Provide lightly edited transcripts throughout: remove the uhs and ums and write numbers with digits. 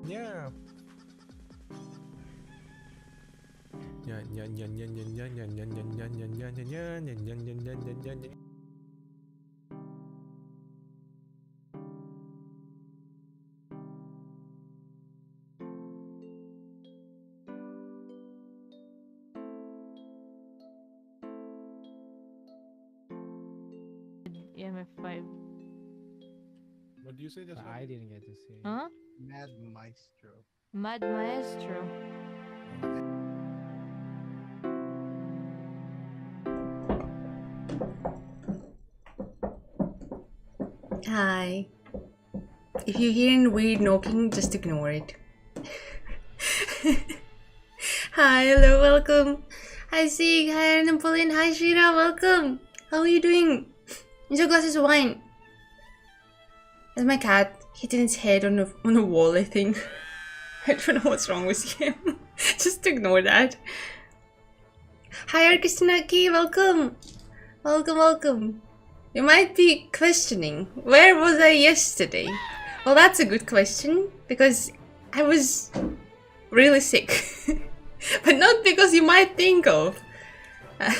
Yeah. EMF5. What do you say, just I didn't get to see. Huh? Mad Maestro. Mad Maestro. Hi. If you hear any weird knocking, just ignore it. Hi, hello, welcome. Hi, Sig. Hi, Napoleon. Hi, Shira. Welcome. How are you doing? Here's your glasses of wine. That's my cat hitting its head on a wall, I think. I don't know what's wrong with him. Just ignore that. Hi, Arkistinaki. Welcome. Welcome, welcome. You might be questioning, where was I yesterday? Well, that's a good question, because I was really sick. But not because you might think of. I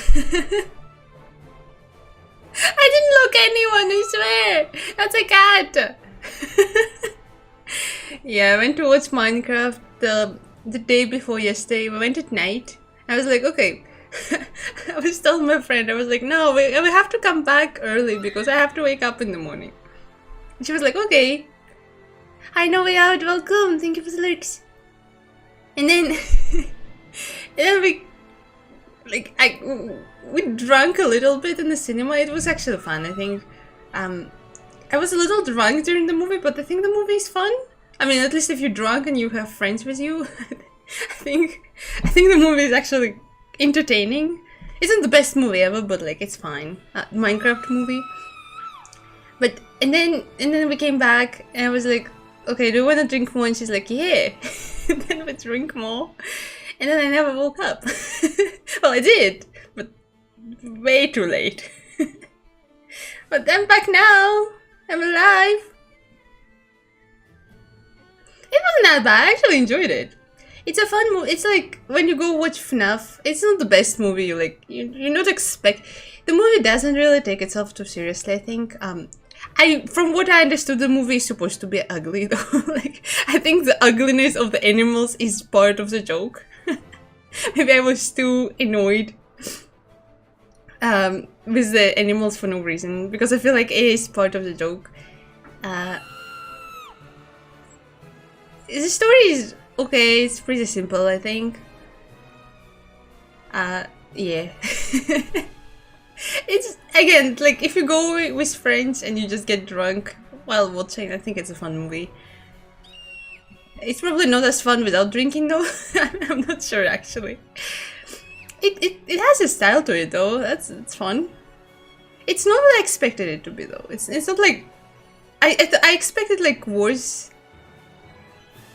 didn't look at anyone, I swear! That's a cat! Yeah, I went to watch Minecraft the day before yesterday. We went at night. I was like, okay. I was telling my friend, I was like, no, we have to come back early because I have to wake up in the morning. And she was like, okay. Hi, No Way Out, welcome. Thank you for the lyrics. And then, we drank a little bit in the cinema. It was actually fun, I think. I was a little drunk during the movie, but I think the movie is fun. I mean, at least if you're drunk and you have friends with you, I think the movie is actually entertaining. Isn't the best movie ever, but like it's fine. Minecraft movie. But and then we came back and I was like, okay, do you want to drink more? And she's like, yeah. And then we drink more. And then I never woke up. Well, I did, but way too late. But I'm back now. I'm alive. It wasn't that bad. I actually enjoyed it. It's a fun movie. It's like when you go watch FNAF. It's not the best movie. You're not expect. The movie doesn't really take itself too seriously. I think. From what I understood, the movie is supposed to be ugly though. Like I think the ugliness of the animals is part of the joke. Maybe I was too annoyed with the animals for no reason because I feel like it is part of the joke. The story is okay, it's pretty simple, I think. Yeah. It's, again, like, if you go with friends and you just get drunk while watching, I think it's a fun movie. It's probably not as fun without drinking, though. I'm not sure, actually. It has a style to it, though. It's fun. It's not what I expected it to be, though. It's not like... I expected, like, worse,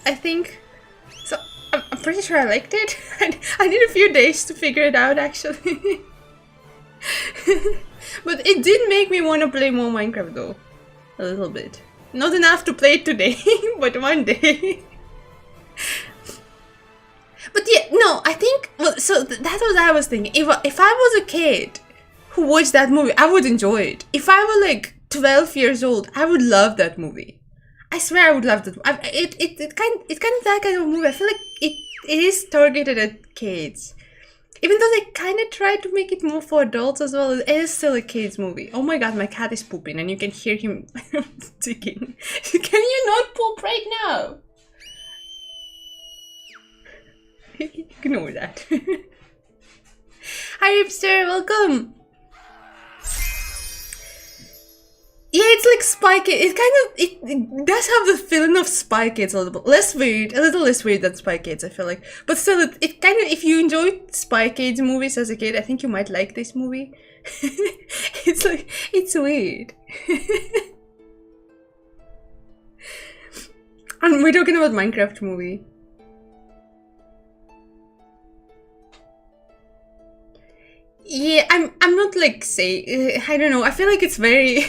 I think. So, I'm pretty sure I liked it. I need a few days to figure it out, actually. But it did make me want to play more Minecraft, though. A little bit. Not enough to play it today, but one day. But yeah, no, I think... Well, so that's what I was thinking. If I was a kid who watched that movie, I would enjoy it. If I were, like, 12 years old, I would love that movie. I swear I would love that. It's kind of that kind of movie. I feel like it is targeted at kids. Even though they kind of try to make it more for adults as well, it is still a kids movie. Oh my god, my cat is pooping and you can hear him ticking. Can you not poop right now? Ignore that. Hi Ripster, welcome! Yeah, it's like Spy Kids. It does have the feeling of Spy Kids a little bit less weird, a little less weird than Spy Kids, I feel like. But still, it kind of, if you enjoyed Spy Kids movies as a kid, I think you might like this movie. It's like, it's weird. And we're talking about Minecraft movie. Yeah, I'm not like I don't know. I feel like it's very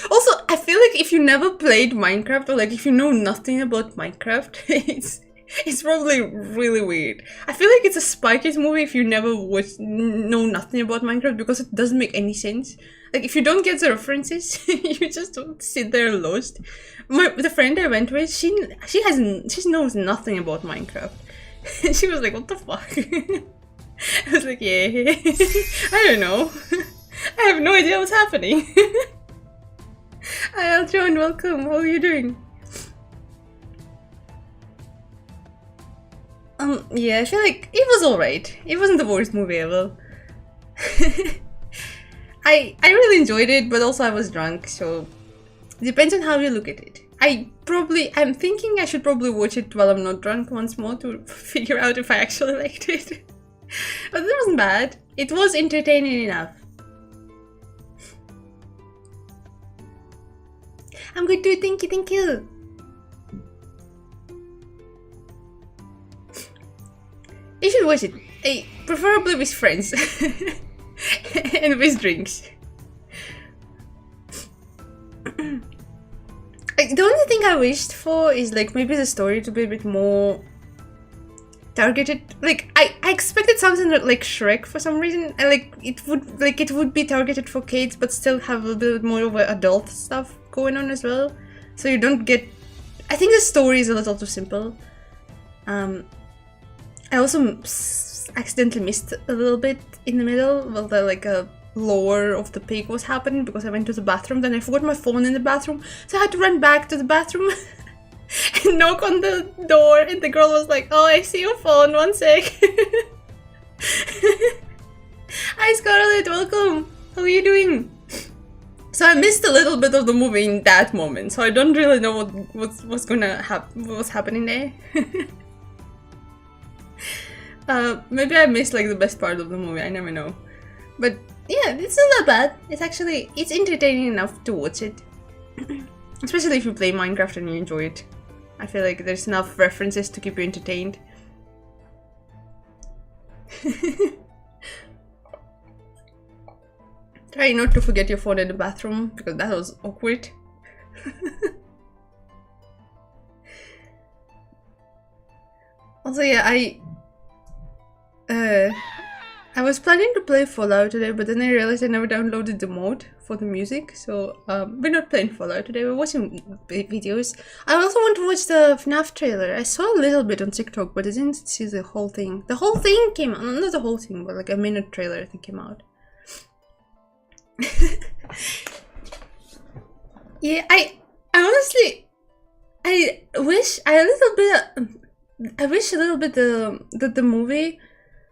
Also, I feel like if you never played Minecraft or like if you know nothing about Minecraft, it's probably really weird. I feel like it's a Spy Kids movie if you never know nothing about Minecraft because it doesn't make any sense. Like if you don't get the references, you just don't sit there lost. The friend I went with, she knows nothing about Minecraft. She was like, "What the fuck?" I was like, "Yeah, I don't know. I have no idea what's happening." Hi Aljon, welcome. How are you doing? Yeah, I feel like it was alright. It wasn't the worst movie ever. I really enjoyed it, but also I was drunk, so depends on how you look at it. I'm thinking I should probably watch it while I'm not drunk once more to figure out if I actually liked it. But it wasn't bad. It was entertaining enough. I'm good too, thank you. You should watch it. Preferably with friends. And with drinks. The only thing I wished for is like maybe the story to be a bit more targeted. Like I expected something like Shrek for some reason. It would be targeted for kids but still have a little bit more of adult stuff going on as well. So you don't get... I think the story is a little too simple. I also accidentally missed a little bit in the middle while the lore of the pig was happening because I went to the bathroom, then I forgot my phone in the bathroom, so I had to run back to the bathroom and knock on the door, and the girl was like, "Oh, I see your phone, one sec." Hi Scarlett, welcome. How are you doing? So I missed a little bit of the movie in that moment, so I don't really know what's gonna happen, what's happening there. Maybe I missed like the best part of the movie, I never know. But yeah, it's not that bad. It's entertaining enough to watch it. Especially if you play Minecraft and you enjoy it. I feel like there's enough references to keep you entertained. Try not to forget your phone in the bathroom, because that was awkward. Also, yeah, I was planning to play Fallout today, but then I realized I never downloaded the mod for the music, so we're not playing Fallout today, we're watching videos. I also want to watch the FNAF trailer. I saw a little bit on TikTok, but I didn't see the whole thing. The whole thing came out, not the whole thing, but like a minute trailer I think came out. Yeah, I honestly, I wish a little bit the movie,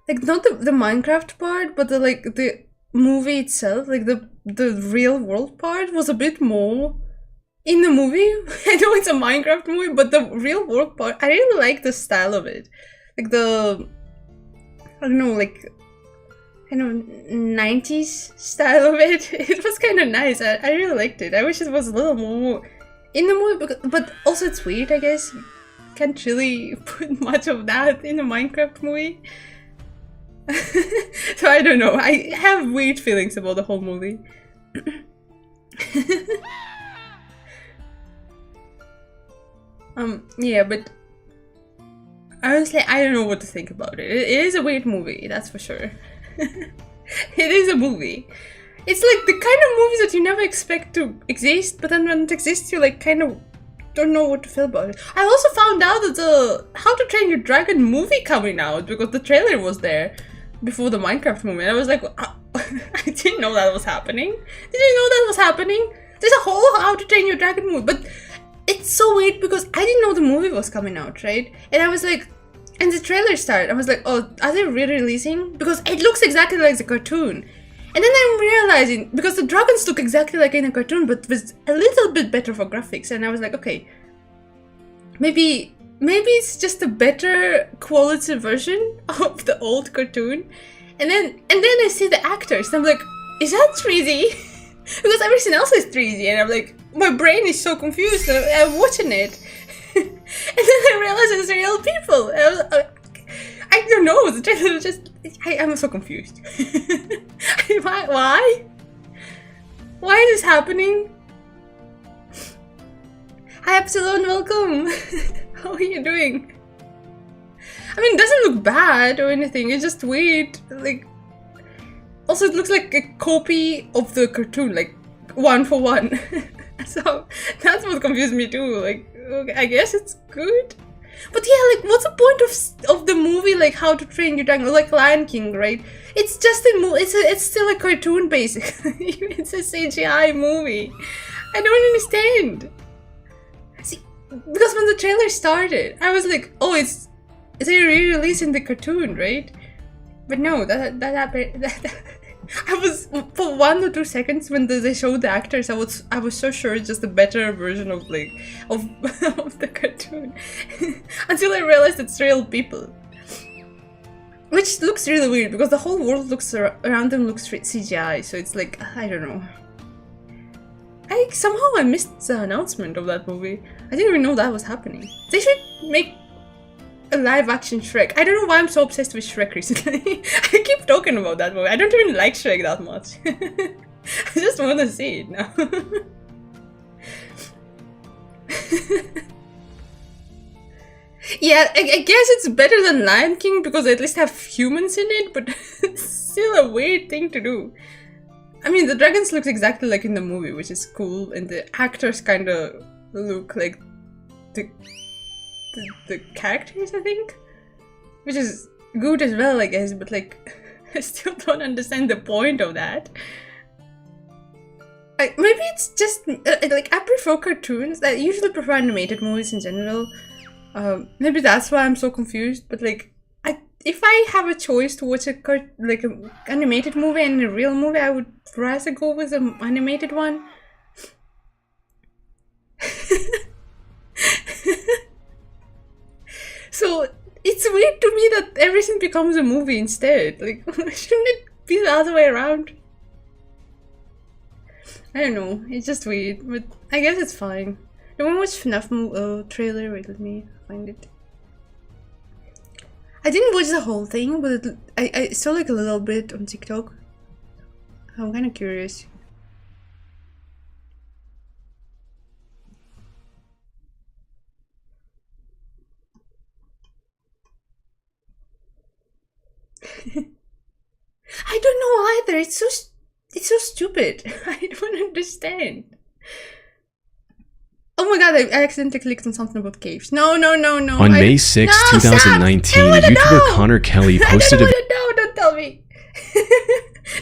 like not the Minecraft part, but the movie itself, like the real world part was a bit more in the movie. I know it's a Minecraft movie, but the real world part, I really like the style of it. Like I don't know, like kind of 90s style of it. It was kind of nice. I really liked it. I wish it was a little more in the movie, but also it's weird, I guess. You can't really put much of that in a Minecraft movie. So I don't know. I have weird feelings about the whole movie. Yeah, but honestly, I don't know what to think about it. It is a weird movie, that's for sure. It is a movie. It's like the kind of movies that you never expect to exist, but then when it exists, you like kind of don't know what to feel about it. I also found out that the How to Train Your Dragon movie coming out because the trailer was there before the Minecraft movie, and I was like, I didn't know that was happening. Did you know that was happening? There's a whole How to Train Your Dragon movie, but it's so weird because I didn't know the movie was coming out, right? And I was like, and the trailer started, I was like, oh, are they re-releasing? Because it looks exactly like the cartoon. And then I'm realizing, because the dragons look exactly like in a cartoon, but with a little bit better for graphics, and I was like, okay, maybe it's just a better quality version of the old cartoon. And then I see the actors, and I'm like, is that 3D? Because everything else is 3D, and I'm like, my brain is so confused. I'm watching it, and then I realize it's real people. I don't know. The trailer just. I'm so confused. Why? Why is this happening? Hi Epsilon, welcome! How are you doing? I mean, it doesn't look bad or anything, it's just weird. Like, also it looks like a copy of the cartoon, like 1 for 1. So that's what confused me too. Like, okay, I guess it's good. But yeah, like, what's the point of the movie, like How to Train Your Dragon, like Lion King, right? It's just a it's still a cartoon basically. It's a CGI movie. I don't understand. See, because when the trailer started, I was like, oh, it's a re-release the cartoon, right? But no, that I was, for 1 or 2 seconds when they showed the actors, I was so sure it's just a better version of like of the cartoon, until I realized it's real people, which looks really weird because the whole world looks around them looks CGI. So it's like, I don't know. Somehow I missed the announcement of that movie. I didn't even know that was happening. They should make a live-action Shrek. I don't know why I'm so obsessed with Shrek recently. I keep talking about that movie. I don't even like Shrek that much. I just want to see it now. Yeah, I guess it's better than Lion King because I at least have humans in it, but it's still a weird thing to do. I mean, the dragons look exactly like in the movie, which is cool, and the actors kind of look like the characters, I think, which is good as well, I guess, but like, I still don't understand the point of that. Maybe it's just like, I prefer cartoons. I usually prefer animated movies in general. Maybe that's why I'm so confused, but like, if I have a choice to watch like an animated movie and a real movie, I would rather go with an animated one. So it's weird to me that everything becomes a movie instead. Like, shouldn't it be the other way around? I don't know, it's just weird, but I guess it's fine. You wanna watch FNAF trailer? Wait, let me find it. I didn't watch the whole thing, but I saw like a little bit on TikTok. I'm kind of curious. I don't know either. It's so stupid. I don't understand. Oh my god, I accidentally clicked on something about caves. No. On May 6, 2019, YouTuber Connor Kelly posted a video. No, don't tell me.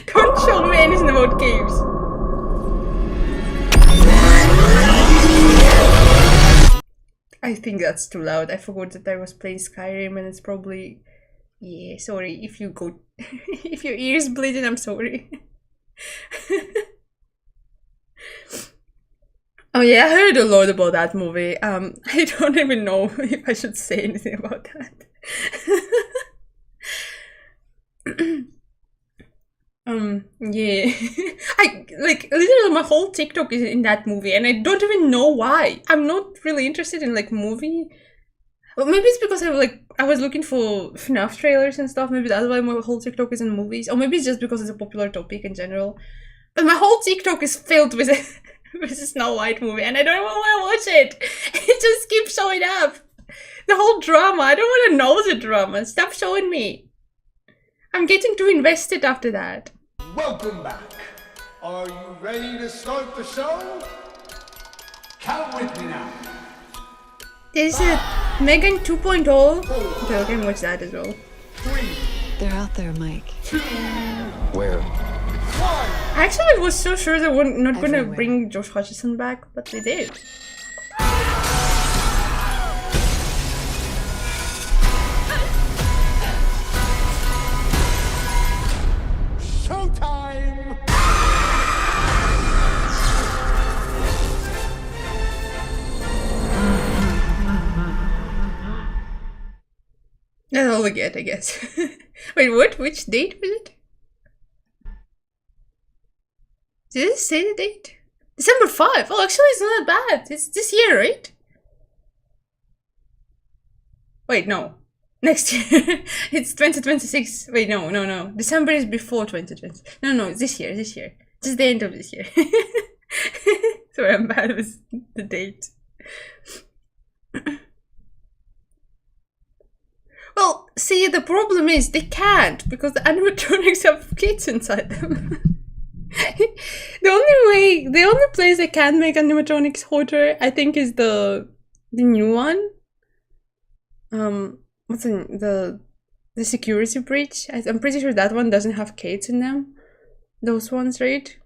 Don't show me anything about caves. I think that's too loud. I forgot that I was playing Skyrim, and it's probably... Yeah, sorry if you go... if your ears bleeding, I'm sorry. Oh yeah, I heard a lot about that movie. I don't even know if I should say anything about that. Yeah. I like literally my whole TikTok is in that movie, and I don't even know why. I'm not really interested in like movie. Well, maybe it's because I was looking for FNAF trailers and stuff. Maybe that's why my whole TikTok is in movies, or maybe it's just because it's a popular topic in general. But my whole TikTok is filled with with a Snow White movie, and I don't even want to watch it. It just keeps showing up. The whole drama. I don't want to know the drama. Stop showing me. I'm getting too invested after that. Welcome back. Are you ready to start the show? Count with me now. There's a Megan 2.0. Okay, I can watch that as well. 3, They're out there, Mike. 2, Where? 1. Actually, I was so sure they were not gonna Everywhere. bring Josh Hutcherson back, but they did. Showtime! That's all we get, I guess. Wait, what? Which date was it? Did it say the date? December 5. Oh, actually, it's not that bad. It's this year, right? Wait, no. Next year. It's 2026. Wait, no. December is before 2020. No, it's this year. This is the end of this year. Sorry, I'm bad with the date. Well, see, the problem is they can't because the animatronics have kids inside them. The only place they can make animatronics hotter, I think, is the new one. What's the security breach? I'm pretty sure that one doesn't have kids in them. Those ones, right?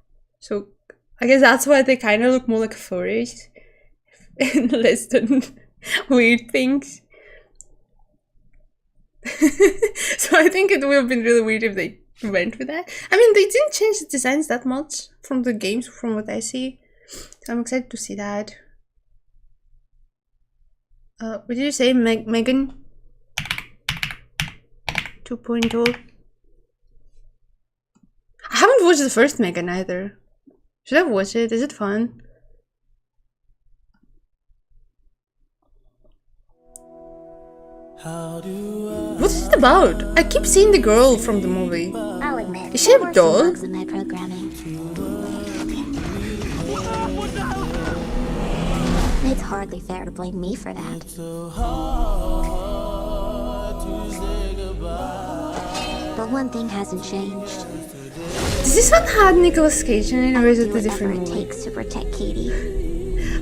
So I guess that's why they kind of look more like furries and less than weird things. So I think it would have been really weird if they went with that. I mean, they didn't change the designs that much from the games, from what I see. So I'm excited to see that. What did you say, Megan? 2.0. I haven't watched the first Megan either. Should I watch it? Is it fun? What is it about? I keep seeing the girl from the movie. I'll admit, Is she a there were some doll? bugs in my programming. It's hardly fair to blame me for that. But one thing hasn't changed. Does this one have Nicolas Cage in it, or is it Do a whatever different it movie? takes to protect Katie.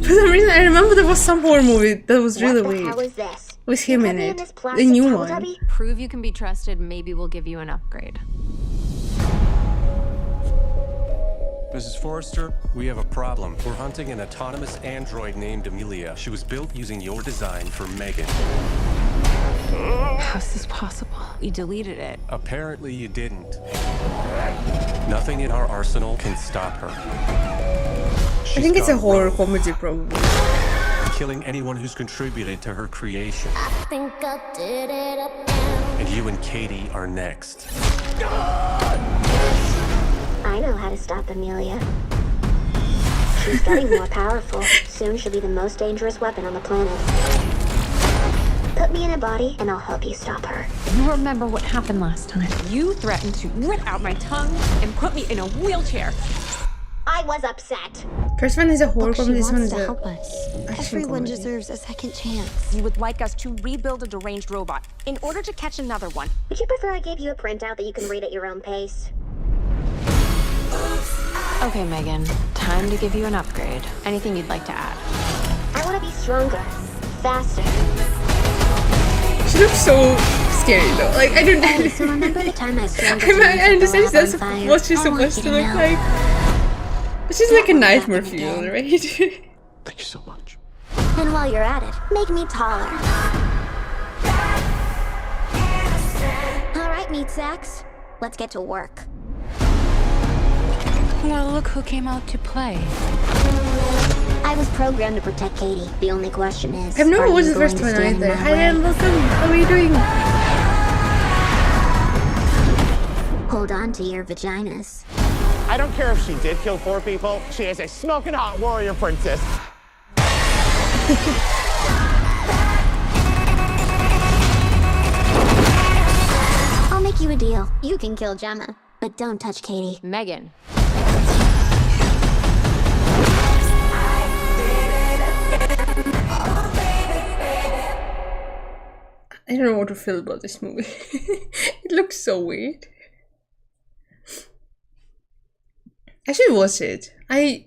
For some reason, I remember there was some horror movie that was really What the hell weird. is this? With him You in put me it. this The plastic new one. Teletubby? Prove you can be trusted, maybe we'll give you an upgrade. Mrs. Forrester, we have a problem. We're hunting an autonomous android named Amelia. She was built using your design for Megan. How's this possible? You deleted it. Apparently you didn't. Nothing in our arsenal can stop her. I think it's a horror comedy, probably. Killing anyone who's contributed to her creation. Think I did it up. And you and Katie are next. I know how to stop Amelia. She's getting more powerful. Soon she'll be the most dangerous weapon on the planet. Put me in a body and I'll help you stop her. You remember what happened last time? You threatened to rip out my tongue and put me in a wheelchair. I was upset. First one is a horror Look, she comedy, this one wants is to a help us. action Everyone comedy. deserves a second chance. You would like us to rebuild a deranged robot in order to catch another one. Would you prefer I gave you a printout that you can read at your own pace? Okay, Megan. Time to give you an upgrade. Anything you'd like to add? I want to be stronger, faster. She looks so scary though. Like, I don't Hey, know. so remember the time I slammed I understand that's on fire? what she's I want supposed you to look know. like. But she's like a won't nightmare happen fuel, again. right? Thank you so much. And while you're at it, make me taller. All right, meat sacks. Let's get to work. Well, look who came out to play. I was programmed to protect Katie. The only question is, I've never are watched you the first going one to stand in either. my Hi, way? Anne, welcome. How are you doing? Hold on to your vaginas. I don't care if she did kill 4 people. She is a smoking hot warrior princess. I'll make you a deal. You can kill Gemma, but don't touch Katie. Megan. I don't know what to feel about this movie. It looks so weird. I should watch it. I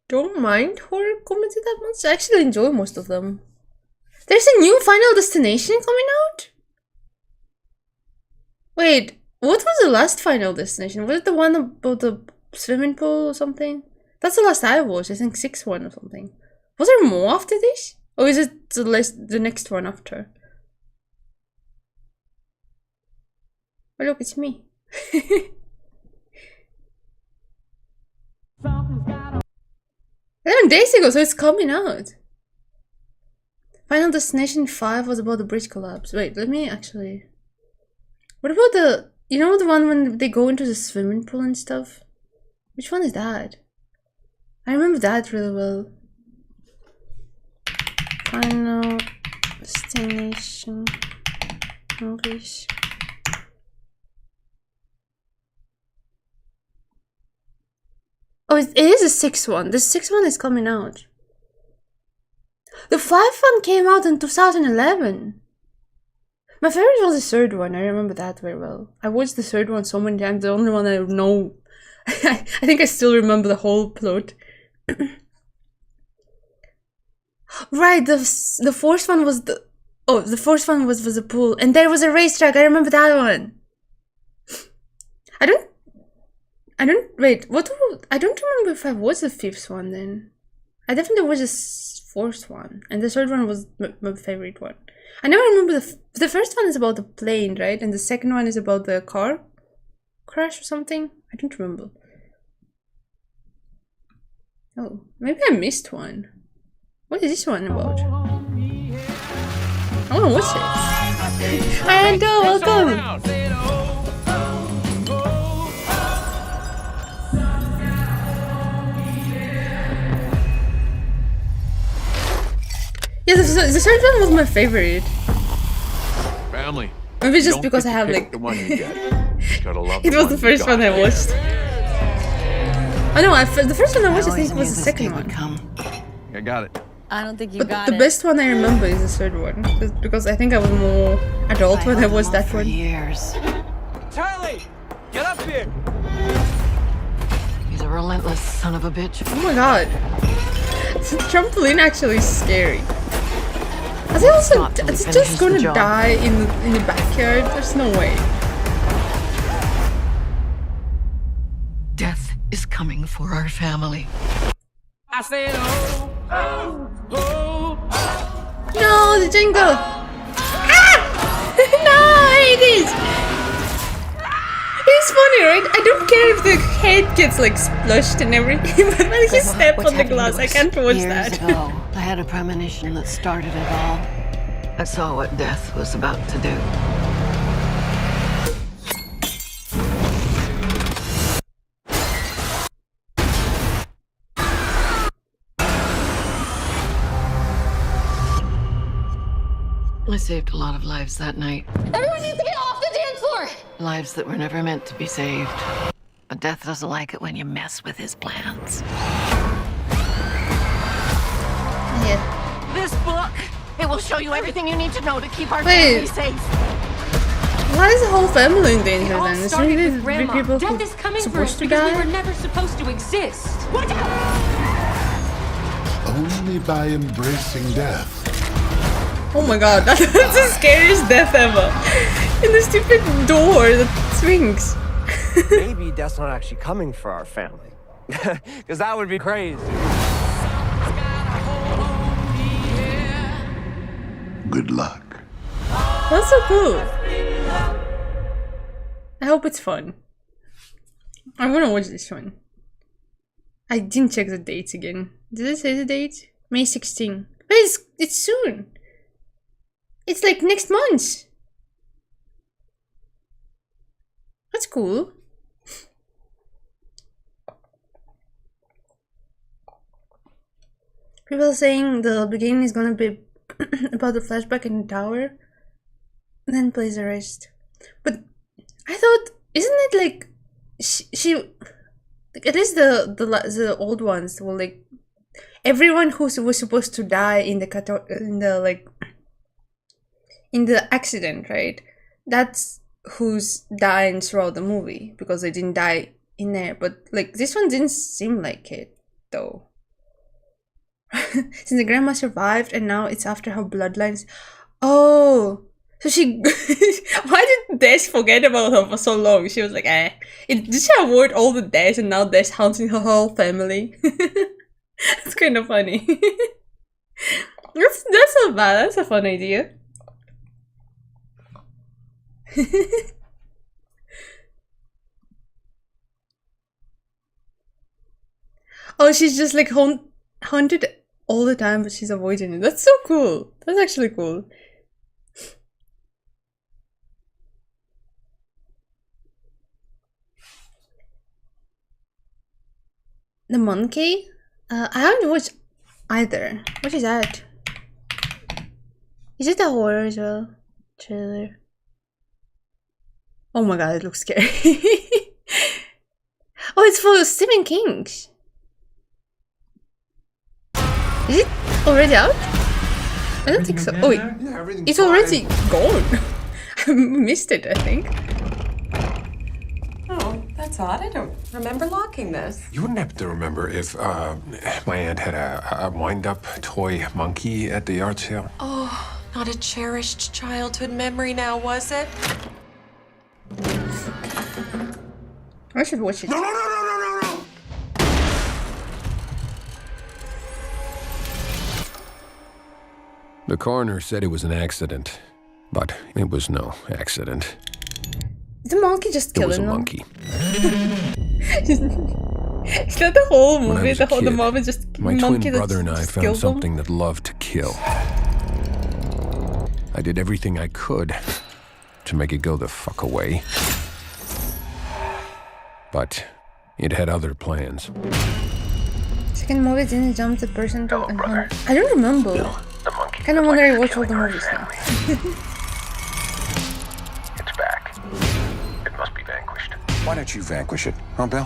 don't mind horror comedy that much. I actually enjoy most of them. There's a new Final Destination coming out? Wait, what was the last Final Destination? Was it the one about the swimming pool or something? That's the last I watched. I think 6th one or something. Was there more after this? Or is it the next one after? Oh look, it's me. 11 days ago, so it's coming out. Final Destination 5 was about the bridge collapse. Wait, let me actually... What about the... You know the one when they go into the swimming pool and stuff? Which one is that? I remember that really well. Final Destination movies. Oh, it is a 6th one. The 6th one is coming out. The 5th one came out in 2011. My favorite was the 3rd one. I remember that very well. I watched the 3rd one so many times. The only one I know. I think I still remember the whole plot. Right, the 4th one was the... Oh, the 4th one was the pool. And there was a racetrack. I remember that one. I don't... Wait, I don't remember if I watched the 5th one then. I definitely watched the 4th one. And the 3rd one was my favorite one. I never remember the first one is about the plane, right? And the second one is about the car crash or something. I don't remember. Oh, maybe I missed one. What is this one about? I wanna watch it. And welcome! Yeah, the 3rd one was my favorite. Family. Maybe just because I have like... the one you get. Gotta love It was the first one I watched. Oh no, the first one I watched I think was the second one. I got it. I don't think you But got the it. best one I remember is the 3rd one. Because I think I was more adult when I watched that one. Years. Charlie, get up here. He's a relentless son of a bitch. Oh my god. The trampoline actually is scary. I think also it's just gonna die in the backyard. There's no way. Death is coming for our family. I said, oh, oh, oh. No, the jingle! Ah! No, I hate this! It's funny, right? I don't care if the head gets like splashed and everything, but when he steps on the glass, I can't watch that. Years ago, I had a premonition that started it all. I saw what death was about to do. I saved a lot of lives that night. Everyone needs to get off the dance floor! Lives that were never meant to be saved. But death doesn't like it when you mess with his plans. Yeah. This book, it will show you everything you need to know to keep our Wait. family safe. Why is the whole family in danger It all then? Is started really with three Grandma. people Death is coming for supposed us to because we die? were never supposed to exist. Only by embracing death. Oh my god, that's the scariest death ever. In the stupid door that swings. Maybe Death's not actually coming for our family. Because that would be crazy. Good luck. That's so cool. I hope it's fun. I wanna watch this one. I didn't check the dates again. Did it say the date? May 16. But it's soon. It's like next month. That's cool. People are saying the beginning is gonna be about the flashback in the tower, and then plays the rest. But I thought, isn't it like she at least the old ones were like everyone who was supposed to die in the accident, right? That's who's dying throughout the movie because they didn't die in there. But like this one didn't seem like it though. Since the grandma survived and now it's after her bloodlines. Oh, so she why did Des forget about her for so long? She was like, did she avoid all the Des and now Des hunting her whole family? It's kind of funny. That's not bad. That's a fun idea. Oh, she's just like haunted all the time, but she's avoiding it. That's so cool. That's actually cool. The Monkey? I haven't watched either. What is that? Is it a horror as well? Trailer. Oh my god, it looks scary. Oh, it's for Stephen King. Is it already out? I don't think so. Oh, wait. Yeah, everything's It's already fine. gone. I missed it, I think. Oh, that's odd. I don't remember locking this. You wouldn't happen to remember if my aunt had a wind-up toy monkey at the yard sale? Oh, not a cherished childhood memory now, was it? I should watch it. No, no, no, no, no, no, no! The coroner said it was an accident, but it was no accident. Did the monkey just It kill was a him? monkey. Is that the whole When I movie? was a The kid, mom is just my monkey twin that brother and I just found kills them? something that loved to kill. I did everything I could to make it go the fuck away. But it had other plans. Second movie didn't jump the person to and hunt. I don't remember. Kind of wonder I watch all the movies now. It's back. It must be vanquished. Why don't you vanquish it, huh, Bill?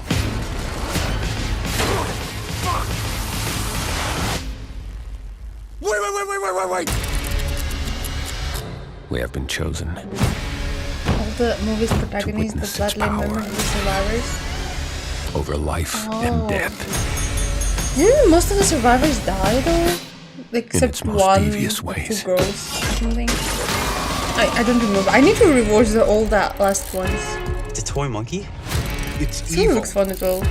Wait! We have been chosen. All the movies protagonists, the witness its bloodline power. members, the survivors. Over life and death. Didn't most of the survivors die though? Like, In its except most one, devious two ways. girls or something. I don't remember. I need to rewatch all the last ones. The toy monkey? It's This one evil. looks fun as well.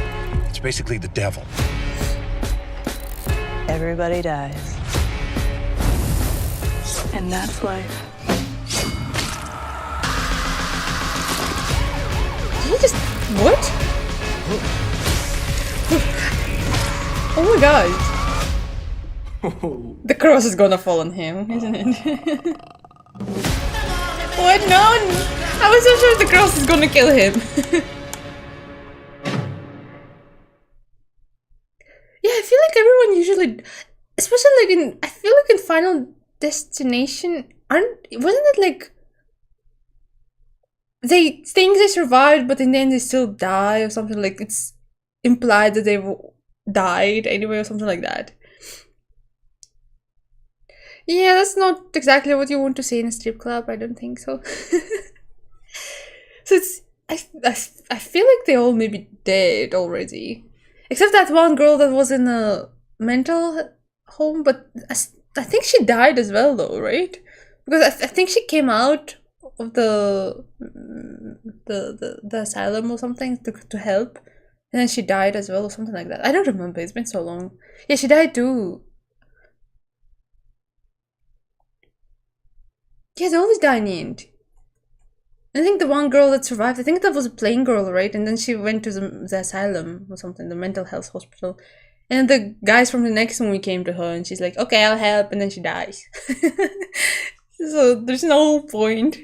It's basically the devil. Everybody dies. And that's life. Did he just... What? Oh my god. The cross is gonna fall on him, isn't it? What? No! I was so sure the cross is gonna kill him. Yeah, I feel like everyone usually... Especially like in... I feel like in Final Destination... wasn't it like... They think they survived, but in the end they still die or something, like it's implied that they died anyway or something like that. Yeah, that's not exactly what you want to see in a strip club. I don't think so. So it's I feel like they all may be dead already, except that one girl that was in a mental home. But I think she died as well, though, right? Because I think she came out of the asylum or something to help, and then she died as well or something like that. I don't remember. It's been so long. Yeah, she died too. Yeah, they always die in the end. I think the one girl that survived, I think that was a plain girl, right? And then she went to the asylum or something, the mental health hospital. And the guys from the next movie came to her and she's like, okay, I'll help. And then she dies. So there's no point.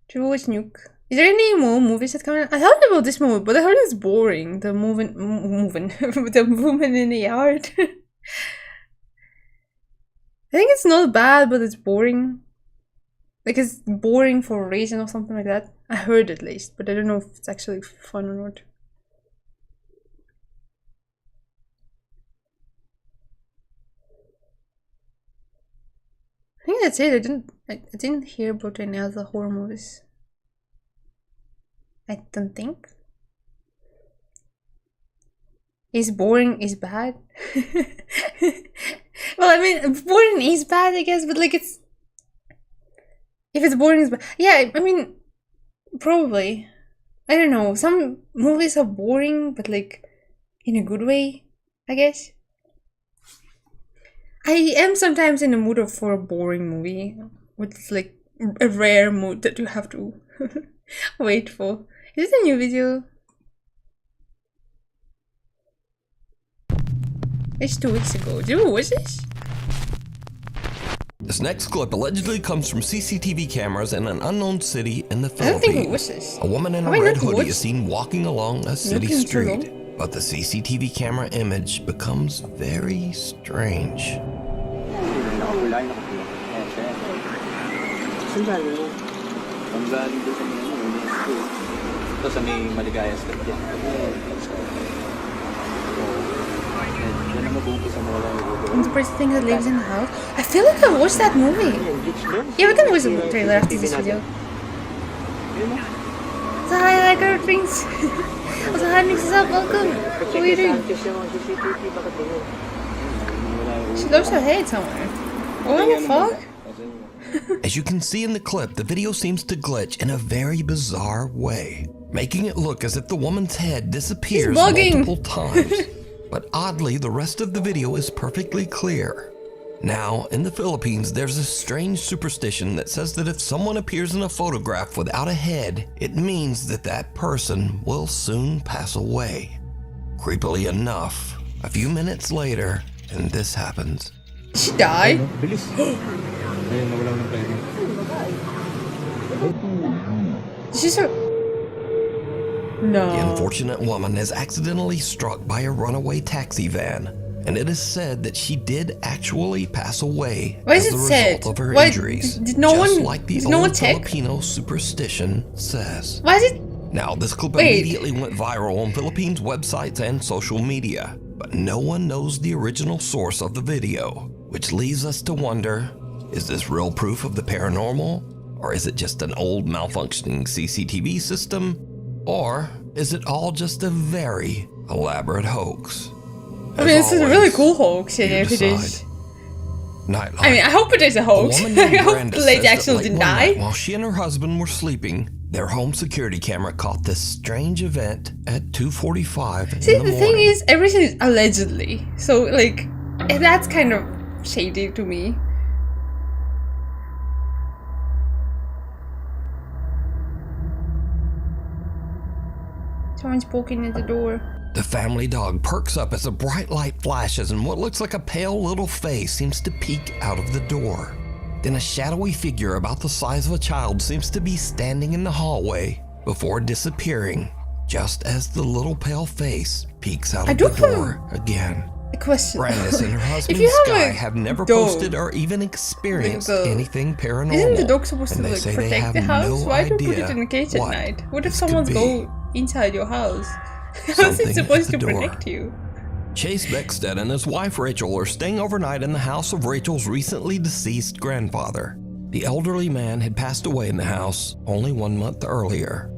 Should we watch Nuke? Is there any more movies that come out? I thought about this movie, but I heard it's boring. The moving, the woman in the yard. I think it's not bad, but it's boring. Like, it's boring for a reason or something like that. I heard at least, but I don't know if it's actually fun or not. I think that's it. I didn't hear about any other horror movies. I don't think. Is boring is bad? Well, I mean, boring is bad, I guess, but like it's... If it's boring, it's bad. Yeah, I mean, probably. I don't know. Some movies are boring, but like in a good way, I guess. I am sometimes in the mood for a boring movie, with like a rare mood that you have to wait for. Is this a new video? It's 2 weeks ago. Did you watch this? This next clip allegedly comes from CCTV cameras in an unknown city in the I don't think we Philippines. watched this. A woman in Have a I red not hoodie watched? is seen walking along a city Looking too long. street, but the CCTV camera image becomes very strange. Ito sa may Maligayas ka dyan. And the person thing that lives in the house. I feel like I watched that movie. Yeah, we can watch the trailer after this video. So hi, like our drinks. Also, hi, mixes up. Welcome. What are you doing? She lost her head somewhere. What the fuck? As you can see in the clip, the video seems to glitch in a very bizarre way, making it look as if the woman's head disappears multiple times. But oddly, the rest of the video is perfectly clear. Now, in the Philippines, there's a strange superstition that says that if someone appears in a photograph without a head, it means that that person will soon pass away. Creepily enough, a few minutes later, and this happens. She died? She's her... No. The unfortunate woman is accidentally struck by a runaway taxi van, and it is said that she did actually pass away as a result of her injuries, did no just one, like the did no one old check? Filipino superstition says. Why did... Now, this clip Wait. immediately went viral on Philippines websites and social media, but no one knows the original source of the video, which leaves us to wonder, is this real proof of the paranormal? Or is it just an old malfunctioning CCTV system? Or is it all just a very elaborate hoax? I mean, this is a really cool hoax, if it is. Nightlife. I mean, I hope it is a hoax. A woman I named hope Brenda the lady says that actually late didn't one night, die. while she and her husband were sleeping, their home security camera caught this strange event at 2:45 See, in the the morning. thing is, everything is allegedly. So, like, that's kind of shady to me. Someone's poking at the door. The family dog perks up as a bright light flashes and what looks like a pale little face seems to peek out of the door. Then a shadowy figure about the size of a child seems to be standing in the hallway before disappearing, just as the little pale face peeks out of the door again. A question. Brandis and her husband If you have Sky a have never dog, posted or even experienced like anything paranormal. Isn't the dog supposed to and they like say they protect have the house? no Why do you put idea it in a cage at what night? What if this could someone's be. go inside your house? How's Something it at supposed the to door. protect you? Chase Beckstead and his wife Rachel are staying overnight in the house of Rachel's recently deceased grandfather. The elderly man had passed away in the house only 1 month earlier.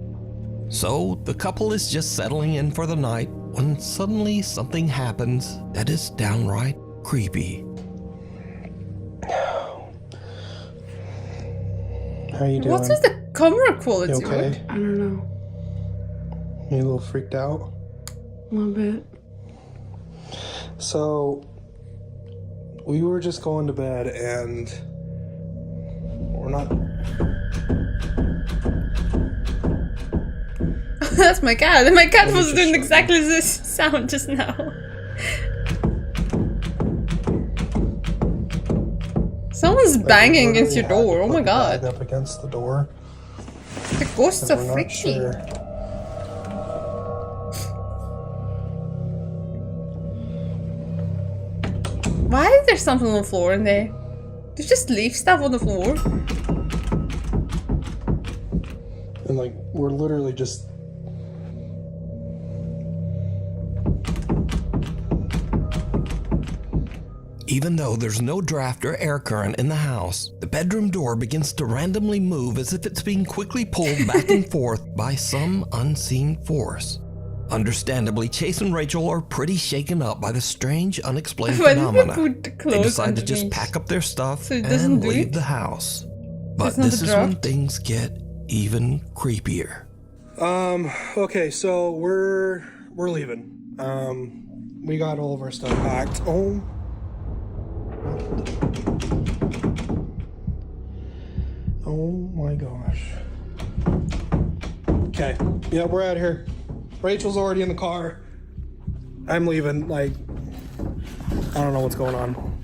So the couple is just settling in for the night when suddenly something happens that is downright creepy. How you doing? What's with the camera quality? You okay? I don't know. You a little freaked out? A little bit. So, we were just going to bed and we're not... That's my cat. And my cat was doing exactly this sound just now. Someone's banging against your door. Oh my god. Up against the door. The ghosts are We're not freaky. sure. Why is there something on the floor in there? Did you just leave stuff on the floor? And like, we're literally just... Even though there's no draft or air current in the house, the bedroom door begins to randomly move as if it's being quickly pulled back and forth by some unseen force. Understandably, Chase and Rachel are pretty shaken up by the strange, unexplained Why did they phenomena. put the They clothes decide to just underneath? pack up their stuff So it doesn't and do leave it? the house. But That's not this a is when draft? things get even creepier. Okay, so we're leaving. We got all of our stuff packed. Oh my gosh. Okay, yeah, we're out of here. Rachel's already in the car. I'm leaving, like, I don't know what's going on.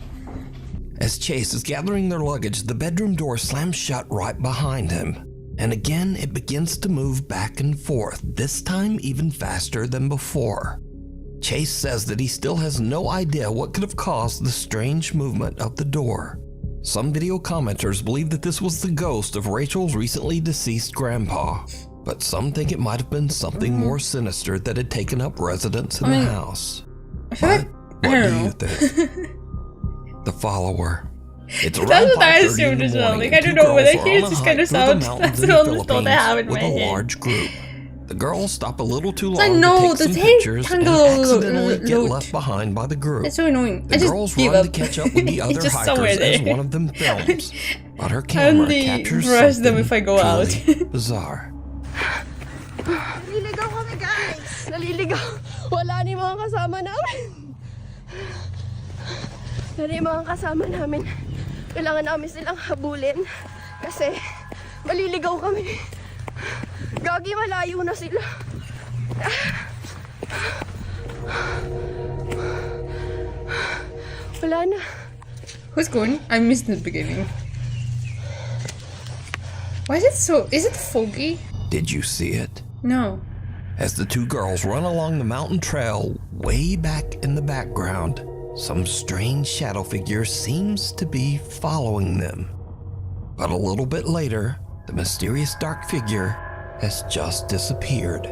As Chase is gathering their luggage, the bedroom door slams shut right behind him. And again, it begins to move back and forth, this time even faster than before. Chase says that he still has no idea what could have caused the strange movement of the door. Some video commenters believe that this was the ghost of Rachel's recently deceased grandpa, but some think it might have been something more sinister that had taken up residence in the house. I feel like What do you think? The Follower. It's around That's what I 5:30 assumed in as the well. morning, Like, I and don't two know, when I girls are hear on a this hike kind of through the sound, mountains that's in the the only thought I have in Philippines my with a head. large group. The girls stop a little too long I to know, take the some thing pictures and accidentally get load. left behind by the group. It's so annoying. The I just girls give run up. to catch up with the It's other just somewhere hikers as there. one of them films, but her I camera only captures brush something them if I go out. truly bizarre. Naliligaw kami, guys! Naliligaw! Wala ni mga kasama namin! Wala ni mga kasama namin. Kailangan namin silang habulin kasi maliligaw kami. Gagi, malayo na sila. Wala na. Who's going? I missed the beginning. Why is it so... Is it foggy? Did you see it? No. As the two girls run along the mountain trail, way back in the background, some strange shadow figure seems to be following them. But a little bit later, the mysterious dark figure has just disappeared.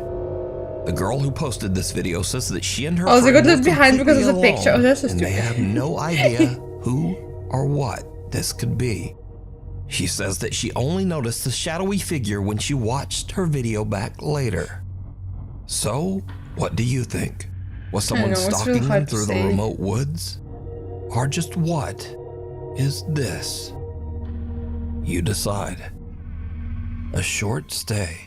The girl who posted this video says that she and her Oh, they friend got left were behind because of the completely picture. Oh, alone, that's so and they stupid. have no idea who or what this could be. She says that she only noticed the shadowy figure when she watched her video back later. So, what do you think? Was someone know, it's stalking really them hard to through the say. remote woods? Or just what is this? You decide. A short stay.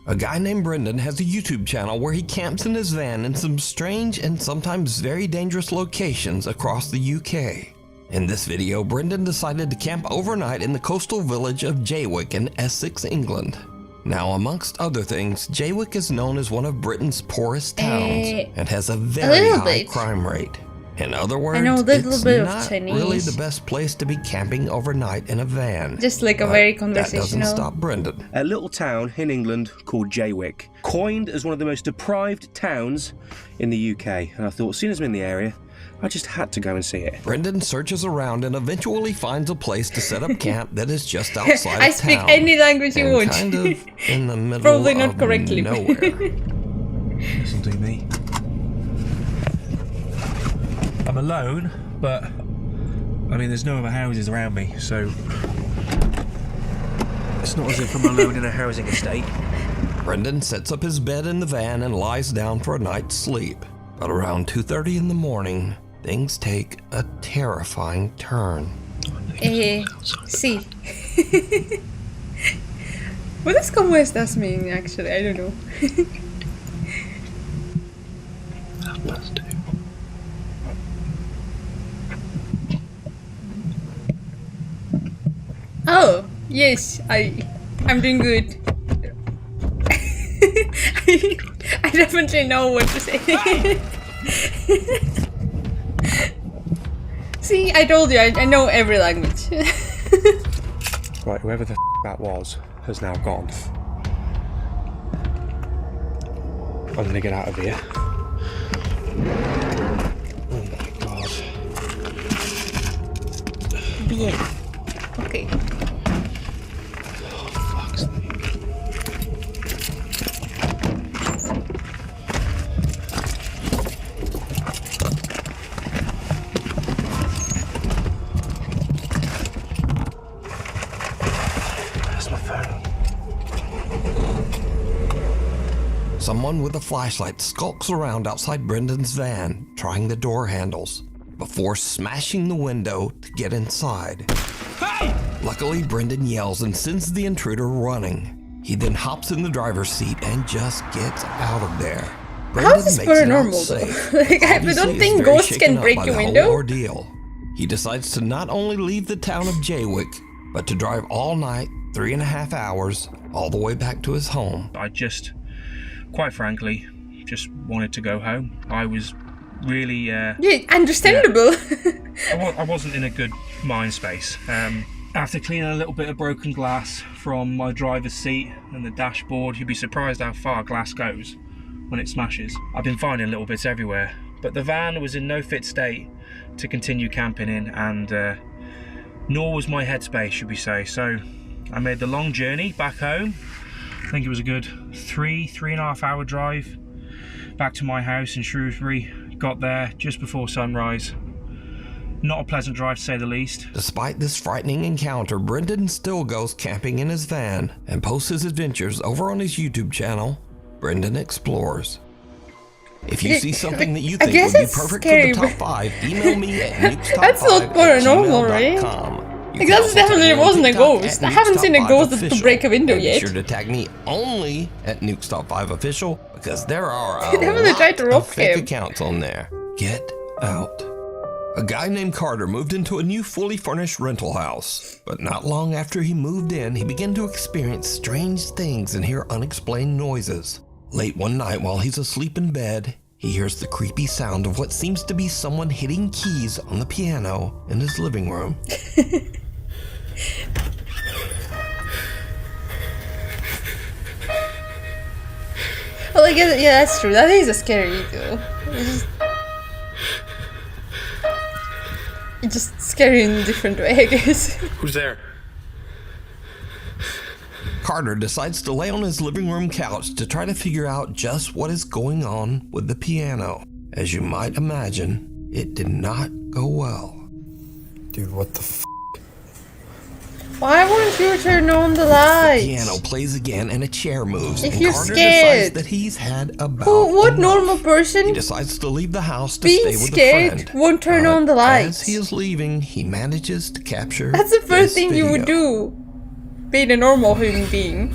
A guy named Brendan has a YouTube channel where he camps in his van in some strange and sometimes very dangerous locations across the UK. In this video, Brendan decided to camp overnight in the coastal village of Jaywick in Essex, England. Now, amongst other things, Jaywick is known as one of Britain's poorest towns and has a very little high bit. crime rate. In other words, I know a little it's bit of not Chinese. really the best place to be camping overnight in a van. Just like a But very that doesn't conversational. stop Brendan. A little town in England called Jaywick, coined as one of the most deprived towns in the UK. And I thought, as soon as I'm in the area, I just had to go and see it. Brendan searches around and eventually finds a place to set up camp that is just outside I of speak town. any language you and want. kind of in the middle Probably not of correctly. nowhere. This'll do me. I'm alone, but I mean, there's no other houses around me, so it's not as if I'm alone in a housing estate. Brendan sets up his bed in the van and lies down for a night's sleep. But around 2:30 in the morning, things take a terrifying turn. Sí. What does como estás mean, actually? I don't know. Oh, yes, I'm doing good. I definitely know what to say. See, I told you, I know every language. Right, whoever the that was has now gone. I'm gonna get out of here. Oh my god. Bien. Okay. Someone with a flashlight skulks around outside Brendan's van, trying the door handles, before smashing the window to get inside. Hey! Luckily, Brendan yells and sends the intruder running. He then hops in the driver's seat and just gets out of there. How is this makes it out paranormal safe. though? Like, I Obviously, don't he's think very ghosts shaken can up break by your the whole window. ordeal. He decides to not only leave the town of Jaywick, but to drive all night, 3.5 hours, all the way back to his home. I just, quite frankly, just wanted to go home. I was really... Yeah, understandable. I wasn't in a good mind space. After cleaning a little bit of broken glass from my driver's seat and the dashboard, you'd be surprised how far glass goes when it smashes. I've been finding little bits everywhere, but the van was in no fit state to continue camping in, and nor was my headspace, should we say. So I made the long journey back home. I think it was a good 3.5 hour drive back to my house in Shrewsbury, got there just before sunrise. Not a pleasant drive to say the least. Despite this frightening encounter, Brendan still goes camping in his van and posts his adventures over on his YouTube channel, Brendan Explores. If you see something that you think would be perfect scary, for the top 5, email me at That's not paranormal, right? Like, that definitely wasn't a ghost. I haven't seen a ghost to break a window yet. Be sure to tag me only at Nukes Top 5 Official, because there are a definitely tried to lot rob of fake him. accounts on there. Get out. A guy named Carter moved into a new fully furnished rental house. But not long after he moved in, he began to experience strange things and hear unexplained noises. Late one night while he's asleep in bed, he hears the creepy sound of what seems to be someone hitting keys on the piano in his living room. Well, I guess, yeah, that's true. That is a scary too. It's just scary in a different way, I guess. Who's there? Carter decides to lay on his living room couch to try to figure out just what is going on with the piano. As you might imagine, it did not go well. Dude, what the f***? Why won't you turn on the lights? The piano plays again and a chair moves. If and you're Carter scared. decides that he's had about What normal person He decides to leave the house to being stay with scared a friend. won't turn on the lights? As he is leaving, he manages to capture That's the first this thing you would video. do. Being a normal human being.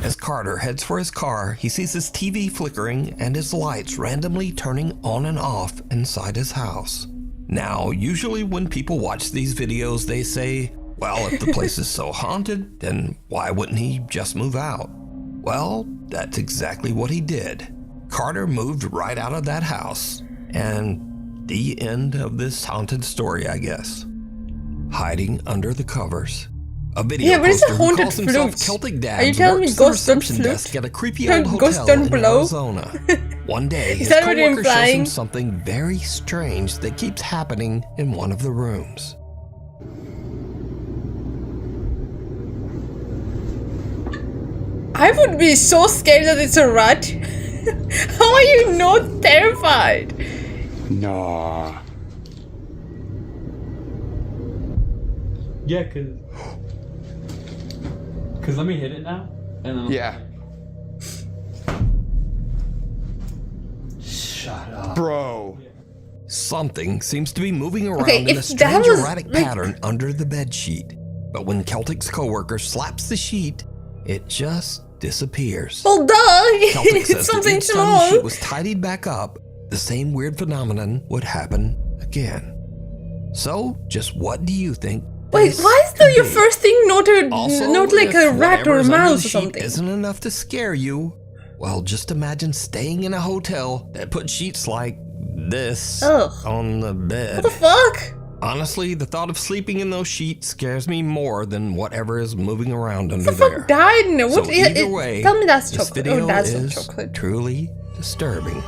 As Carter heads for his car, he sees his TV flickering and his lights randomly turning on and off inside his house. Now, usually when people watch these videos, they say, well, if the place is so haunted, then why wouldn't he just move out? Well, that's exactly what he did. Carter moved right out of that house. And the end of this haunted story, I guess. Hiding under the covers. A video Yeah, but it's a poster who haunted calls himself flute. Celtic Dads Are you telling me works the ghosts don't reception flute? desk at a creepy Don't old ghosts hotel don't in blow? Arizona. One day, Is his that what you're coworker shows him implying? something very strange that keeps happening in one of the rooms. I would be so scared that it's a rat. How are you not terrified? Nah. Yeah, cause let me hit it now, and then Yeah. Shut up, bro. Something seems to be moving around Okay, in a if strange that was, erratic like- pattern under the bed sheet. But when Celtic's coworker slaps the sheet, it just disappears. Well, duh! Celtic says It's that something each time the small. sheet was tidied back up, the same weird phenomenon would happen again. So, just what do you think? Wait, this why is could your be? first thing not Also, like a if rat or a whatever's under mouse the or sheet something? isn't enough to scare you, well, just imagine staying in a hotel that put sheets like this Ugh. on the bed. What the fuck? Honestly, the thought of sleeping in those sheets scares me more than whatever is moving around under What the there. fuck died in it? What? So either way, tell me that's this chocolate. video Oh, that's not is chocolate. truly disturbing.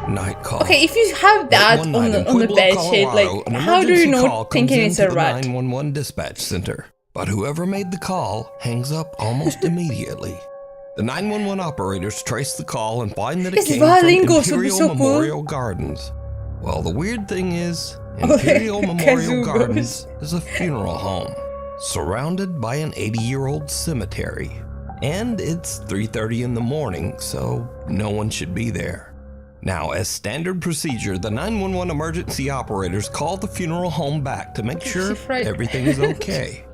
Night call. Okay, if you have that One on night in the Pueblo, bed sheet, Colorado, like, an how do you emergency know call comes thinking it's into a the rat? 911 dispatch center, but whoever made the call hangs up almost immediately. The 911 operators trace the call and find that it This came violin from ghost would be Imperial so cool. Memorial Gardens. Well, the weird thing is, Okay, Imperial Memorial kazoo Gardens is a funeral home, surrounded by an 80-year-old cemetery. And it's 3:30 in the morning, so no one should be there. Now, as standard procedure, the 911 emergency operators call the funeral home back to make sure afraid? everything is okay.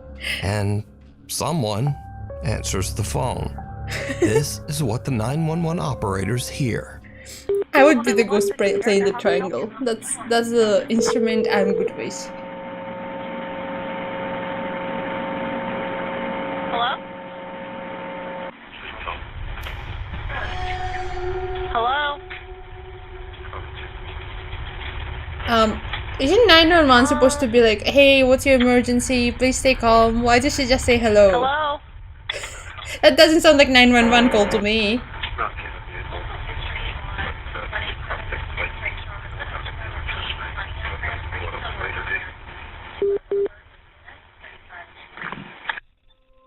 And someone answers the phone. This is what the 911 operators hear. I would be the ghost playing the triangle. That's the instrument I'm good with. Hello? Hello? Isn't 911 supposed to be like, hey, what's your emergency? Please stay calm. Why does she just say hello? Hello? That doesn't sound like 911 call to me.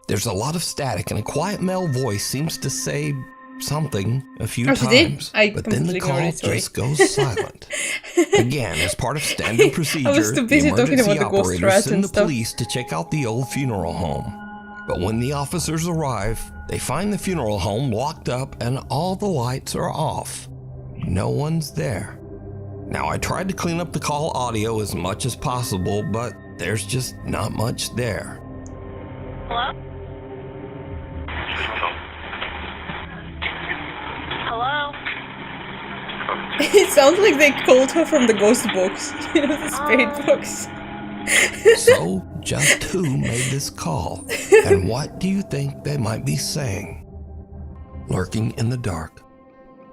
There's a lot of static and a quiet male voice seems to say, something a few Oh, she did? times, I but then the completely call ignored it, sorry. just goes silent. Again, as part of standard procedure, too the busy talking emergency about the ghost operators rats send and the stuff. police to check out the old funeral home. But when the officers arrive, they find the funeral home locked up and all the lights are off. No one's there. Now, I tried to clean up the call audio as much as possible, but there's just not much there. Hello? Hello? It sounds like they called her from the ghost box. You know, the spirit box. So, just who made this call? And what do you think they might be saying? Lurking in the dark.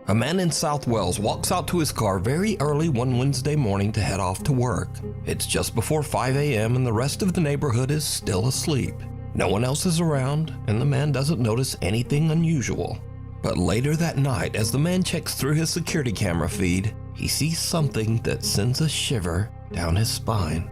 A man in South Wales walks out to his car very early one Wednesday morning to head off to work. It's just before 5 a.m. and the rest of the neighborhood is still asleep. No one else is around, and the man doesn't notice anything unusual. But later that night, as the man checks through his security camera feed, he sees something that sends a shiver down his spine.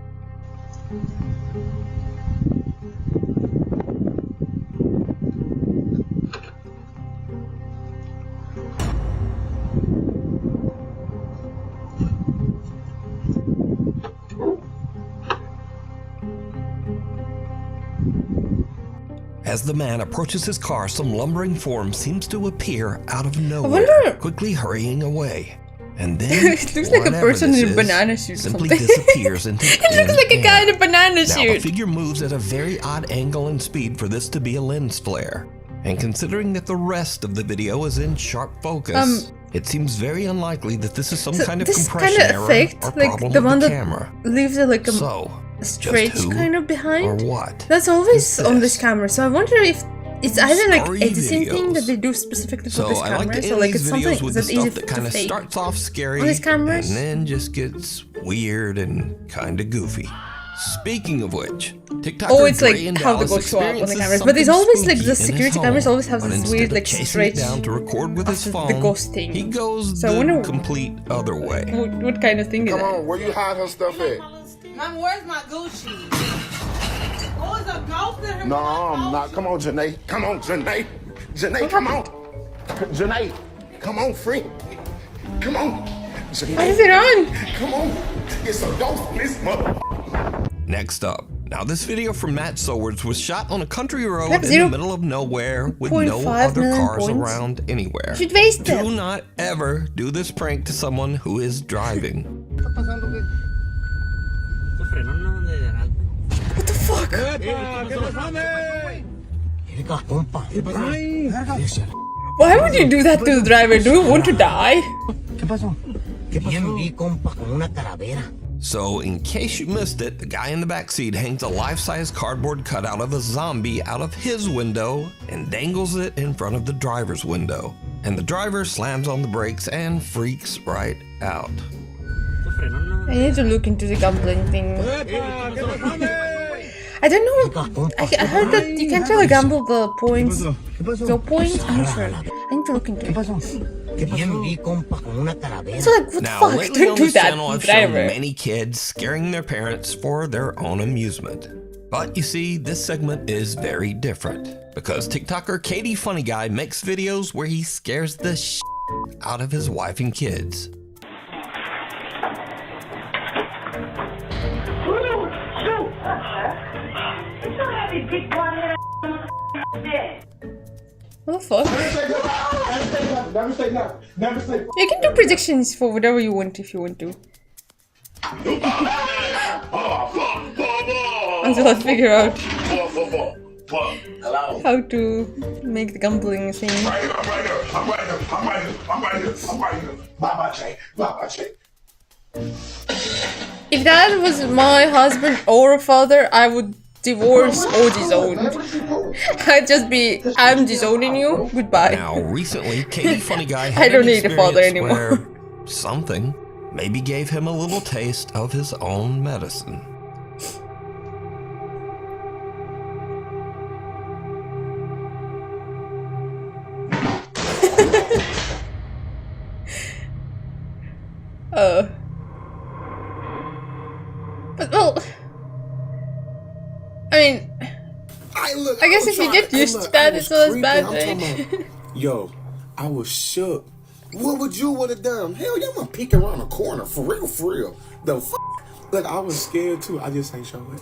As the man approaches his car, some lumbering form seems to appear out of nowhere, quickly hurrying away. And then, It looks like a whatever person this in a is, banana suit or simply something. disappears into It looks like a guy in a banana Now, the suit. figure moves at a very odd angle and speed for this to be a lens flare. And considering that the rest of the video is in sharp focus, it seems very unlikely that this is some kind of this compression kind of error effect, or like problem the with one the that camera. leaves it like a So, stretch just who kind of behind. or what? That's always on this camera. So I wonder if it's either like Story editing thing videos. that they do specifically for So this I camera, like to so end like these it's something videos with the that's easy stuff that to kind of fake. starts off scary On these and cameras? then just gets weird and kind of goofy. Speaking of which, TikToker Oh, it's like Dre in how the Dallas ghosts show up on the experiences cameras, but it's something always like spooky the in his security home. cameras always have But this instead weird of like chasing stretch it down to record with his after phone, the ghost thing. he goes So I the wonder complete other way. what kind of thing is Come that? on, where you hide her stuff at? Mom, where's my Gucci? Oh, it's a ghost in her. No, I'm not. Come on, Janae. Come on, Janae. Janae, come on. Janae, come on, friend. Come on. Janae. What is it on? Come on. It's a ghost in this mother. Next up. Now, this video from Matt Sowards was shot on a country road That's in the middle of nowhere with no 0.5 other million cars points. around anywhere. Should waste Do them. not ever do this prank to someone who is driving. What the fuck? Why would you do that to the driver? Do you want to die? So, in case you missed it, the guy in the backseat hangs a life-size cardboard cutout of a zombie out of his window and dangles it in front of the driver's window. And the driver slams on the brakes and freaks right out. I need to look into the gambling thing. I don't know. I heard that you can't really gamble the points. Your points? I'm not sure. I need to look into it. So like, what Now, the fuck? lately Don't on do this that, channel, I've shown driver. many kids scaring their parents for their own amusement. But you see, this segment is very different because TikToker Katie Funny Guy makes videos where he scares the shit out of his wife and kids. What the fuck? Never say no. Never say. You can do predictions for whatever you want if you want to. Until I figure out how to make the gambling thing. I'm right here. Bye-bye, Jay. Bye-bye, Jay. If that was my husband or father, I would divorce or disown. I'd just be, I'm disowning you, goodbye. Now, recently, Katie Funny Guy had I don't an need a father experience anymore. where something maybe gave him a little taste of his own medicine. But well, I mean, I guess if you get used to that, it's not as bad, right? Yo, I was shook. What would you would have done? Hell, y'all gonna peek around the corner. For real, for real. The f***? Look, I was scared too. I just ain't show it.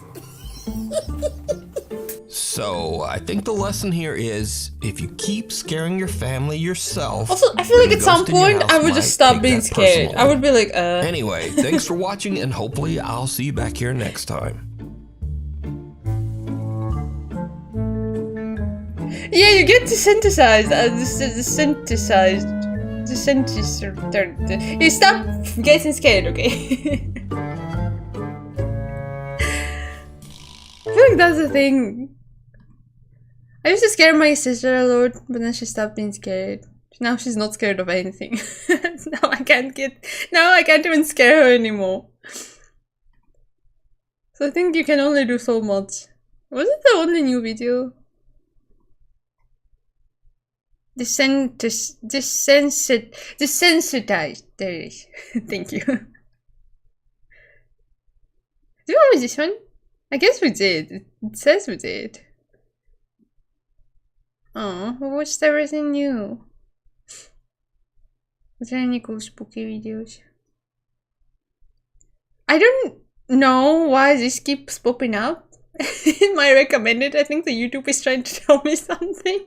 So, I think the lesson here is, if you keep scaring your family yourself... Also, I feel like at some point I would just stop being scared. I would be like, Anyway, thanks for watching, and hopefully I'll see you back here next time. Yeah, you get desensitized. You stop getting scared, okay? I feel like that's the thing. I used to scare my sister a lot, but then she stopped being scared. Now she's not scared of anything. Now I can't even scare her anymore. So I think you can only do so much. Was it the only new video? Desensitized. There it is. Thank you. Do you remember this one? I guess we did. It says we did. Oh, we watched everything new. Was there any cool spooky videos? I don't know why this keeps popping up in my recommended. I think the YouTube is trying to tell me something.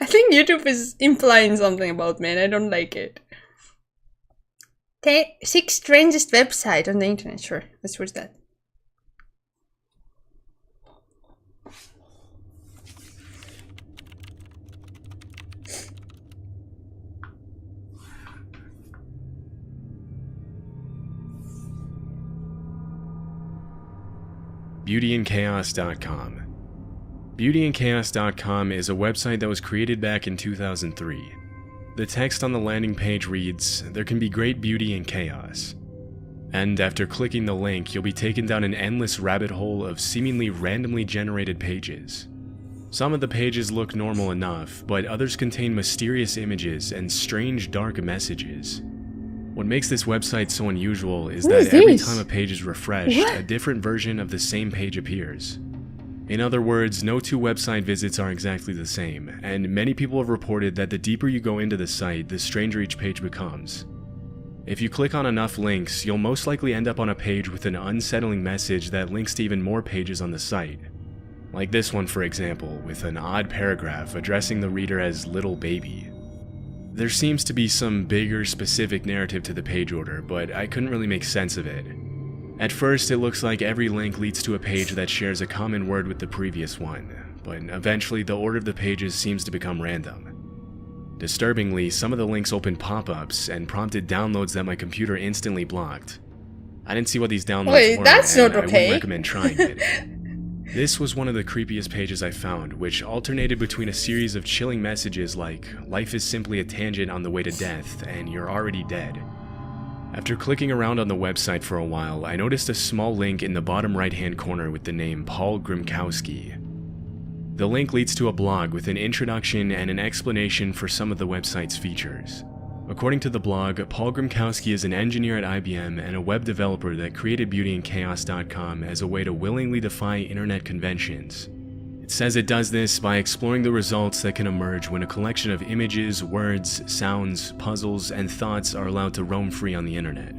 I think YouTube is implying something about me and I don't like it. 6 strangest website on the internet. Sure, let's watch that. BeautyandChaos.com. BeautyandChaos.com is a website that was created back in 2003. The text on the landing page reads, "There can be great beauty in chaos." And after clicking the link, you'll be taken down an endless rabbit hole of seemingly randomly generated pages. Some of the pages look normal enough, but others contain mysterious images and strange dark messages. What makes this website so unusual is that every time a page is refreshed, a different version of the same page appears. In other words, no two website visits are exactly the same, and many people have reported that the deeper you go into the site, the stranger each page becomes. If you click on enough links, you'll most likely end up on a page with an unsettling message that links to even more pages on the site. Like this one, for example, with an odd paragraph addressing the reader as little baby. There seems to be some bigger specific narrative to the page order, but I couldn't really make sense of it. At first, it looks like every link leads to a page that shares a common word with the previous one, but eventually the order of the pages seems to become random. Disturbingly, some of the links opened pop-ups and prompted downloads that my computer instantly blocked. I didn't see what these downloads were, that's and not okay. I wouldn't recommend trying it. This was one of the creepiest pages I found, which alternated between a series of chilling messages like, "Life is simply a tangent on the way to death," and "You're already dead." After clicking around on the website for a while, I noticed a small link in the bottom right-hand corner with the name Paul Grimkowski. The link leads to a blog with an introduction and an explanation for some of the website's features. According to the blog, Paul Grimkowski is an engineer at IBM and a web developer that created BeautyandChaos.com as a way to willingly defy internet conventions. It says it does this by exploring the results that can emerge when a collection of images, words, sounds, puzzles, and thoughts are allowed to roam free on the internet.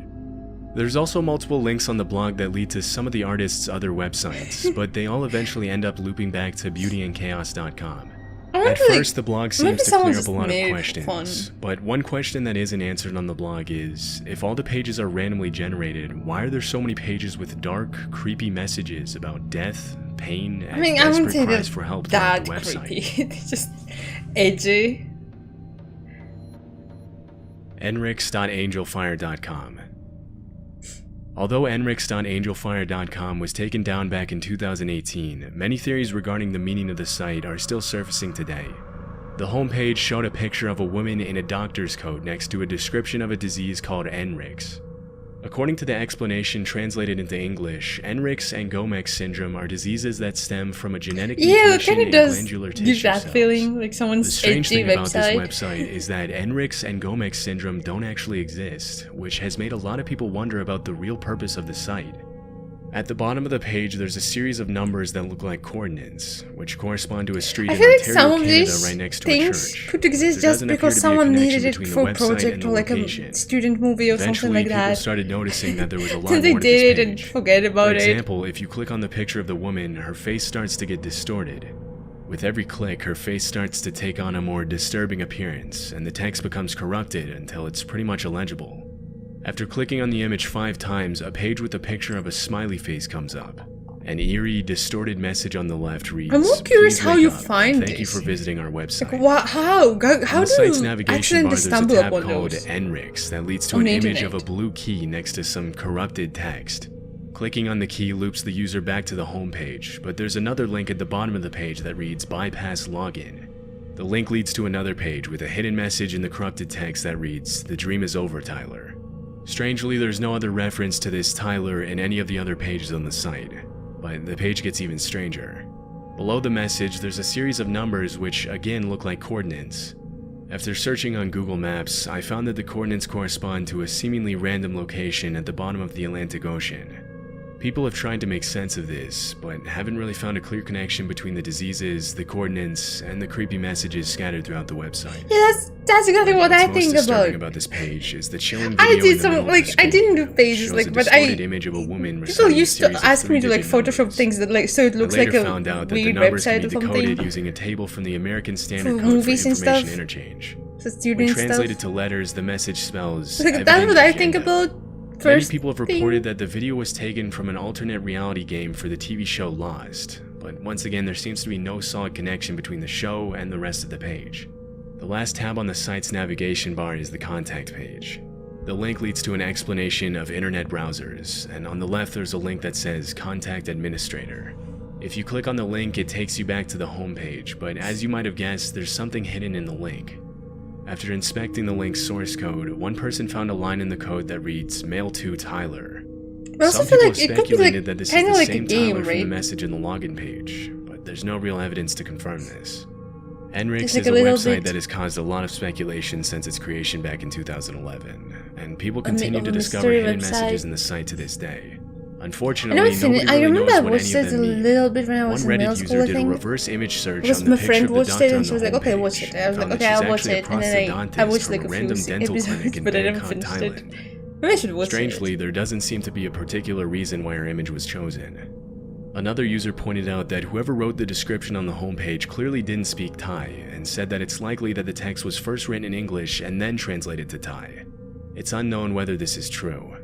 There's also multiple links on the blog that lead to some of the artist's other websites, but they all eventually end up looping back to BeautyandChaos.com. At first, the blog seems to clear up a lot of questions, but one question that isn't answered on the blog is, if all the pages are randomly generated, why are there so many pages with dark, creepy messages about death, pain, and desperate cries for help throughout the website? Creepy. It's just edgy. Enrix.angelfire.com. Although Enrix.angelfire.com was taken down back in 2018, many theories regarding the meaning of the site are still surfacing today. The homepage showed a picture of a woman in a doctor's coat next to a description of a disease called Enrix. According to the explanation translated into English, Enrix and Gomex syndrome are diseases that stem from a genetic mutation in glandular tissue give that cells. feeling like someone's The strange edgy thing about this website. website is that Enrix and Gomex syndrome don't actually exist, which has made a lot of people wonder about the real purpose of the site. At the bottom of the page, there's a series of numbers that look like coordinates, which correspond to a street I in feel like Ontario, some of Canada, these right next to a things church. could exist There just doesn't appear because to be a someone connection needed it between for the a website project and or the like location. a student movie or something Eventually, like people that. started noticing that there was a lot Then they more to this did it and page. forget about For it. example, if you click on the picture of the woman, her face starts to get distorted. With every click, her face starts to take on a more disturbing appearance, and the text becomes corrupted until it's pretty much illegible. After clicking on the image 5 times, a page with a picture of a smiley face comes up. An eerie, distorted message on the left reads, I'm more curious "Please how wake you up. Thank Thank you for visiting our website." Like, how On do the site's you navigation bar, accidentally there's a stumble tab upon called those? NRIX that leads to On an the image of internet? a blue key next to some corrupted text. Clicking on the key loops the user back to the home page, but there's another link at the bottom of the page that reads "Bypass login." The link leads to another page with a hidden message in the corrupted text that reads, "The dream is over, Tyler." Strangely, there's no other reference to this Tyler in any of the other pages on the site, but the page gets even stranger. Below the message, there's a series of numbers which again look like coordinates. After searching on Google Maps, I found that the coordinates correspond to a seemingly random location at the bottom of the Atlantic Ocean. People have tried to make sense of this, but haven't really found a clear connection between the diseases, the coordinates, and the creepy messages scattered throughout the website. Yeah, that's exactly what I What's think most disturbing about. about this page is the chilling video I in did the some middle of like the I didn't do screen, pages shows like, a but I distorted image of a woman people reciting a used to series of ask me to like 3-digit Photoshop numbers. things that like so it looks I later like a found out that the weird numbers website can or be decoded something. using a table from the American Standard For Code for movies and Information stuff. Interchange. For When student translated stuff. to letters, the message spells Like, that's evident what I think agenda. about. Many First people have thing. reported that the video was taken from an alternate reality game for the TV show Lost, but once again there seems to be no solid connection between the show and the rest of the page. The last tab on the site's navigation bar is the contact page. The link leads to an explanation of internet browsers, and on the left there's a link that says Contact Administrator. If you click on the link, it takes you back to the home page, but as you might have guessed, there's something hidden in the link. After inspecting the link's source code, one person found a line in the code that reads "Mail to Tyler." I also Some feel people like have it could be speculated like that this is kind the of like a same game, Tyler from the right? message in the login page, but there's no real evidence to confirm this. NRIX It's like is a a little website bit- that has caused a lot of speculation since its creation back in 2011, and people A continue of to a discover mystery hidden website. messages in the site to this day. I Unfortunately, know I've seen nobody it. I really remember knows I what watched any of it a them mean. little bit when I One was in Reddit middle user school, I did a think. reverse image search Because on the my picture friend of the watched doctor it on and she the was like, okay, watch homepage, it. I was and like, found okay, that I'll she's watch actually a it. And then I prosthodontist watched from like a a random few dental clinic episodes, in but I never Bangkok, finished it. Thailand. Maybe I should watch it. Strangely, there doesn't seem to be a particular reason why our image was chosen. Another user pointed out that whoever wrote the description on the homepage clearly didn't speak Thai, and said that it's likely that the text was first written in English and then translated to Thai. It's unknown whether this is true.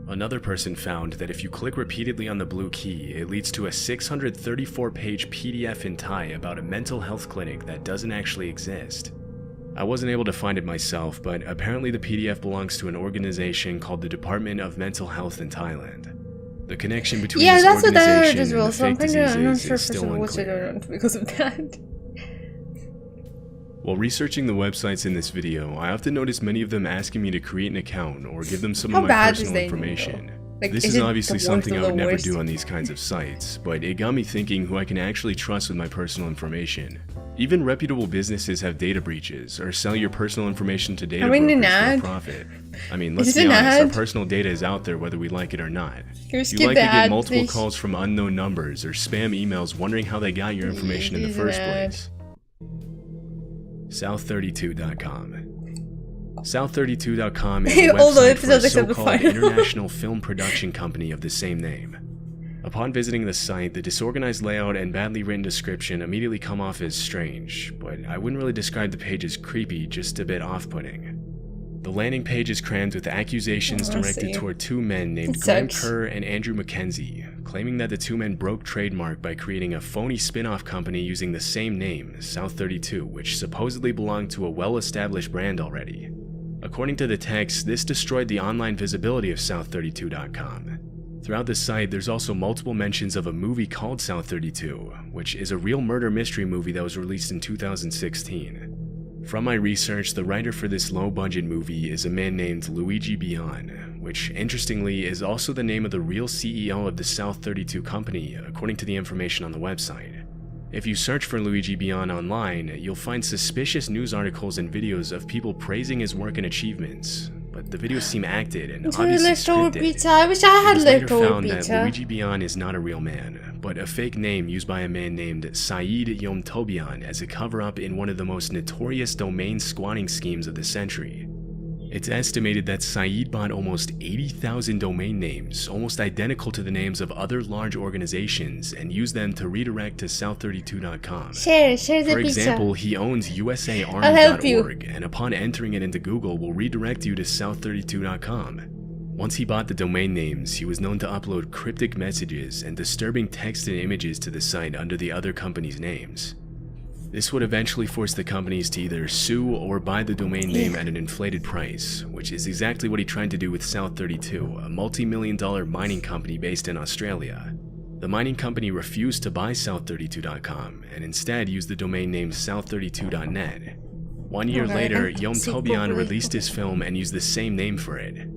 Another person found that if you click repeatedly on the blue key, it leads to a 634-page PDF in Thai about a mental health clinic that doesn't actually exist. I wasn't able to find it myself, but apparently the PDF belongs to an organization called the Department of Mental Health in Thailand. The connection between Yeah, this that's what I heard organization as and well. the So I'm fake kind of I'm not diseases sure is if I still should watch it unclear. or not because of that. While researching the websites in this video, I often notice many of them asking me to create an account or give them some How of my bad is personal they information. know? Like, This is is it obviously the worst something of I the would never worst? do on these kinds of sites, but it got me thinking who I can actually trust with my personal information. Even reputable businesses have data breaches or sell your personal information to data Are we in an brokers for a ad? profit. I mean, Is let's it be an honest, our ad? personal data is out there whether we like it or not. we You skip likely the get ad, multiple please? calls from unknown numbers or spam emails wondering how they got your information in the It is an first ad. place. South32.com. South32.com is a All the website for a episodes except the so-called final. international film production company of the same name. Upon visiting the site, the disorganized layout and badly written description immediately come off as strange, but I wouldn't really describe the page as creepy, just a bit off-putting. The landing page is crammed with accusations Oh, I directed see. toward two men named It Graham sucks. Kerr and Andrew Mackenzie, claiming that the two men broke trademark by creating a phony spin-off company using the same name, South32, which supposedly belonged to a well-established brand already. According to the text, this destroyed the online visibility of South32.com. Throughout the site, there's also multiple mentions of a movie called South32, which is a real murder mystery movie that was released in 2016. From my research, the writer for this low-budget movie is a man named Luigi Bion, which interestingly is also the name of the real CEO of the South32 company, according to the information on the website. If you search for Luigi Bion online, you'll find suspicious news articles and videos of people praising his work and achievements, but the videos seem acted and Enjoy obviously leftover scripted. pizza. I wish I had It was later leftover found that pizza. Luigi Bian is not a real man, but a fake name used by a man named Saeed Yom Tobian as a cover-up in one of the most notorious domain squatting schemes of the century. It's estimated that Saeed bought almost 80,000 domain names, almost identical to the names of other large organizations, and used them to redirect to South32.com. Share the For pizza. example, he owns I'll help you. USAArmy.org, and upon entering it into Google will redirect you to South32.com. Once he bought the domain names, he was known to upload cryptic messages and disturbing text and images to the site under the other company's names. This would eventually force the companies to either sue or buy the domain name at an inflated price, which is exactly what he tried to do with South32, a multi-million-dollar mining company based in Australia. The mining company refused to buy South32.com and instead used the domain name South32.net. 1 year later, Yom Tobian released his film and used the same name for it.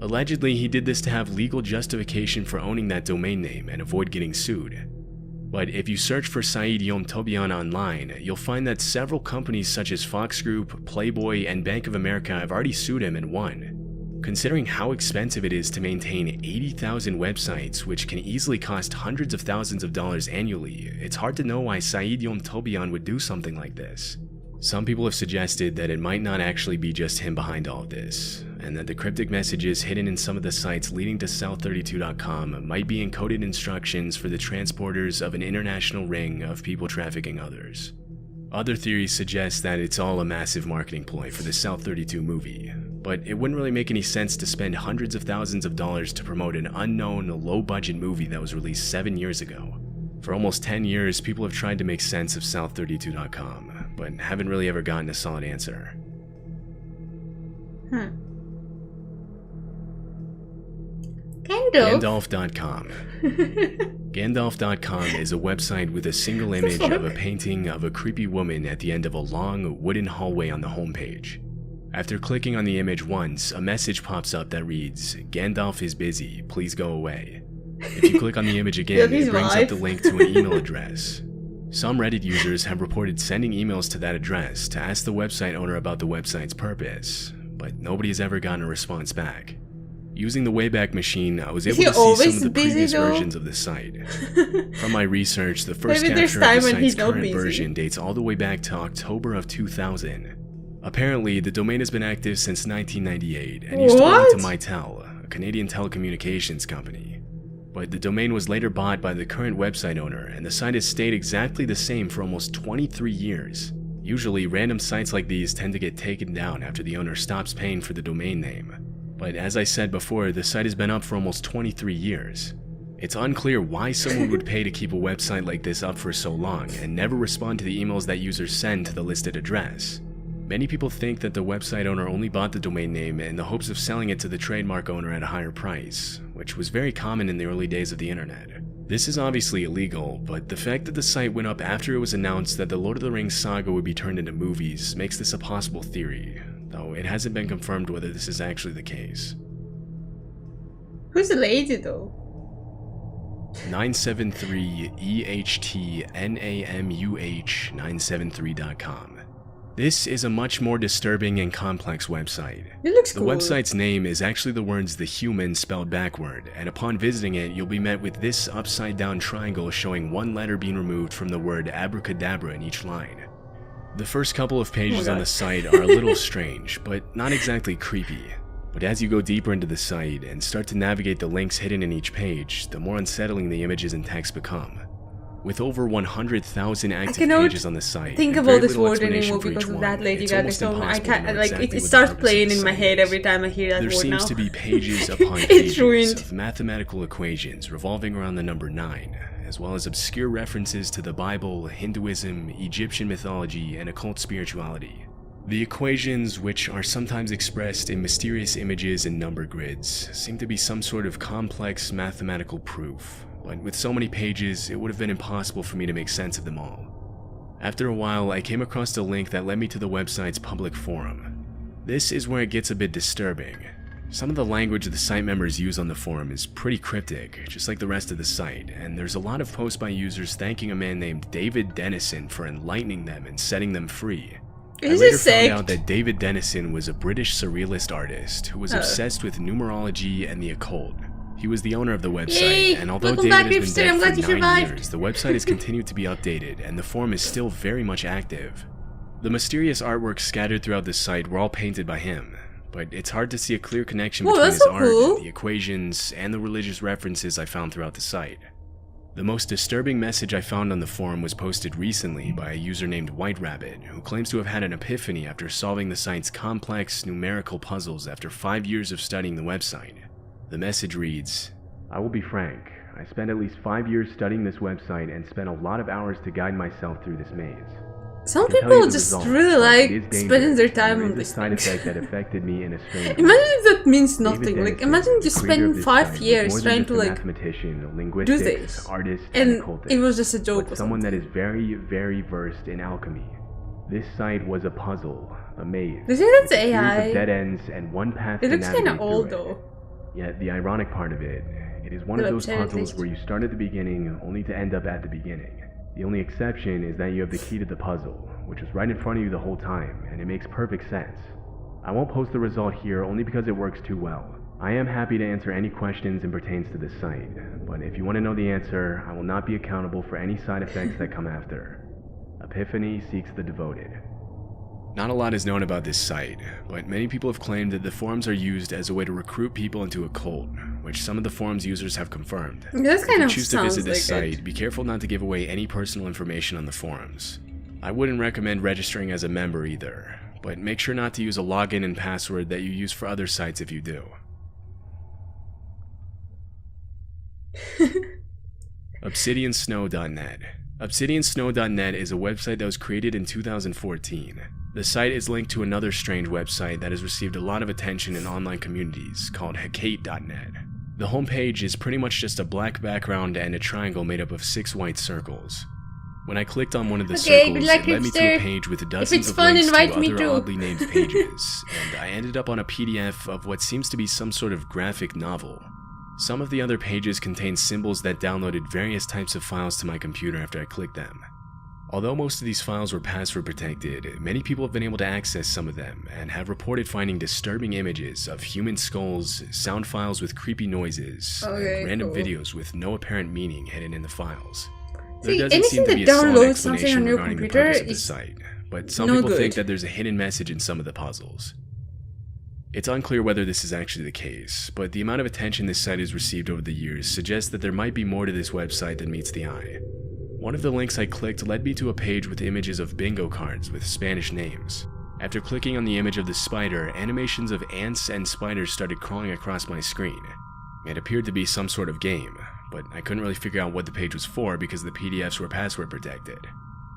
Allegedly, he did this to have legal justification for owning that domain name and avoid getting sued. But if you search for Saeed Yom Tobian online, you'll find that several companies such as Fox Group, Playboy, and Bank of America have already sued him and won. Considering how expensive it is to maintain 80,000 websites, which can easily cost hundreds of thousands of dollars annually, it's hard to know why Saeed Yom Tobian would do something like this. Some people have suggested that it might not actually be just him behind all of this, and that the cryptic messages hidden in some of the sites leading to South32.com might be encoded instructions for the transporters of an international ring of people trafficking others. Other theories suggest that it's all a massive marketing ploy for the South32 movie, but it wouldn't really make any sense to spend hundreds of thousands of dollars to promote an unknown, low-budget movie that was released 7 years ago. For almost 10 years, people have tried to make sense of South32.com, but haven't really ever gotten a solid answer. Gandalf.com. Gandalf.com is a website with a single image of a painting of a creepy woman at the end of a long wooden hallway on the homepage. After clicking on the image once, a message pops up that reads, "Gandalf is busy, please go away." If you click on the image again, it brings up the link to an email address. Some Reddit users have reported sending emails to that address to ask the website owner about the website's purpose, but nobody has ever gotten a response back. Using the Wayback Machine, I was able to see some of the previous versions of the site. From my research, the first capture of the site's current version dates all the way back to October of 2000. Apparently, the domain has been active since 1998 and used to belong to Mitel, a Canadian telecommunications company. But the domain was later bought by the current website owner, and the site has stayed exactly the same for almost 23 years. Usually, random sites like these tend to get taken down after the owner stops paying for the domain name. But as I said before, the site has been up for almost 23 years. It's unclear why someone would pay to keep a website like this up for so long and never respond to the emails that users send to the listed address. Many people think that the website owner only bought the domain name in the hopes of selling it to the trademark owner at a higher price, which was very common in the early days of the internet. This is obviously illegal, but the fact that the site went up after it was announced that the Lord of the Rings saga would be turned into movies makes this a possible theory, though it hasn't been confirmed whether this is actually the case. Who's the lady though? 973EHTNAMUH973.com. This is a much more disturbing and complex website. It looks The cool. website's name is actually the words "the human" spelled backward, and upon visiting it, you'll be met with this upside-down triangle showing one letter being removed from the word abracadabra in each line. The first couple of pages on the site are a little strange, but not exactly creepy. But as you go deeper into the site and start to navigate the links hidden in each page, the more unsettling the images and text become. With over 100,000 active pages on the site, Think and about very this little word anymore explanation for because each of one, that Lady it's Gaga almost song. I impossible to can't know like exactly it what the starts purpose playing of the in my site head is. every time I hear that There word now. seems to be pages upon It's pages ruined. of mathematical equations revolving around the number 9, as well as obscure references to the Bible, Hinduism, Egyptian mythology, and occult spirituality. The equations, which are sometimes expressed in mysterious images and number grids, seem to be some sort of complex mathematical proof, but with so many pages, it would have been impossible for me to make sense of them all. After a while, I came across a link that led me to the website's public forum. This is where it gets a bit disturbing. Some of the language the site members use on the forum is pretty cryptic, just like the rest of the site, and there's a lot of posts by users thanking a man named David Dennison for enlightening them and setting them free. I later found out that David Denison was a British surrealist artist who was obsessed with numerology and the occult. He was the owner of the website, Yay! and although Welcome David back, has been Ripster. I'm glad dead you for 9 survived. years, the website has continued to be updated, and the forum is still very much active. The mysterious artworks scattered throughout the site were all painted by him, but it's hard to see a clear connection Whoa, between that's his so art, cool. the equations, and the religious references I found throughout the site. The most disturbing message I found on the forum was posted recently by a user named White Rabbit, who claims to have had an epiphany after solving the site's complex numerical puzzles after 5 years of studying the website. The message reads, "I will be frank, I spent at least 5 years studying this website and spent a lot of hours to guide myself through this maze. Some I can tell people you the just result, really but like it is dangerous, spending their and time there on is a this side effect that affected me in a strange way. Imagine if that means David nothing. Like, Denison, imagine you the creator of spend this 5 site, was years more than trying just to a like mathematician, do linguistics, this, artist, and occultist, it was just a joke. but Or someone that something. is very, very versed in alchemy. This site was a puzzle, a maze, They say that's with a series AI. of dead ends and one path It to looks kind navigate of old through it. though. Yet the ironic part of it, it is one The of those website at puzzles least. where you start at the beginning only to end up at the beginning. The only exception is that you have the key to the puzzle, which was right in front of you the whole time, and it makes perfect sense. I won't post the result here only because it works too well. I am happy to answer any questions and pertains to this site, but if you want to know the answer, I will not be accountable for any side effects that come after. Epiphany seeks the devoted." Not a lot is known about this site, but many people have claimed that the forums are used as a way to recruit people into a cult, which some of the forum's users have confirmed. That kind If you of choose to sounds visit this like site, be careful not to give away any personal information on the forums. I wouldn't recommend registering as a member either, but make sure not to use a login and password that you use for other sites if you do. ObsidianSnow.net. ObsidianSnow.net is a website that was created in 2014. The site is linked to another strange website that has received a lot of attention in online communities called Hecate.net. The homepage is pretty much just a black background and a triangle made up of 6 white circles. When I clicked on one of the Okay, circles, good luck, it led me to a Ripster. page with If dozens it's of fun, links invite to me other too. oddly named pages, and I ended up on a PDF of what seems to be some sort of graphic novel. Some of the other pages contain symbols that downloaded various types of files to my computer after I clicked them. Although most of these files were password protected, many people have been able to access some of them and have reported finding disturbing images of human skulls, sound files with creepy noises, Okay, and random cool. videos with no apparent meaning hidden in the files. See, There doesn't seem anything to that be a solid downloads something explanation on your regarding the computer purpose of the is site, but some no people think good. that there's a hidden message in some of the puzzles. It's unclear whether this is actually the case, but the amount of attention this site has received over the years suggests that there might be more to this website than meets the eye. One of the links I clicked led me to a page with images of bingo cards with Spanish names. After clicking on the image of the spider, animations of ants and spiders started crawling across my screen. It appeared to be some sort of game, but I couldn't really figure out what the page was for because the PDFs were password protected.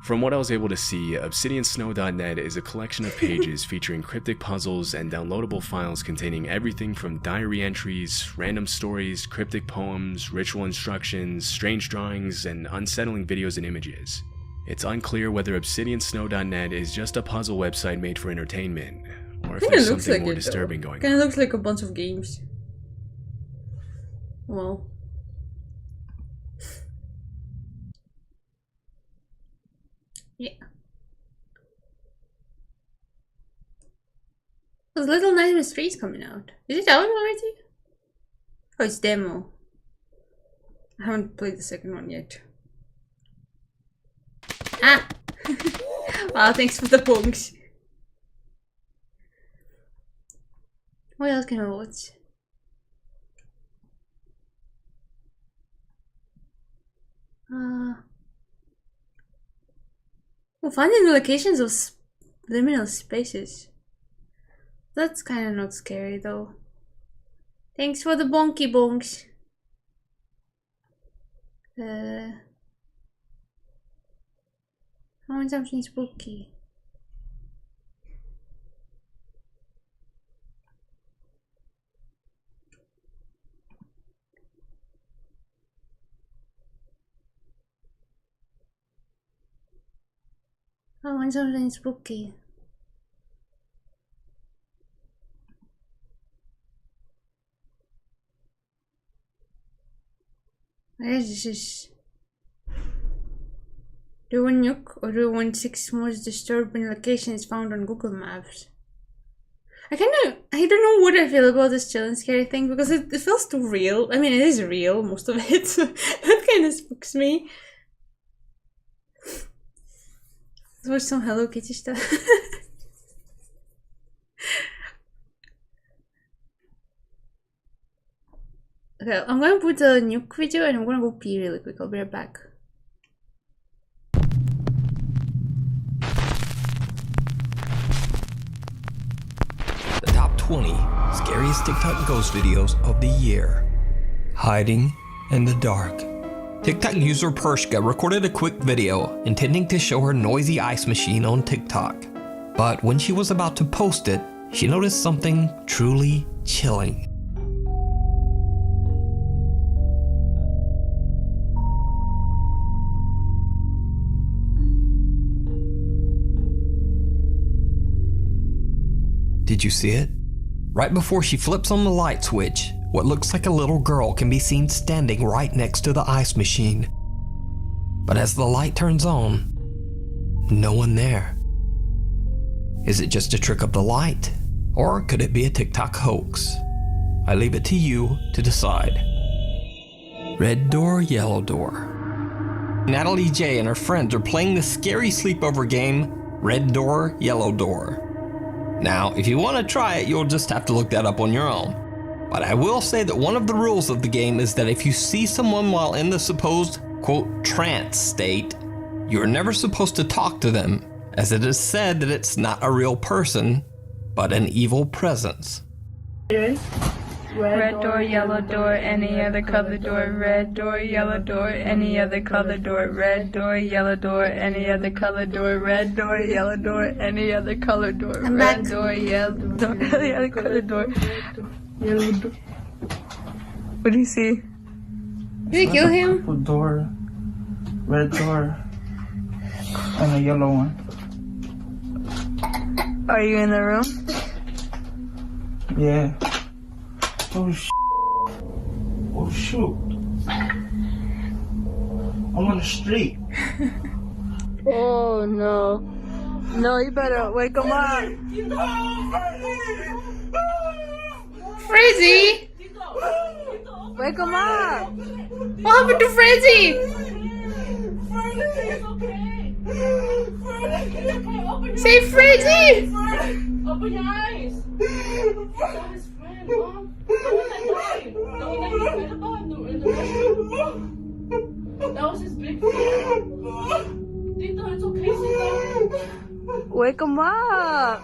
From what I was able to see, ObsidianSnow.net is a collection of pages featuring cryptic puzzles and downloadable files containing everything from diary entries, random stories, cryptic poems, ritual instructions, strange drawings, and unsettling videos and images. It's unclear whether ObsidianSnow.net is just a puzzle website made for entertainment, or if Kinda there's looks something like more it, disturbing going on. Kind of looks like a bunch of games. Well. Yeah. There's Little Nightmares 3 is coming out. Is it out already? Oh, it's demo. I haven't played the second one yet. Ah! Wow, thanks for the punks. What else can I watch? Well, finding the locations of liminal spaces. That's kind of not scary though. Thanks for the bonky bonks. I want something spooky. I want something spooky. This is Ruinuk or Ruin6 most disturbing location is found on Google Maps. I don't know what I feel about this chill and scary thing because it feels too real. I mean, it is real, most of it, so that kind of spooks me. Let's watch some Hello Kitty stuff. Okay, I'm gonna put a Nuke video and I'm gonna go pee really quick. I'll be right back. The top 20 scariest TikTok ghost videos of the year. Hiding in the dark. TikTok user Pershka recorded a quick video intending to show her noisy ice machine on TikTok. But when she was about to post it, she noticed something truly chilling. Did you see it? Right before she flips on the light switch, what looks like a little girl can be seen standing right next to the ice machine. But as the light turns on, no one there. Is it just a trick of the light? Or could it be a TikTok hoax? I leave it to you to decide. Red door, yellow door. Natalie J and her friends are playing the scary sleepover game, Red Door, Yellow Door. Now, if you want to try it, you'll just have to look that up on your own. But I will say that one of the rules of the game is that if you see someone while in the supposed, quote, trance state, you're never supposed to talk to them, as it is said that it's not a real person, but an evil presence. Red door, yellow door, any other color door. Red door, yellow door, any other color door. Red door, yellow door, any other color door. Red door, yellow door, any other color door. Red door, yellow door, any other color door. Yellow door. What do you see? Did you kill him? Door, red door, and a yellow one. Are you in the room? Yeah. Oh oh shoot. I'm on the street. Oh no. No, you better wake him up. Freddy! Wake him up! What happened to Freddy? Say Freddy! Open your eyes! That was his big friend. Tito, it's okay, Tito. Wake him up!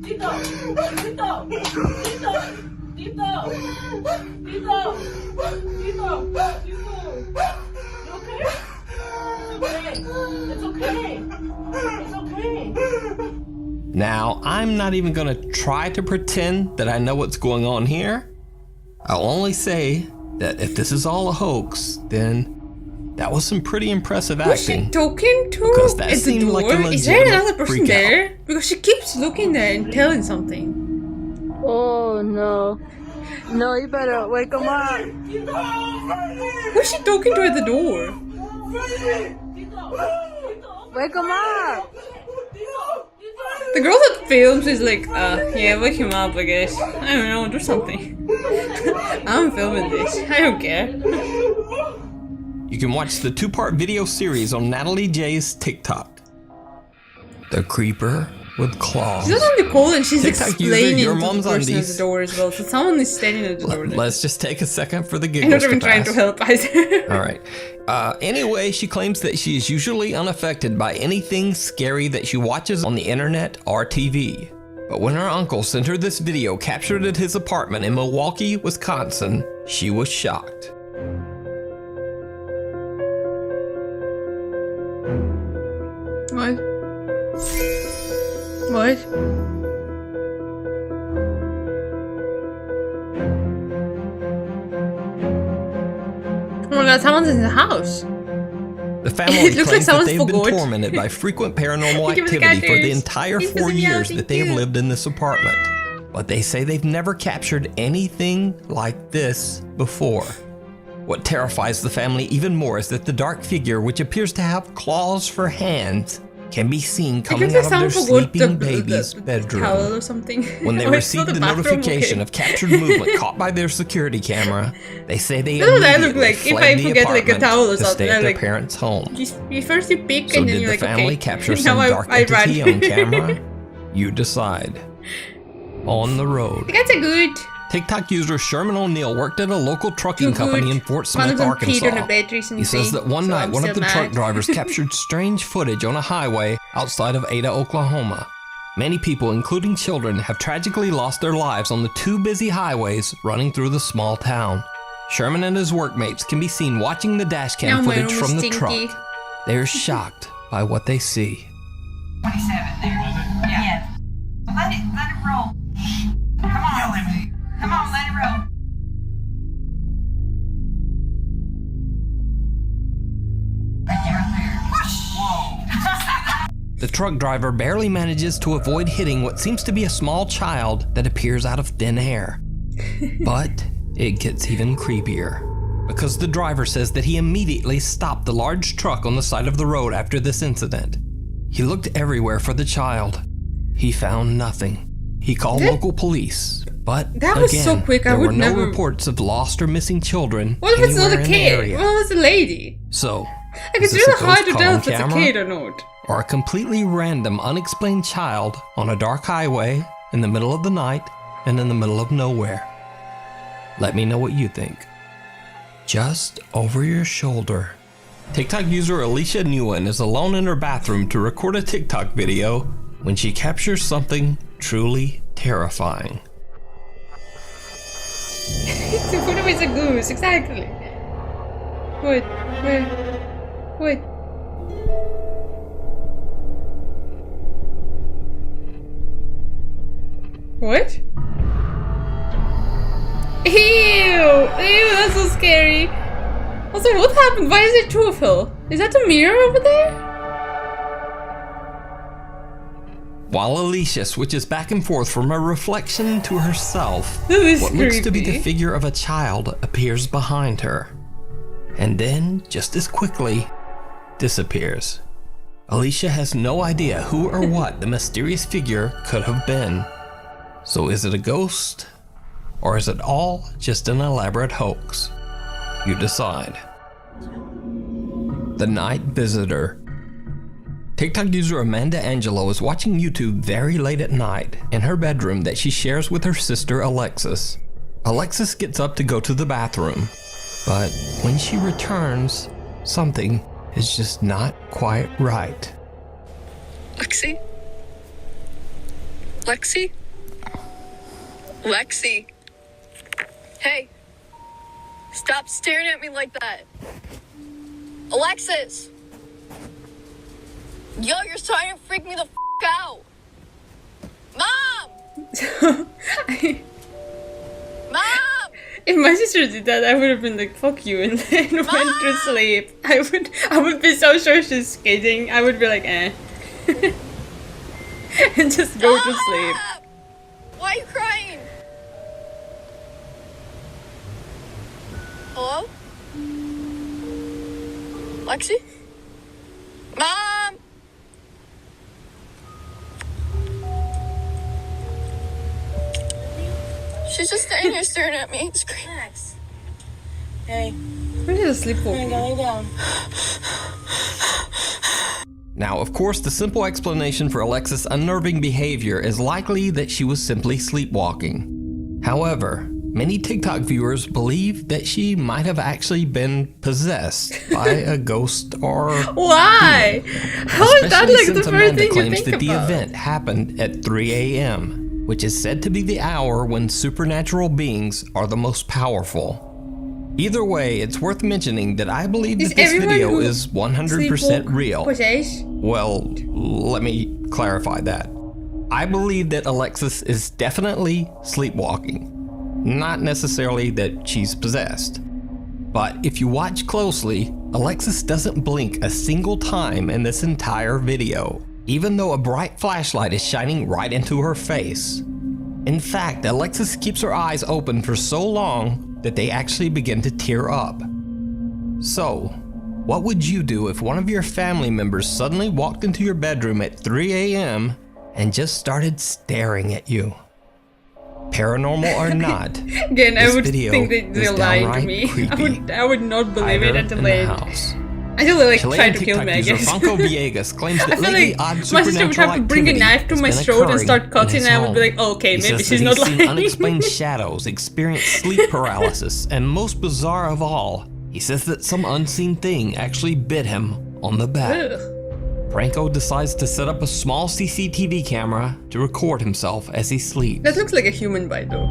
Tito! Tito! Tito! Tito! Tito! Tito! Tito! You okay? It's okay. It's okay. Now, I'm not even gonna try to pretend that I know what's going on here. I'll only say that if this is all a hoax, then that was some pretty impressive acting. Who's she talking to because that at the seemed door? like a Is there another legitimate person freak out. there? Because she keeps looking there and telling something. Oh no. No, you better wake him up. Who's she talking to at the door? Wake him up! The girl that films is like, yeah, wake him up, I guess. I don't know, do something. I'm filming this. I don't care. You can watch the 2-part video series on Natalie J's TikTok. The Creeper with Claws. She's on the call and she's TikTok user, explaining your to the mom's person at undies. the door as well. So someone is standing at the door. Let's just take a second for the I'm giggles not even to trying pass. to help either. All right. Anyway, she claims that she is usually unaffected by anything scary that she watches on the internet or TV. But when her uncle sent her this video captured at his apartment in Milwaukee, Wisconsin, she was shocked. What? What? Oh my god, someone's in the house. The family It looks like claims that someone's they've been forgot. tormented by frequent paranormal Give me the activity for the characters. entire Give me 4 the years meow, that they thank have you. lived in this apartment. But they say they've never captured anything like this before. What terrifies the family even more is that the dark figure, which appears to have claws for hands, can be seen coming out of their sleeping baby's bedroom. Towel or something. When they received the notification of captured movement caught by their security camera, they say they That's what I look immediately like if fled I the forget like a apartment towel or to something. stay at I'm their like, parents' home. you first you pick So and then did you're the like, family okay. capture Now some dark I entity run. on camera? You decide. On the road. That's a good. TikTok user Sherman O'Neill worked at a local trucking Too company good. in Fort One of Smith, them peed on a Arkansas. bed recently, He says that one so night I'm one of still the truck mad. drivers captured strange footage on a highway outside of Ada, Oklahoma. Many people, including children, have tragically lost their lives on the two busy highways running through the small town. Sherman and his workmates can be seen watching the dash Now cam my footage room from is the stinky. truck. They are shocked by what they see. 27 there. Yeah. Let it roll. Come on. Come on, let it roll. Right there. Whoosh. Whoa. The truck driver barely manages to avoid hitting what seems to be a small child that appears out of thin air. But it gets even creepier, because the driver says that he immediately stopped the large truck on the side of the road after this incident. He looked everywhere for the child. He found nothing. He called local police, but That was again, so quick, I there were would no never- reports of lost or missing children What if it's not anywhere a in the kid? area. What if it's a lady? So, Like, is it's this a really hard ghost to caught tell on if it's a camera? kid or not. Or a completely random, unexplained child on a dark highway in the middle of the night and in the middle of nowhere? Let me know what you think. Just over your shoulder. TikTok user Alicia Nguyen is alone in her bathroom to record a TikTok video when she captures something truly terrifying. So what if it's a goose? Exactly. What? Where? What? What? Ew! Ew, that's so scary. Also, what happened? Why is there two of her? Is that a mirror over there? While Alicia switches back and forth from her reflection to herself, That is what looks to be the creepy. figure of a child appears behind her. And then, just as quickly, disappears. Alicia has no idea who or what the mysterious figure could have been. So is it a ghost? Or is it all just an elaborate hoax? You decide. The Night Visitor. TikTok user Amanda Angelo is watching YouTube very late at night in her bedroom that she shares with her sister Alexis. Alexis gets up to go to the bathroom, but when she returns, something is just not quite right. Lexi? Lexi? Lexi? Hey! Stop staring at me like that! Alexis! Yo, you're starting to freak me the f out! Mom! Mom! If my sister did that, I would have been like, fuck you, and then went to sleep. I would be so sure she's kidding. I would be like, eh. And just go to sleep. Why are you crying? Hello? Lexi? Mom! She's just standing here staring at me. Screaming. Hey. Where did I sleep for? Lay down. Now, of course, the simple explanation for Alexis' unnerving behavior is likely that she was simply sleepwalking. However, many TikTok viewers believe that she might have actually been possessed by a ghost or Why? How is that especially like since the first Amanda thing you claims think that the about? event happened at 3 a.m., which is said to be the hour when supernatural beings are the most powerful. Either way, it's worth mentioning that I believe Is that this everyone video who is 100% sleepwalk real. possessed? Well, let me clarify that. I believe that Alexis is definitely sleepwalking. Not necessarily that she's possessed. But if you watch closely, Alexis doesn't blink a single time in this entire video, even though a bright flashlight is shining right into her face. In fact, Alexis keeps her eyes open for so long that they actually begin to tear up. So, what would you do if one of your family members suddenly walked into your bedroom at 3 a.m. and just started staring at you? Paranormal or not, again, I would video think that they're is lying to downright me. creepy. I would not believe Hide it her until in they the house. until they like Chilean try to kill TikTok me, I user guess. Franco Villegas claims I that feel lately like odd my sister would supernatural have to bring a activity knife to my has been throat and occurring start in cutting, his and I would be home. like, oh, okay, He maybe says she's that not he's seen lying. unexplained shadows, experienced sleep paralysis, and most bizarre of all, he says that some unseen thing actually bit him on the back. Ugh. Franco decides to set up a small CCTV camera to record himself as he sleeps. That looks like a human bite, though.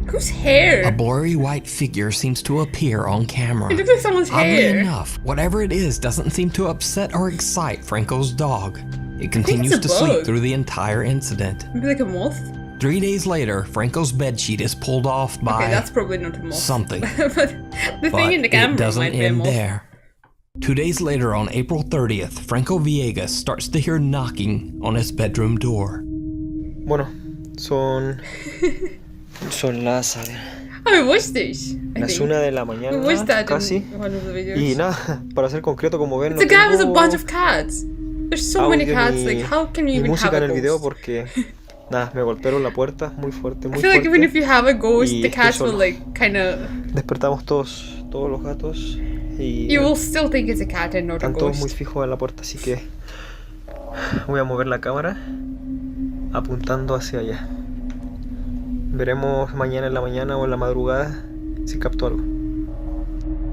Whose hair? A blurry white figure seems to appear on camera. It looks like someone's Oddly hair. enough, whatever it is doesn't seem to upset or excite Franco's dog. It continues it's a to sleep bug. through the entire incident. Maybe like a moth? 3 days later, Franco's bedsheet is pulled off by Okay, that's probably not a moth. something. but the thing in the It camera doesn't might be a end moth. there. 2 days later, on April 30th, Franco Villegas starts to hear knocking on his bedroom door. Bueno, son las, Oh, we watched this. I las think. 1 de la We mañana, watched that casi. in one of the videos. Y nada, para ser concreto, como ven, It's a guy with a bunch of cats. There's so many cats. Like, how can you ni even have música a en el video ghost? porque nada, me golpearon la puerta muy fuerte, I muy feel like fuerte. even if you have a ghost, y the estoy cats will solo. like kind of. Despertamos todos los gatos y You will still think it's a cat and not a están todos muy ghost. fijos en la puerta, así que voy a mover la cámara apuntando hacia allá. Veremos mañana en la mañana o en la madrugada si capto algo.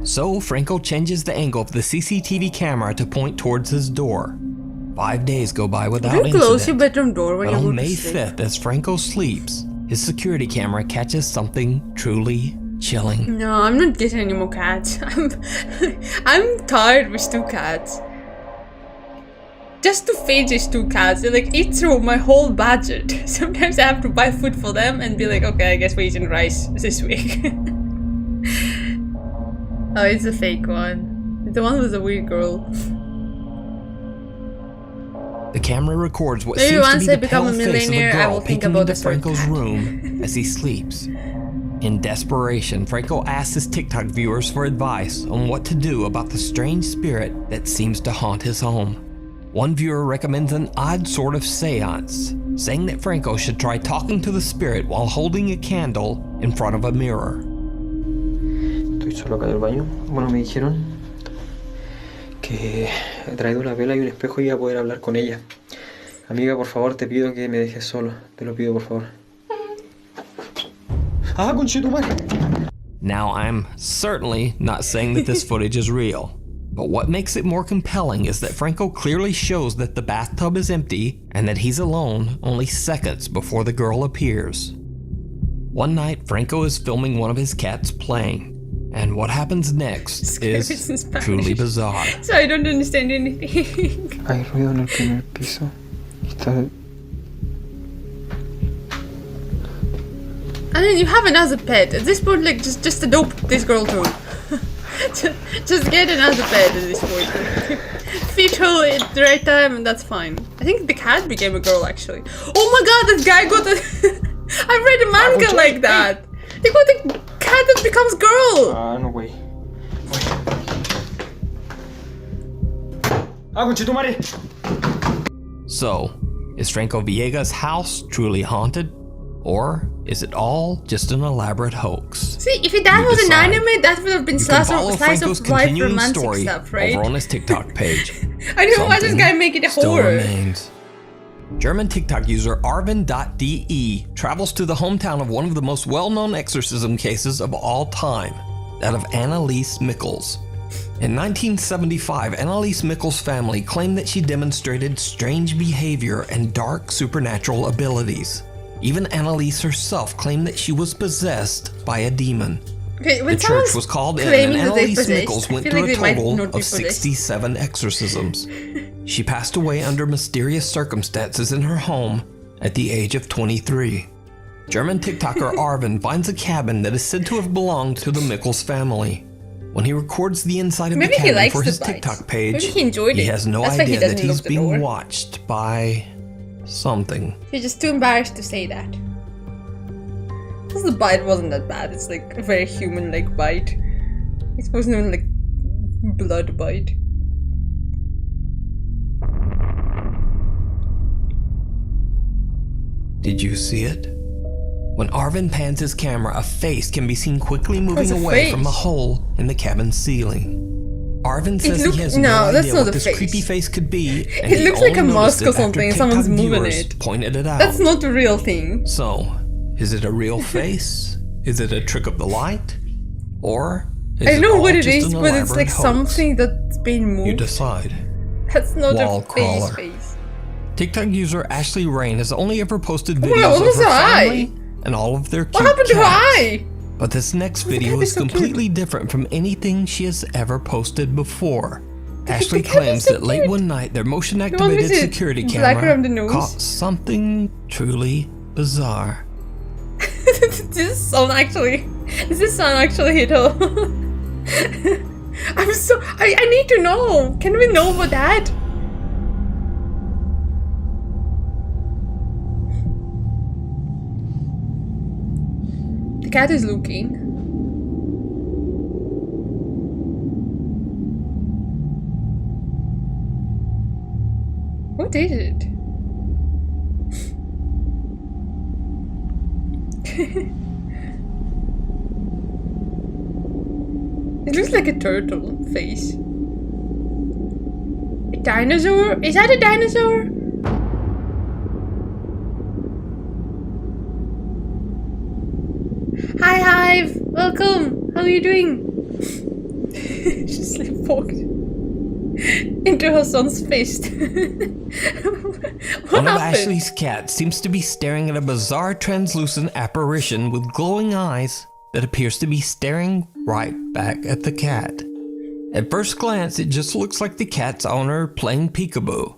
So, Franco changes the angle of the CCTV camera to point towards his door. 5 days go by without Don't close your incident. bedroom door when But you go on to May sleep. 5th, as Franco sleeps, his security camera catches something truly chilling. No, I'm not getting any more cats. I'm tired with 2 cats. Just to feed these 2 cats, they like eat through my whole budget. Sometimes I have to buy food for them and be like, okay, I guess we're eating rice this week. Oh, it's a fake one. It's the one with the weird girl. The camera records what Maybe seems to once be I the become pale a face of a millionaire, I girl will think peeking about into a third Franco's cat. room as he sleeps. In desperation, Franco asks his TikTok viewers for advice on what to do about the strange spirit that seems to haunt his home. One viewer recommends an odd sort of seance, saying that Franco should try talking to the spirit while holding a candle in front of a mirror. Estoy solo acá en el baño. Bueno, me dijeron que he traído una vela y un espejo y iba a poder hablar con ella. Amiga, por favor, te pido que me dejes solo. Te lo pido, por favor. ¡Ah, conchetumare! Now, I'm certainly not saying that this footage is real, but what makes it more compelling is that Franco clearly shows that the bathtub is empty and that he's alone only seconds before the girl appears. One night, Franco is filming one of his cats playing, and what happens next is truly bizarre. So I don't understand anything. Hay ruido en el primer piso. Está... And then you have another pet. At this point, like, just adopt this girl too. just get another pet at this point. Feed her at the right time and that's fine. I think the cat became a girl actually. Oh my god, this guy got a... I read a manga like that. They got a cat that becomes girl. Ah, no way. ¡Ah, conchetumare! So, is Franco Villegas' house truly haunted? Or is it all just an elaborate hoax? See, if that You was an decide. anime, that would have been You can slice follow of Franco's life continuing romantic story stuff, right? over on his TikTok page. I don't know why this Something guy make it a still horror. remains. German TikTok user Arvin.de travels to the hometown of one of the most well-known exorcism cases of all time, that of Anneliese Michels. In 1975, Anneliese Michels' family claimed that she demonstrated strange behavior and dark supernatural abilities. Even Anneliese herself claimed that she was possessed by a demon. Okay, when The church someone's was called in and claiming that they're Anneliese possessed, Michels I went feel through like a they might total not be of possessed. 67 exorcisms. She passed away under mysterious circumstances in her home at the age of 23. German TikToker Arvin finds a cabin that is said to have belonged to the Mikkels family. When he records the inside of Maybe the he cabin likes for the his bites. TikTok page, Maybe he enjoyed it. has no That's why he idea that doesn't he's lock the being door. watched by something. You're just too embarrassed to say that. Because the bite wasn't that bad. It's like a very human-like bite. It wasn't even like blood bite. Did you see it? When Arvin pans his camera, a face can be seen quickly moving a away face? from a hole in the cabin's ceiling. Arvin says he has no, no that's idea not what a this face. creepy face could be, and It he looks like only a mask noticed or it after something and TikTok someone's moving viewers it. pointed it out. That's not the real thing. So, is it a real face? Is it a trick of the light? Or is I it know all what it just is, an but it's like elaborate hoax? something that's been moved. You decide. That's not Wall a face crawler. face. TikTok user Ashley Rain has only ever posted my videos God, what of was her her eye? family and all of their cute What happened to her cats. eye? But this next video cat is is so cute. completely different from anything she has ever posted before. Ashley cat is claims so that late cute. one night their one motion-activated with the security black around the camera nose? caught something truly bizarre. Does this sound actually hit her? I need to know. Can we know about that? The cat is looking. What is it? It looks like a turtle face. A dinosaur? Is that a dinosaur? Hi Hive! Welcome! How are you doing? She sleepwalked into her son's fist. What One of happened? Ashley's cats seems to be staring at a bizarre translucent apparition with glowing eyes that appears to be staring right back at the cat. At first glance, it just looks like the cat's owner playing peekaboo.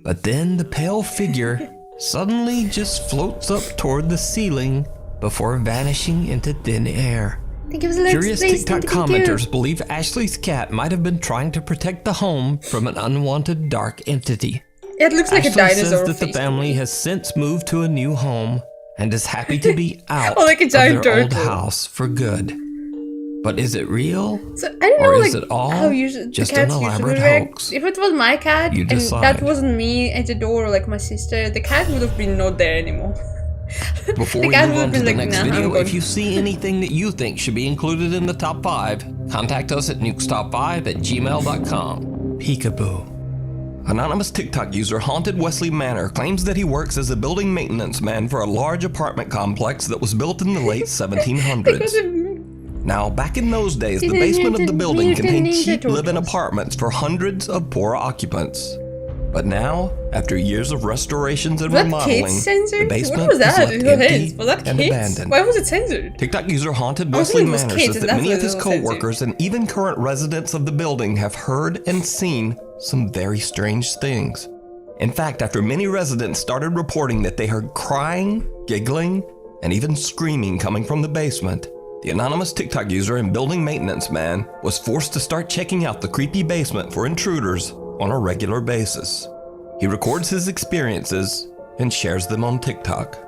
But then the pale figure suddenly just floats up toward the ceiling before vanishing into thin air. Think it was a little Curious space TikTok thing to do. commenters believe Ashley's cat might have been trying to protect the home from an unwanted dark entity. It looks like Ashley a dinosaur says that the face. family has since moved to a new home and is happy to be out Oh, like a giant of their old turtle. house for good. But is it real? So I don't know, Or like is it all how usually just the cats an elaborate usually react. hoax? If it was my cat You and decide. that wasn't me at the door, or like my sister, the cat would have been not there anymore. Before The we cat move would on have to been the like, next "Nah, I'm video, good." if you see anything that you think should be included in the top 5, contact us at nukestop5@gmail.com. Peekaboo. Anonymous TikTok user Haunted Wesley Manor claims that he works as a building maintenance man for a large apartment complex that was built in the late 1700s. Now, back in those days, the basement of the building contained cheap live-in apartments for hundreds of poor occupants. But now, after years of restorations and Was that remodeling, kids censored? the basement What was that is left in your empty heads? Was that and kids? abandoned. Why was it censored? TikTok user Haunted I was Wesley thinking it was Manor kids, says and that that's many why of it his was censored. co-workers and even current residents of the building have heard and seen some very strange things. In fact, after many residents started reporting that they heard crying, giggling, and even screaming coming from the basement, the anonymous TikTok user and building maintenance man was forced to start checking out the creepy basement for intruders on a regular basis. He records his experiences and shares them on TikTok.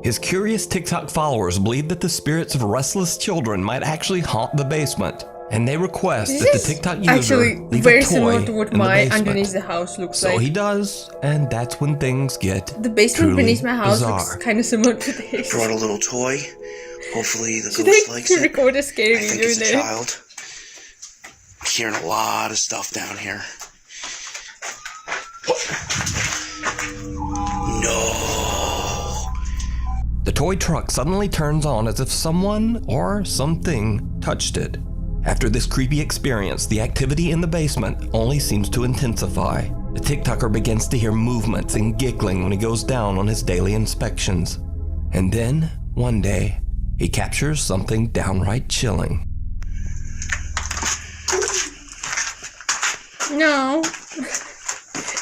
His curious TikTok followers believe that the spirits of restless children might actually haunt the basement, and they request This that the is TikTok user actually leave very a toy similar to what in the my basement. underneath the house looks So like. he does, and that's when things get The basement truly beneath my house bizarre. looks kind of similar to this. Brought a little toy. Hopefully the Should ghost I likes it. record a scary I think video as a there? child, I'm hearing a lot of stuff down here. The toy truck suddenly turns on as if someone or something touched it. After this creepy experience, the activity in the basement only seems to intensify. The TikToker begins to hear movements and giggling when he goes down on his daily inspections. And then, one day, he captures something downright chilling. No.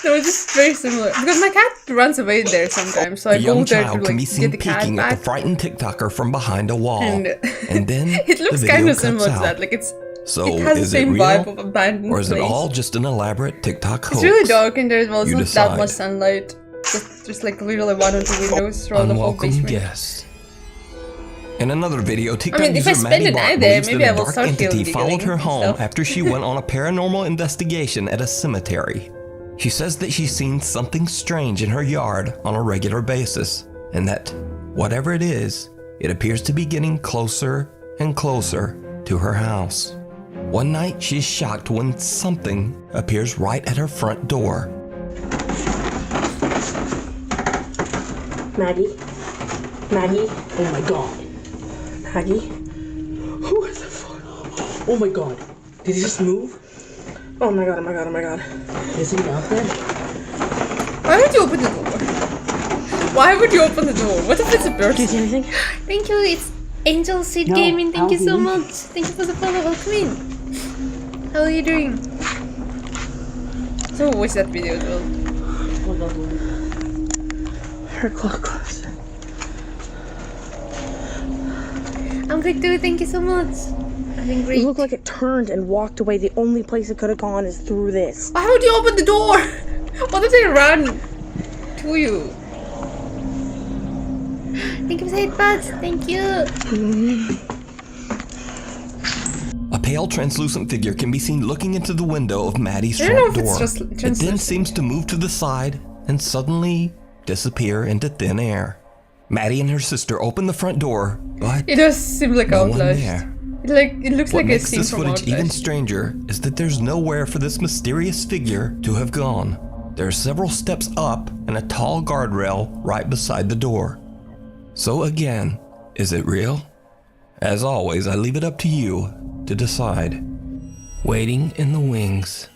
No, it's just very similar. Because my cat runs away there sometimes, so I A young go there child to can be like seen get the cat peeking at the back. frightened TikToker from behind a wall. And then it looks the kind video of similar cuts to that. out. Like it So has the is same it real? vibe of abandoned Or is it place. all just an elaborate TikTok hoax? It's really dark in there as well. It's You not that decide. much sunlight. Just like literally one or two windows throughout the whole Unwelcome basement. guest. In another video, TikTok I mean, if I user spend Maddie the Bart night there, believes maybe that I a will dark start entity feeling followed her giggling and home stuff. after she went on a paranormal investigation at a cemetery. She says that she's seen something strange in her yard on a regular basis, and that whatever it is, it appears to be getting closer and closer to her house. One night, she's shocked when something appears right at her front door. Maggie? Maggie? Oh my god. Maggie? Who is the fuck? Oh my god. Did he just move? Oh my god, oh my god, oh my god. Is he out there? Why would you open the door? Why would you open the door? What if it's a bird? Do you see anything? Thank you, it's Angel Seed No, Gaming. Thank you so Alvin. much. Thank you for the follow. Welcome in. How are you doing? So watch that video as well. Her clock closer. I'm Victor, thank you so much. I've been great. It looked like it turned and walked away. The only place it could have gone is through this. Why would you open the door? What if they run to you? Thank you for the bats. Thank you. A pale, translucent figure can be seen looking into the window of Maddie's I don't know front if it's door. just It then translucent. seems to move to the side and suddenly disappear into thin air. Maddie and her sister open the front door, but It does seem like no one Outlast. there. It looks What like a makes scene this from footage even Outlast. stranger is that there's nowhere for this mysterious figure to have gone. There are several steps up and a tall guardrail right beside the door. So again, is it real? As always, I leave it up to you to decide. Waiting in the wings.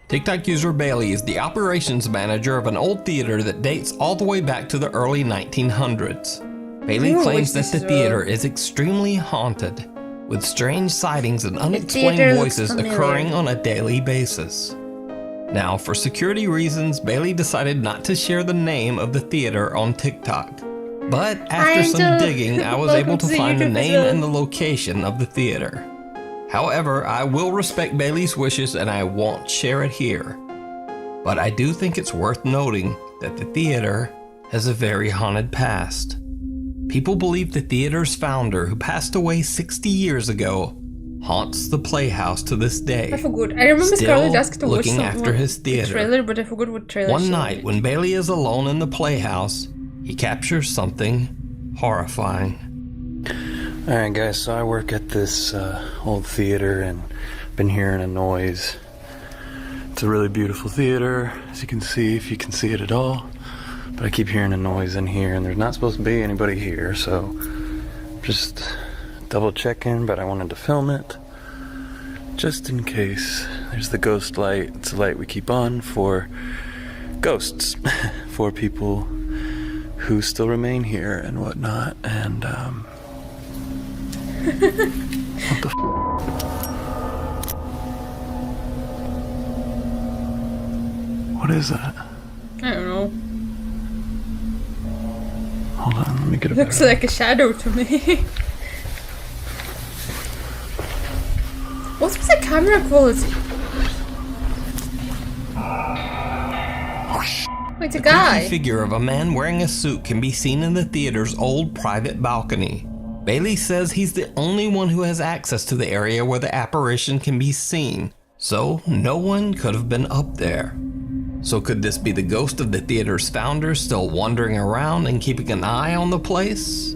TikTok user Bailey is the operations manager of an old theater that dates all the way back to the early 1900s. Bailey Ooh, claims which that the is, theater is extremely haunted, with strange sightings and unexplained theater looks voices familiar. occurring on a daily basis. Now, for security reasons, Bailey decided not to share the name of the theater on TikTok. But after some Angel. digging, I was Welcome able to to find the YouTube as name well. and the location of the theater. However, I will respect Bailey's wishes and I won't share it here. But I do think it's worth noting that the theater has a very haunted past. People believe the theater's founder, who passed away 60 years ago, haunts the Playhouse to this day. I forgot. I remember Still Scarlett asked to watch looking after his the theater. trailer, but I forgot what trailer. One she night, wanted. when Bailey is alone in the Playhouse, he captures something horrifying. Alright guys, so I work at this old theater and been hearing a noise. It's a really beautiful theater, as you can see, if you can see it at all. But I keep hearing a noise in here and there's not supposed to be anybody here, so just double checking, but I wanted to film it just in case. There's the ghost light. It's a light we keep on for ghosts, for people who still remain here and whatnot, and what the f? What is that? I don't know. Hold on, let me get a Looks better. like a shadow to me. What's with the camera quality? Wait, a The guy. creepy figure of a man wearing a suit can be seen in the theater's old private balcony. Bailey says he's the only one who has access to the area where the apparition can be seen, so no one could have been up there. So could this be the ghost of the theater's founder still wandering around and keeping an eye on the place?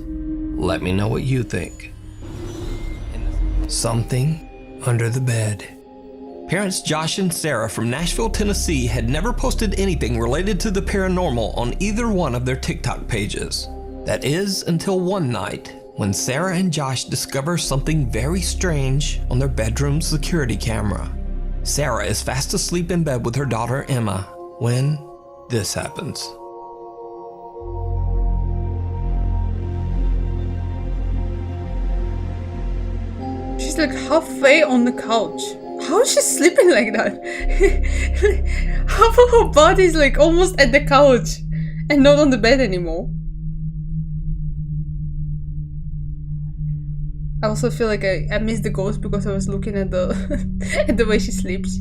Let me know what you think. Something under the bed. Parents Josh and Sarah from Nashville, Tennessee had never posted anything related to the paranormal on either one of their TikTok pages. That is until one night when Sarah and Josh discover something very strange on their bedroom security camera. Sarah is fast asleep in bed with her daughter Emma when this happens. is like halfway on the couch. How is she sleeping like that? Half of her body is like almost at the couch and not on the bed anymore. I also feel like I missed the ghost because I was looking at the at the way she sleeps.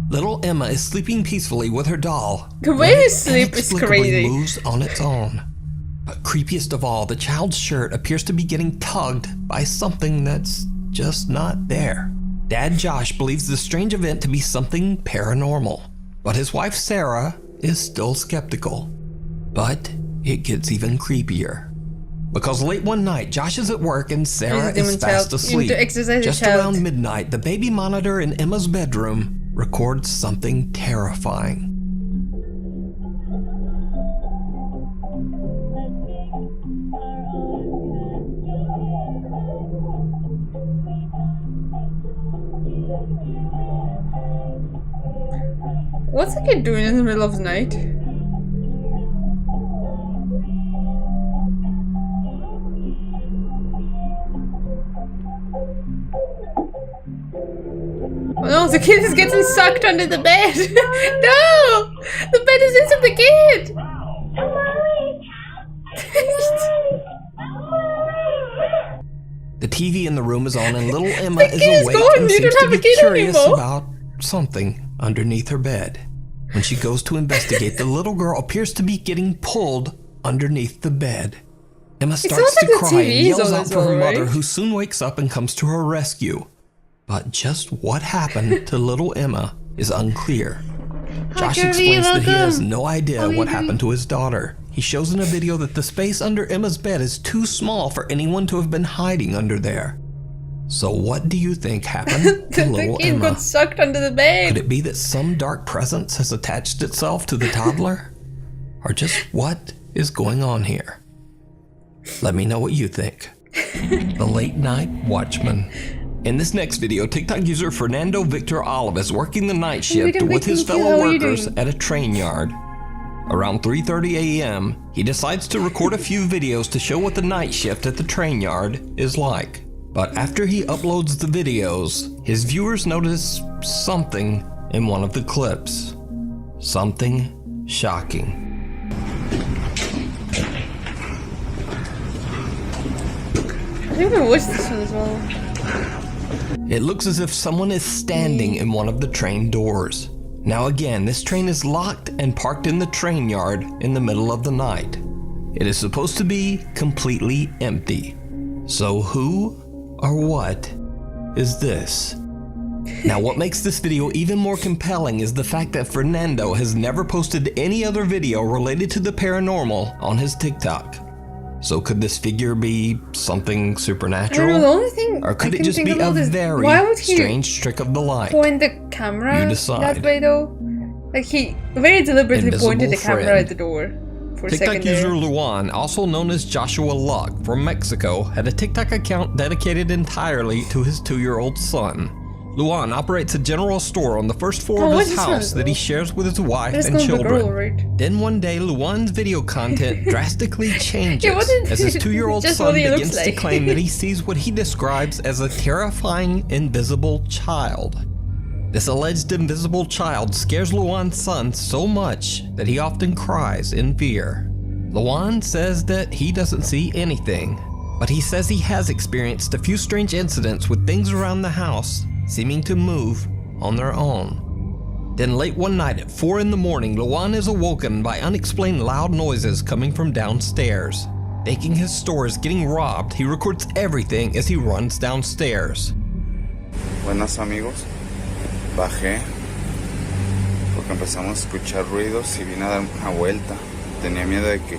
Little Emma is sleeping peacefully with her doll. The way you sleep is inexplicably crazy. Moves on its own. But creepiest of all, the child's shirt appears to be getting tugged by something that's just not there. Dad Josh believes the strange event to be something paranormal, but his wife Sarah is still skeptical. But it gets even creepier. Because late one night, Josh is at work and Sarah is fast asleep. Just around midnight, the baby monitor in Emma's bedroom records something terrifying. What's the kid doing in the middle of the night? Oh no, the kid is getting sucked under the bed! No! The bed is into the kid! The TV in the room is on and little Emma is awake gone. and You seems don't to have be a kid curious anymore. about something underneath her bed. When she goes to investigate, the little girl appears to be getting pulled underneath the bed. Emma starts sounds to like the cry TV and is yells on out as for her well, mother, right? who soon wakes up and comes to her rescue. But just what happened to little Emma is unclear. Josh explains that he has no idea what happened to his daughter. He shows in a video that the space under Emma's bed is too small for anyone to have been hiding under there. So what do you think happened to The little kid Emma? got sucked under the bed! Could it be that some dark presence has attached itself to the toddler? Or just what is going on here? Let me know what you think. The Late Night Watchman. In this next video, TikTok user Fernando Victor Olive is working the night shift with his fellow workers at a train yard. Around 3:30 a.m., he decides to record a few videos to show what the night shift at the train yard is like. But after he uploads the videos, his viewers notice something in one of the clips. Something shocking. I think I watched this one as well. It looks as if someone is standing in one of the train doors. Now again, this train is locked and parked in the train yard in the middle of the night. It is supposed to be completely empty. So who or what is this? Now what makes this video even more compelling is the fact that Fernando has never posted any other video related to the paranormal on his TikTok. So could this figure be something supernatural? I don't know, the only thing or could I it can just think be a about is, very why would he strange trick of the light? point the camera You decide. that way though? Like he very deliberately Invisible pointed the camera friend. at the door for a TikTok second user there. Luan, also known as Joshua Luck from Mexico, had a TikTok account dedicated entirely to his 2-year-old son. Luan operates a general store on the first floor of what's his this house one? that he shares with his wife It's and gonna be a children. girl, right? Then one day, Luan's video content drastically changes Yeah, what is- as his 2-year-old just son what he looks begins to like. claim that he sees what he describes as a terrifying invisible child. This alleged invisible child scares Luan's son so much that he often cries in fear. Luan says that he doesn't see anything, but he says he has experienced a few strange incidents with things around the house seeming to move on their own. Then late one night at 4 in the morning, Luan is awoken by unexplained loud noises coming from downstairs. Thinking his store is getting robbed, he records everything as he runs downstairs. Buenas amigos, bajé porque empezamos a escuchar ruidos y vine a dar una vuelta. Tenía miedo de que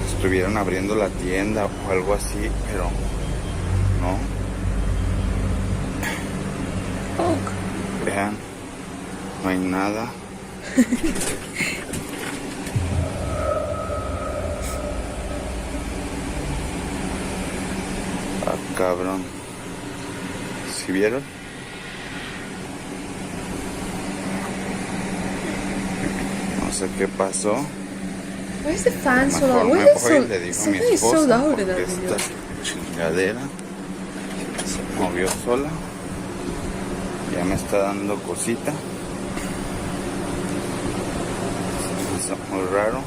estuvieran abriendo la tienda o algo así, pero no. Vean, no hay nada. Ah, cabrón. ¿Sí vieron? No sé qué pasó. Why is the fan so Mejor loud? me Why is voy y so, le digo a mi something is so esposa loud in porque that video? esta chingadera se movió sola. Ya me está dando cosita. Se me hizo muy raro.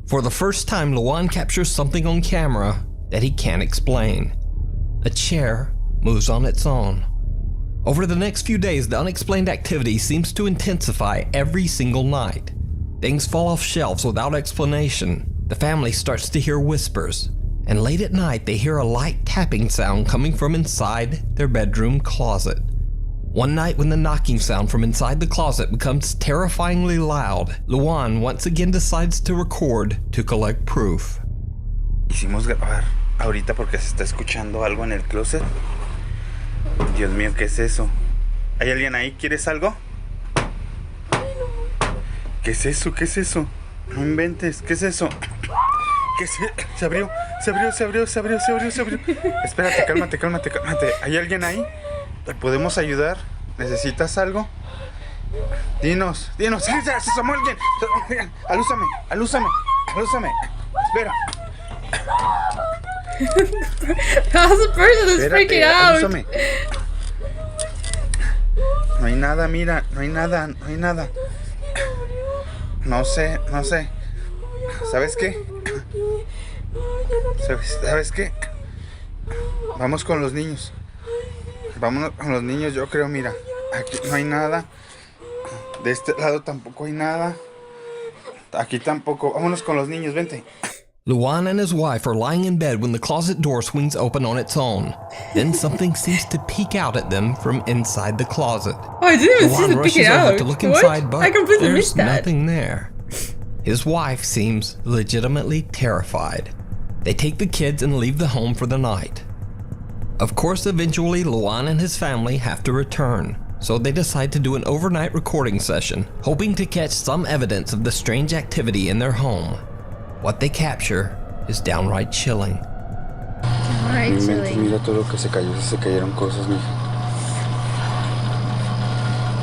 For the first time, Luan captures something on camera that he can't explain. A chair moves on its own. Over the next few days, the unexplained activity seems to intensify every single night. Things fall off shelves without explanation. The family starts to hear whispers, and late at night they hear a light tapping sound coming from inside their bedroom closet. One night when the knocking sound from inside the closet becomes terrifyingly loud, Luan once again decides to record to collect proof. Quisimos grabar ahorita porque se está escuchando algo en el closet. Dios mío, ¿qué es eso? ¿Hay alguien ahí? ¿Quieres algo? ¿Qué es eso? ¿Qué es eso? No inventes, ¿qué es eso? ¿Qué es? Se abrió. Espérate, cálmate. ¿Hay alguien ahí? ¿Te podemos ayudar? ¿Necesitas algo? Dinos. ¡Se asomó alguien! ¡Alúzame! Espera. The person is freaking out. Alúzame. No hay nada, mira, no hay nada. No sé. ¿Sabes qué? ¿Sabes qué? Vamos con los niños. Vámonos con los niños, yo creo, mira. Aquí no hay nada. De este lado tampoco hay nada. Aquí tampoco. Vámonos con los niños, vente. Luan and his wife are lying in bed when the closet door swings open on its own. Then something seems to peek out at them from inside the closet. Oh, I didn't even see Luan them peeking rushes over out. to look What? inside, but I completely there's missed that. nothing there. His wife seems legitimately terrified. They take the kids and leave the home for the night. Of course, eventually Luan and his family have to return, so they decide to do an overnight recording session, hoping to catch some evidence of the strange activity in their home. What they capture is downright chilling. Downright chilling. Mira todo lo que se cayó, se cayeron cosas, mija.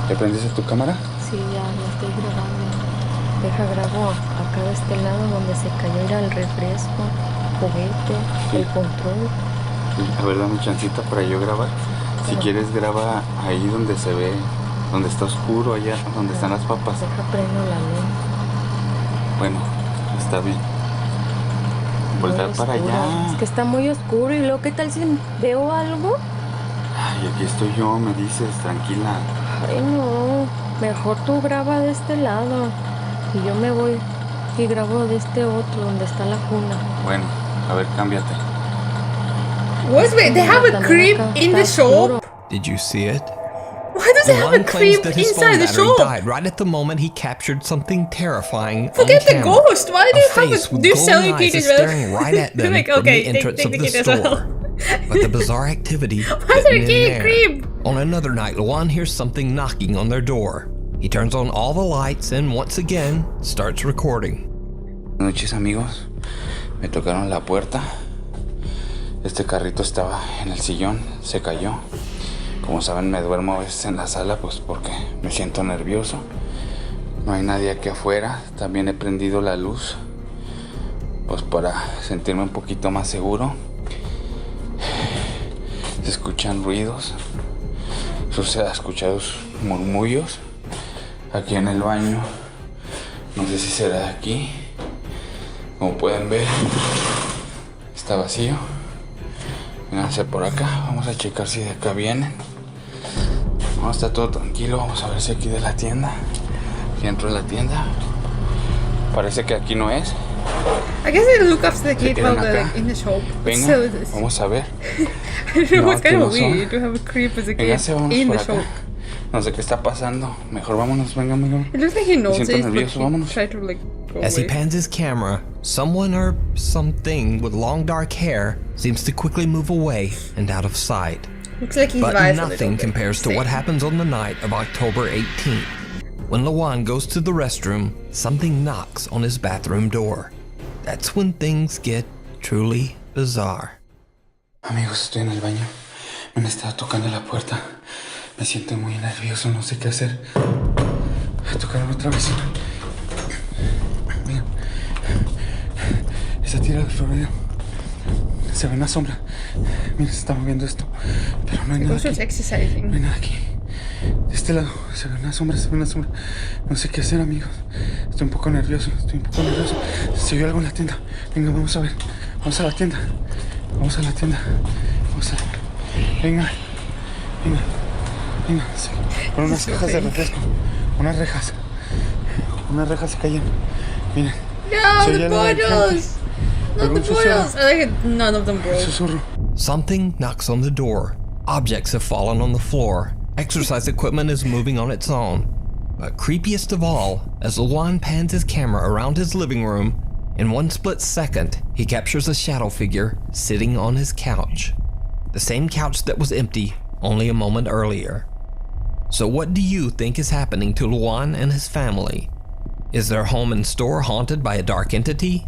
¿Le prendiste tu cámara? Sí, ya estoy grabando. Deja grabo acá de este lado donde se cayó el refresco, juguete, el control. A ver, dame chancita para yo grabar. Si quieres, graba ahí donde se ve, donde está oscuro, allá donde están las papas. Deja prendo la luz. Bueno, está bien. Voltar para allá. Es que está muy oscuro y luego, ¿qué tal si veo algo? Ay, aquí estoy yo, me dices, tranquila. Ay, no. Mejor tú graba de este lado. Y yo me voy y grabo de este otro, donde está la cuna. Bueno, a ver, cámbiate. Wait, they have a creep in the shop? Did you see it? Why does it have a Luan claims creep that his inside phone the battery shop? died right at the moment he captured something terrifying Forget on the camera. ghost. Why do you have face a with do you sell golden your eyes kid is as well? staring right at them Like, from okay, the entrance take of the the kid as store. well. But the bizarre activity Why is bit there a in kid there. creep? On another night, Luan hears something knocking on their door. He turns on all the lights and once again starts recording. Buenas noches, amigos. Me tocaron la puerta. Este carrito estaba en el sillón, se cayó. Como saben, me duermo a veces en la sala, pues porque me siento nervioso. No hay nadie aquí afuera. También he prendido la luz, pues para sentirme un poquito más seguro. Se escuchan ruidos. Se han escuchado murmullos aquí en el baño. No sé si será de aquí. Como pueden ver, está vacío. Vénganse por acá, vamos a checar si de acá vienen. No, está todo tranquilo, vamos a ver si aquí de la tienda. Aquí dentro de la tienda. Parece que aquí no es. I guess they look after the kid while they're acá. in the shop. Venga, So this- vamos a ver. I don't know, No, it's kind aquí of no son. weird to have a creep as a kid Vénganse, vámonos in por the acá. shop. No sé qué está pasando. Mejor vámonos, venga, amigo. It looks like he Me noticed, siento but nervioso, he vámonos. tried to like go As he away. pans his camera, someone or something with long dark hair seems to quickly move away and out of sight. Looks like his But eyes a little nothing bit compares to what happens on the night of October 18th. When Luan goes to the restroom, something knocks on his bathroom door. That's when things get truly bizarre. Amigos, estoy en el baño. Me han estado tocando la puerta. Me siento muy nervioso, no sé qué hacer. Tocaron otra vez. Se tira del florero. Se ve una sombra. Mira, se está moviendo esto. Pero no hay nada aquí. No hay nada aquí. De este lado se ve una sombra, No sé qué hacer, amigos. Estoy un poco nervioso. Se vio algo en la tienda. Venga, vamos a ver. Vamos a la tienda. Venga. Sí. Con unas cajas de refresco. Unas rejas se cayeron. Miren. No, the portals! Not the portals! I like it. None of them broke. Something knocks on the door. Objects have fallen on the floor. Exercise equipment is moving on its own. But creepiest of all, as Luan pans his camera around his living room, in one split second, he captures a shadow figure sitting on his couch. The same couch that was empty only a moment earlier. So what do you think is happening to Luan and his family? Is their home and store haunted by a dark entity?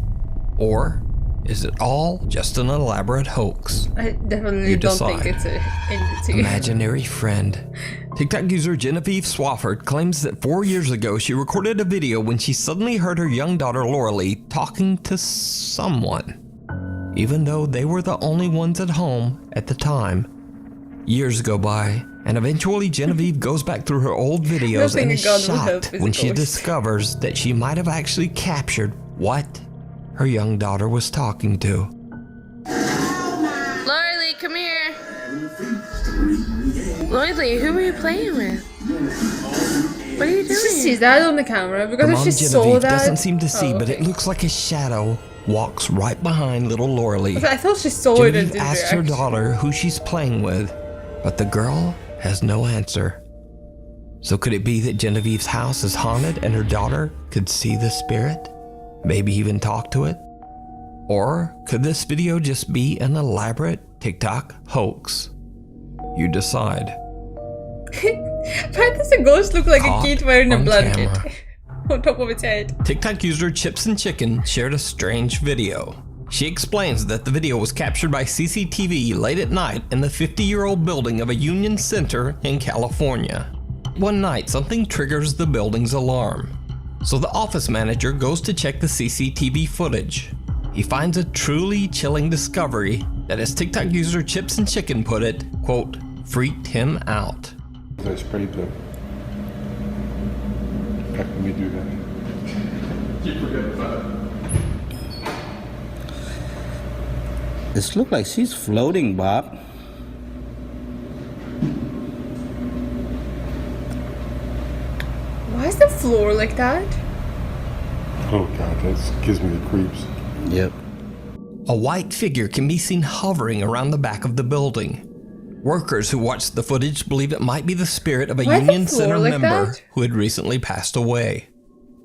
Or is it all just an elaborate hoax? I definitely don't think it's an entity. Imaginary friend. TikTok user Genevieve Swafford claims that 4 years ago she recorded a video when she suddenly heard her young daughter Lauralee talking to someone, even though they were the only ones at home at the time. Years go by, and eventually Genevieve goes back through her old videos and is shocked when she discovers that she might have actually captured what her young daughter was talking to. Lauralee, come here. Lauralee, who are you playing with? What are you doing? Did she see that on the camera? Because if she saw Genevieve that... doesn't seem to see, but it looks like a shadow walks right behind little Lauralee. I thought she saw Genevieve it and didn't asks her react. daughter who she's playing with, but the girl has no answer. So could it be that Genevieve's house is haunted and her daughter could see the spirit? Maybe even talk to it? Or could this video just be an elaborate TikTok hoax? You decide. Why does the ghost look like a kid wearing a on blanket camera. on top of its head? TikTok user Chips and Chicken shared a strange video. She explains that the video was captured by CCTV late at night in the 50-year-old building of a Union Center in California. One night, something triggers the building's alarm. So the office manager goes to check the CCTV footage. He finds a truly chilling discovery that, as TikTok user Chips and Chicken put it, quote, freaked him out. That's pretty dope. How can we do that? Keep forgetting about it. This looks like she's floating, Bob. Why is the floor like that? Oh god, that gives me the creeps. Yep. A white figure can be seen hovering around the back of the building. Workers who watched the footage believe it might be the spirit of a Why the Union floor Center like member that? who had recently passed away.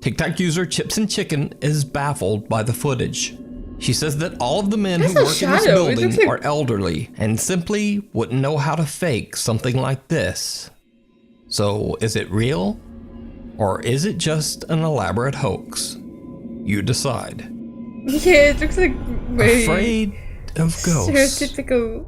TikTok user Chips and Chicken is baffled by the footage. She says that all of the men That's who a work in this shadow. It building looks like- are elderly and simply wouldn't know how to fake something like this. So is it real? Or is it just an elaborate hoax? You decide. Yeah, it looks like very Afraid of ghosts. stereotypical.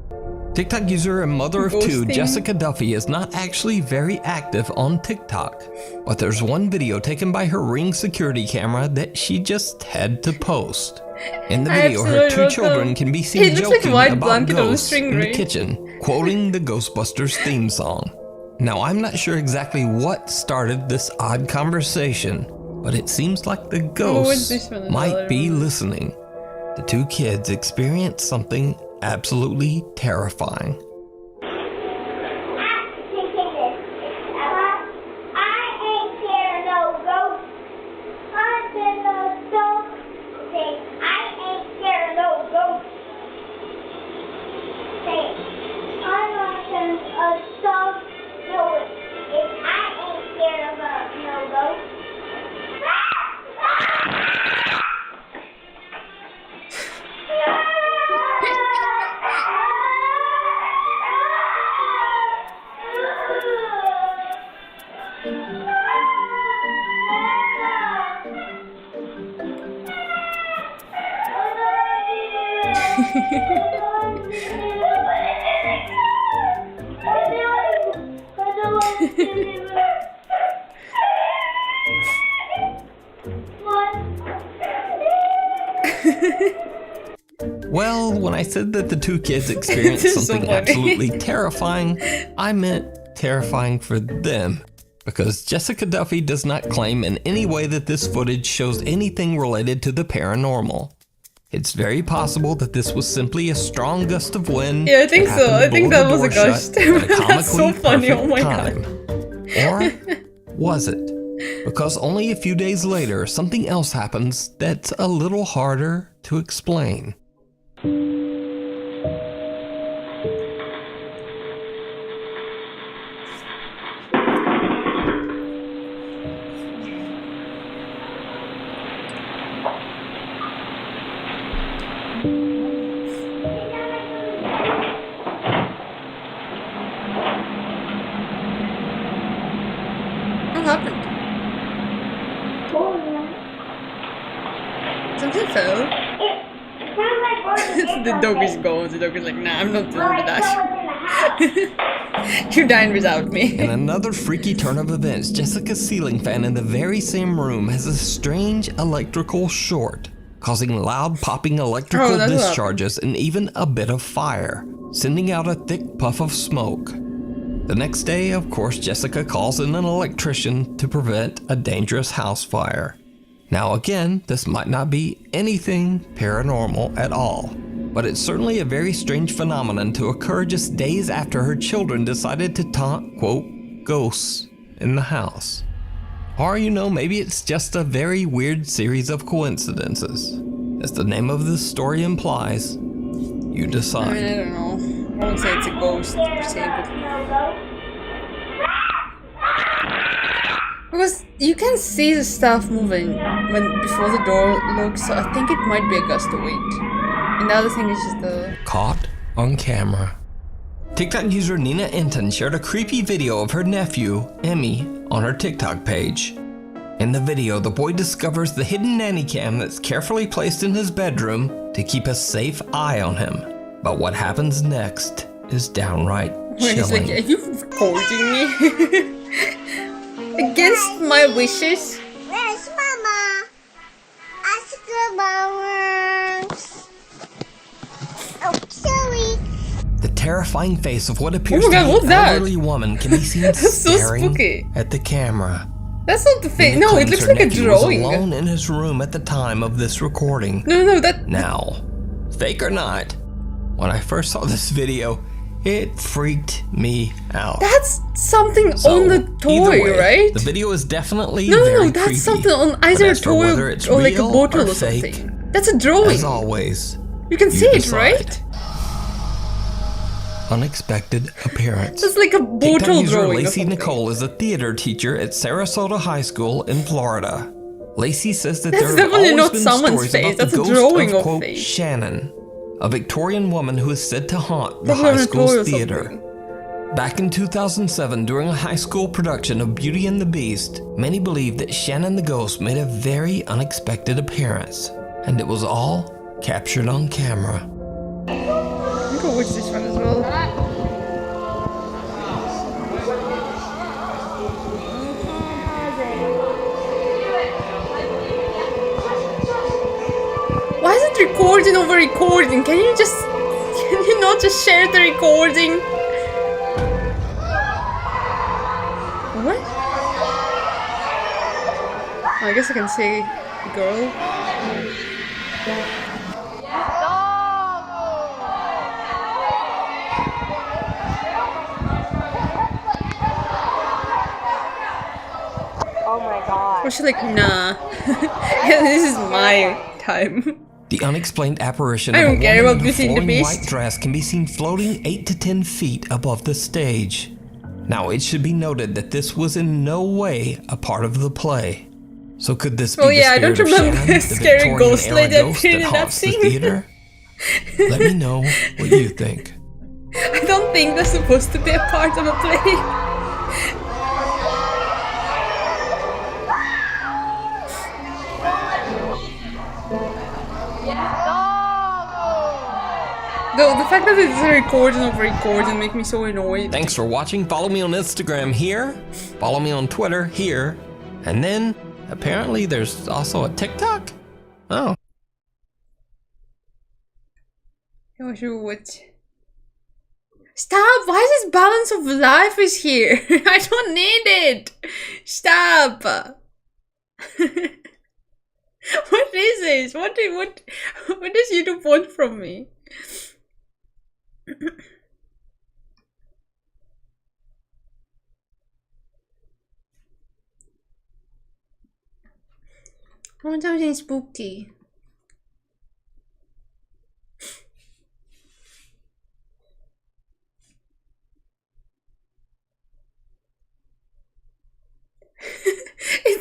TikTok user and mother of two, Ghosting. Jessica Duffy, is not actually very active on TikTok. But there's one video taken by her Ring security camera that she just had to post. In the I video, her absolutely two love children them. can be It seen looks like a joking white about blanket on a ghosts string in the ring. kitchen, quoting the Ghostbusters theme song. Now, I'm not sure exactly what started this odd conversation, but it seems like the ghosts this one as well? might be listening. The two kids experience something absolutely terrifying. Well, when I said that the two kids experienced something absolutely terrifying, I meant terrifying for them. Because Jessica Duffy does not claim in any way that this footage shows anything related to the paranormal. It's very possible that this was simply a strong gust of wind. Yeah, I think so. I think that was a gust. That's so funny. Oh my god. Or was it? Because only a few days later, something else happens that's a little harder to explain. What happened? Something fell. The dog is gone. The dog is like, nah, I'm not doing that. You're dying without me. In another freaky turn of events, Jessica's ceiling fan in the very same room has a strange electrical short, causing loud popping electrical discharges and even a bit of fire, sending out a thick puff of smoke. The next day, of course, Jessica calls in an electrician to prevent a dangerous house fire. Now again, this might not be anything paranormal at all, but it's certainly a very strange phenomenon to occur just days after her children decided to taunt, quote, ghosts in the house. Or, you know, maybe it's just a very weird series of coincidences. As the name of this story implies, you decide. I mean, I don't know. I won't say it's a ghost per se, but... Because you can see the stuff moving before the door looks, so I think it might be a gust of wind. And the other thing is just the... Caught on camera. TikTok user Nina Enton shared a creepy video of her nephew, Emmy, on her TikTok page. In the video, the boy discovers the hidden nanny cam that's carefully placed in his bedroom to keep a safe eye on him. But what happens next is downright chilling. He's like, are you recording me? Against my wishes? Where's Mama? Ask her Mama. Oh, sorry. The terrifying face of what appears to be an elderly woman can be seen staring at the camera. That's not the face. No, it looks like a drawing. Was alone in his room at the time of this recording. No, that... Now, fake or not, when I first saw this video, it freaked me out. That's something on the toy, right? The video is definitely no, very that's creepy. Something on either a toy or like a bottle or fake, something. That's a drawing. As always, you can see it, right? Unexpected appearance. It's like a bottle drawing. Lacey Nicole is a theater teacher at Sarasota High School in Florida. Lacey says that there have always been stories about the ghost of, quote, Shannon, a Victorian woman who is said to haunt the high school's theater. Back in 2007, during a high school production of Beauty and the Beast, many believed that Shannon the ghost made a very unexpected appearance, and it was all captured on camera. I'm gonna watch this one as well. Why is it recording over recording? Can you not just share the recording? What? Oh, I guess I can say girl. Oh my god. Or she's like, nah. This is my time. The unexplained apparition I of a don't care woman about in a Beauty and the flowing Beast. white dress can be seen floating 8 to 10 feet above the stage. Now, it should be noted that this was in no way a part of the play. So could this be the spirit I don't remember of Shannon, the the scary Victorian ghost era lady ghost appeared that in that haunts the scene? theater? Let me know what you think. I don't think that's supposed to be a part of a play. Though the fact that it's a recording of recording make me so annoyed. Thanks for watching. Follow me on Instagram here. Follow me on Twitter here. And then, apparently there's also a TikTok? Oh. Oh, sure, what? Stop! Why is this balance of life is here? I don't need it! Stop! What is this? What does YouTube want from me? I want something spooky.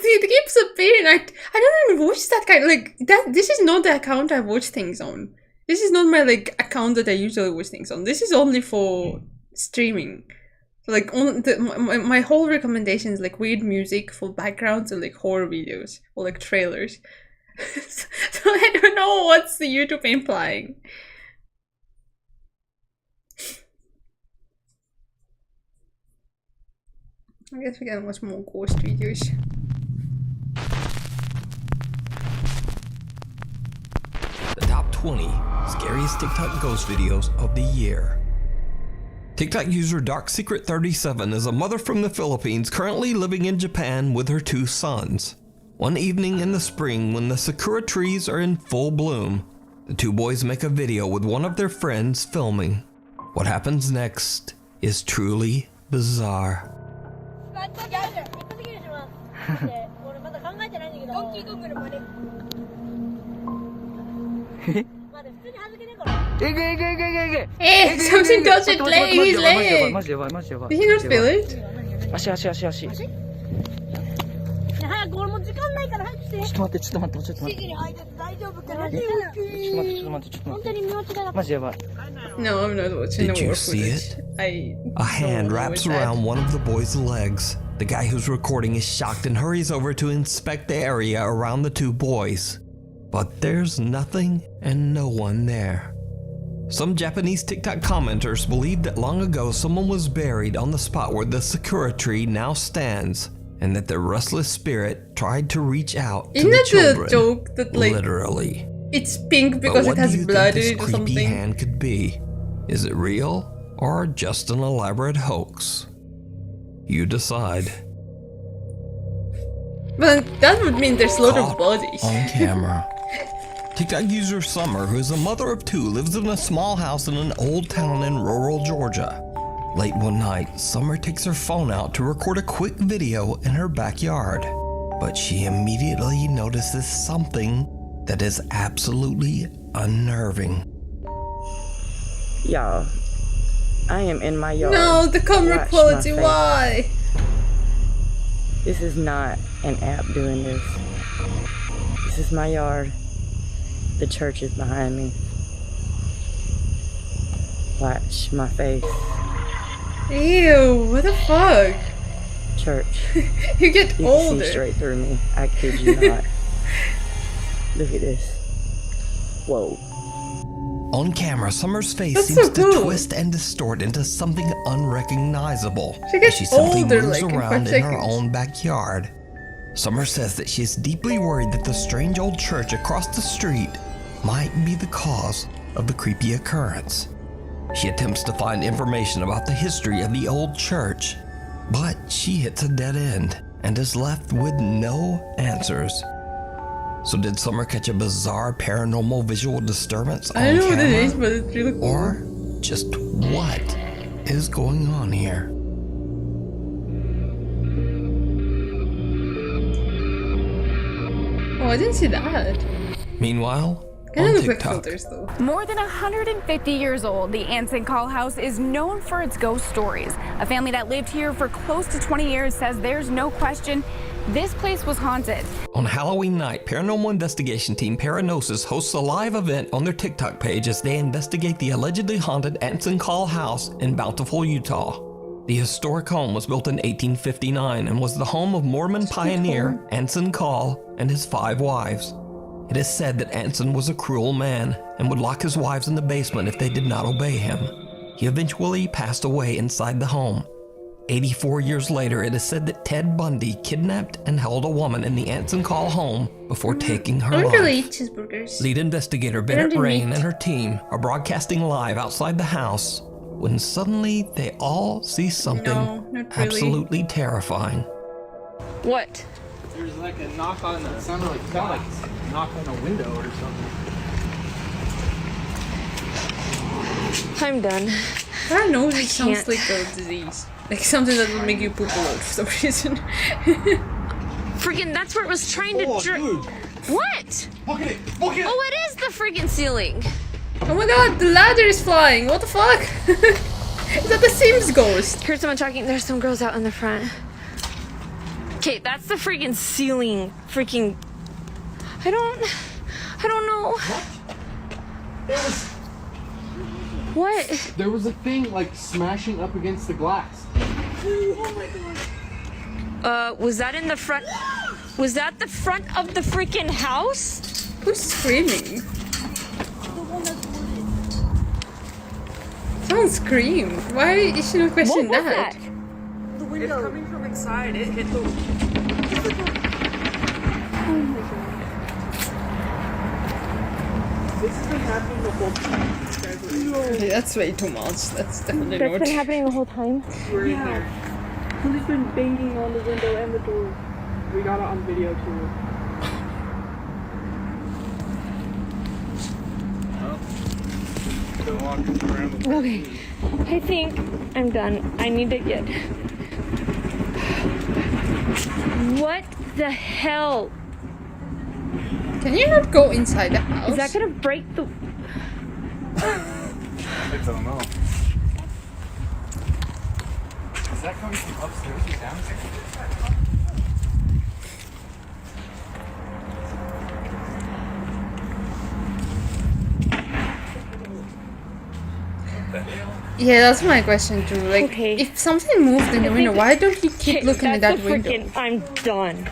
It keeps appearing. I don't even watch that kind like that. This is not the account I watch things on. This is not my like account that I usually watch things on. This is only for streaming. Like on my whole recommendation is like weird music for backgrounds and like horror videos or like trailers. So I don't know what's the YouTube implying. I guess we can watch more ghost videos. The top 20 scariest TikTok ghost videos of the year. TikTok user DarkSecret37 is a mother from the Philippines currently living in Japan with her 2 sons. One evening in the spring when the sakura trees are in full bloom, the 2 boys make a video with one of their friends filming. What happens next is truly bizarre. Hey, something touched his leg. His leg. Did he not feel it? No, I'm not watching. Did you see it? A hand wraps around one of the boys' legs. The guy who's recording is shocked and hurries over to inspect the area around the 2 boys. But there's nothing and no one there. Some Japanese TikTok commenters believe that long ago someone was buried on the spot where the sakura tree now stands, and that their restless spirit tried to reach out to the children. Isn't that the joke that like literally? It's pink because it has blood in it or something? What do you think this creepy hand could be? Is it real or just an elaborate hoax? You decide. But that would mean there's a lot of bodies. On camera. TikTok user Summer, who is a mother of 2, lives in a small house in an old town in rural Georgia. Late one night, Summer takes her phone out to record a quick video in her backyard. But she immediately notices something that is absolutely unnerving. Y'all, I am in my yard. No, the camera quality, why? This is not an app doing this. This is my yard. The church is behind me. Watch my face. Ew, what the fuck? Church. You get older. You can see straight through me. I kid you not. Look at this. Whoa. On camera, Summer's face That's seems so cool. to twist and distort into something unrecognizable She gets as she simply older, moves like, in around 5 in her seconds. own backyard. Summer says that she is deeply worried that the strange old church across the street might be the cause of the creepy occurrence. She attempts to find information about the history of the old church, but she hits a dead end and is left with no answers. So did Summer catch a bizarre paranormal visual disturbance on I don't know camera? what it is, but it's really cool. Or just what is going on here? Oh, I didn't see that. Meanwhile, Kind on of look like TikTok, filters though. More than 150 years old, the Anson Call House is known for its ghost stories. A family that lived here for close to 20 years says there's no question this place was haunted. on Halloween night, paranormal investigation team Paranosis hosts a live event on their TikTok page as they investigate the allegedly haunted Anson Call House in Bountiful, Utah. The historic home was built in 1859 and was the home of Mormon pioneer Anson Call and his 5 wives. It is said that Anson was a cruel man and would lock his wives in the basement if they did not obey him. He eventually passed away inside the home. 84 years later, it is said that Ted Bundy kidnapped and held a woman in the Anson Call home before taking her I life. really eat cheeseburgers. Lead investigator Bennett Rain and her team are broadcasting live outside the house when suddenly they all see something absolutely terrifying. What? There's like a knock on the sounded like a knock on a window or something. I'm done. I don't know, it sounds like a disease. Like something that would make you poop a lot for some reason. Freaking, that's where it was trying to What? Look at it! Look at it! Oh, it is the freaking ceiling. Oh my god, the ladder is flying. What the fuck? Is that the Sims ghost? Here's someone talking. There's some girls out in the front. Okay, that's the freaking ceiling. Freaking. I don't know. What? It was. What? There was a thing like smashing up against the glass. Oh my god. Was that in the front? Was that the front of the freaking house? Who's screaming? Someone screamed. Why is she not questioning that? The window. It's coming from inside. It hit the. Oh my god. This has been happening the whole time. Okay, that's way too much. That's definitely That's been happening the whole time? We're in there. He's been banging on the window and the door. We got it on video too. Okay, I think I'm done. I need to get... What the hell? Can you not go inside the house? Is that gonna break the... I don't know. Is that coming from upstairs or downstairs? Yeah, that's my question too. Like, if something moved in the window, why don't you keep looking at that window? I'm done.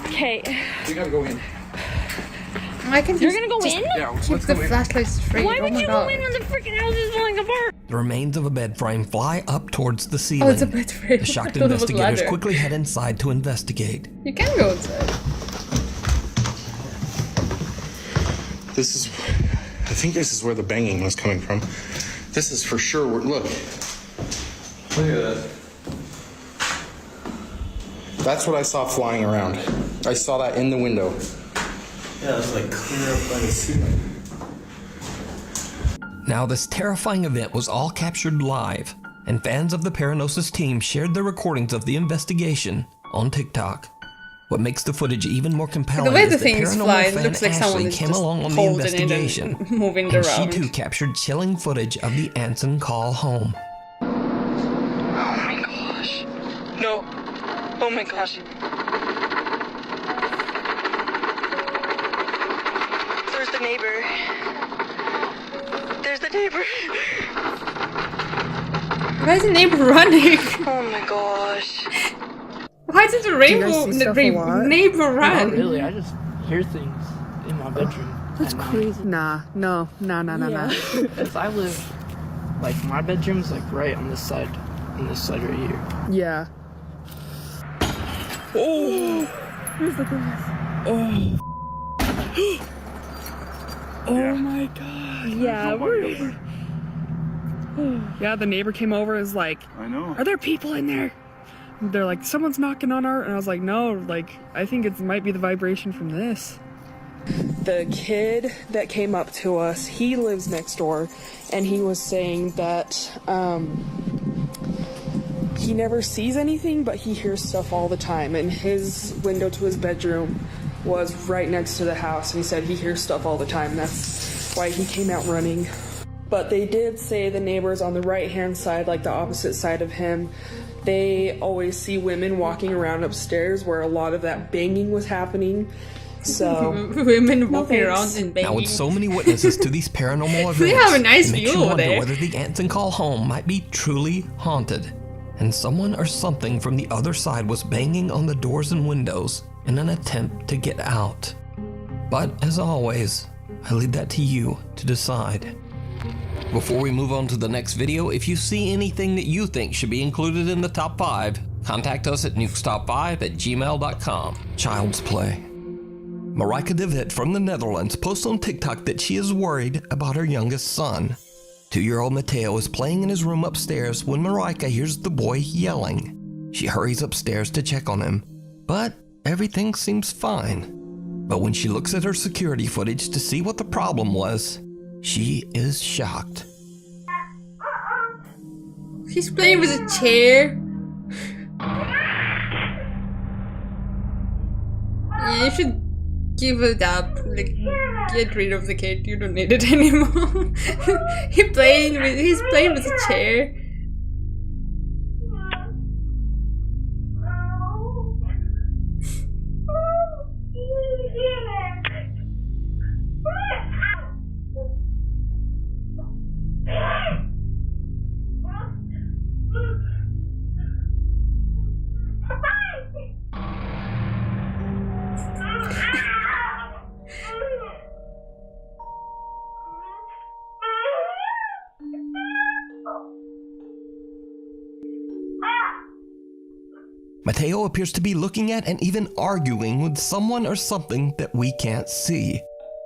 Okay. We gotta go in. I can You're gonna go in? Yeah, keep the flashlight straight. Why would oh my you god. go in when the freaking house is falling apart? The remains of a bed frame fly up towards the ceiling. Oh, it's a bed frame. The shocked I thought it was investigators ladder. quickly head inside to investigate. You can go inside. This is. I think this is where the banging was coming from. This is for sure. Look. Look at that. That's what I saw flying around. I saw that in the window. Yeah, it's like clear up by the ceiling. Now, this terrifying event was all captured live, and fans of the Paranosis team shared their recordings of the investigation on TikTok. What makes the footage even more compelling The way is the that things paranormal fly, it fan looks like someone Ashley is came just along on the holding it and investigation, moving it and she around. too captured chilling footage of the Anson Call home. Oh my gosh. No. Oh my gosh. There's the neighbor. There's the neighbor. Why is the neighbor running? Oh my gosh. Why did the neighbor run? Not really, I just hear things in my bedroom. That's crazy. Nah. If I live, like, my bedroom's like right on this side right here. Yeah. Oh! Where's the glass? Oh! Oh my god. Yeah, we're... Yeah, the neighbor came over and was like, I know. Are there people in there? They're like, someone's knocking on our... And I was like, no, like, I think it might be the vibration from this. The kid that came up to us, he lives next door, and he was saying that he never sees anything, but he hears stuff all the time. And his window to his bedroom was right next to the house, and he said he hears stuff all the time. That's why he came out running. But they did say the neighbors on the right-hand side, like the opposite side of him, they always see women walking around upstairs where a lot of that banging was happening. So women walking around and banging. Now, with so many witnesses to these paranormal events, They have a nice it makes view you over wonder there. whether the Anson Call home might be truly haunted, and someone or something from the other side was banging on the doors and windows in an attempt to get out. But as always, I leave that to you to decide. Before we move on to the next video, if you see anything that you think should be included in the top 5, contact us at nukestop5@gmail.com. Child's Play. Marika de Wit from the Netherlands posts on TikTok that she is worried about her youngest son. 2-year-old Mateo is playing in his room upstairs when Marika hears the boy yelling. She hurries upstairs to check on him, but everything seems fine. But when she looks at her security footage to see what the problem was, she is shocked. He's playing with a chair. Yeah, you should give it up. Like, get rid of the kid. You don't need it anymore. He's playing with a chair. Mateo appears to be looking at and even arguing with someone or something that we can't see.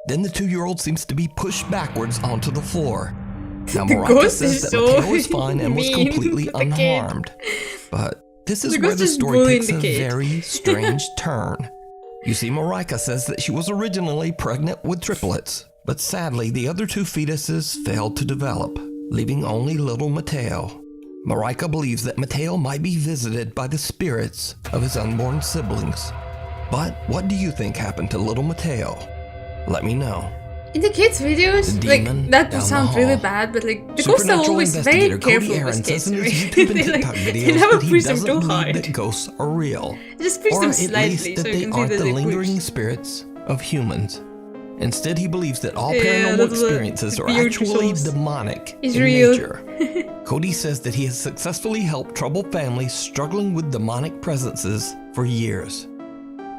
Then the 2-year-old seems to be pushed backwards onto the floor. Now Marika says that Mateo is fine and was completely unharmed. But this is where the story takes a very strange turn. You see, Marika says that she was originally pregnant with triplets, but sadly the other 2 fetuses failed to develop, leaving only little Mateo. Marika believes that Mateo might be visited by the spirits of his unborn siblings. But what do you think happened to little Mateo? Let me know. In the kids' videos, like, that would sound really bad, but like, the ghosts are always very careful with kids, right? They never push them too hard. That ghosts are real. Just push them slightly so you they can see aren't that the they lingering push. spirits of humans. Instead, he believes that all paranormal experiences are actually demonic in nature. Cody says that he has successfully helped troubled families struggling with demonic presences for years.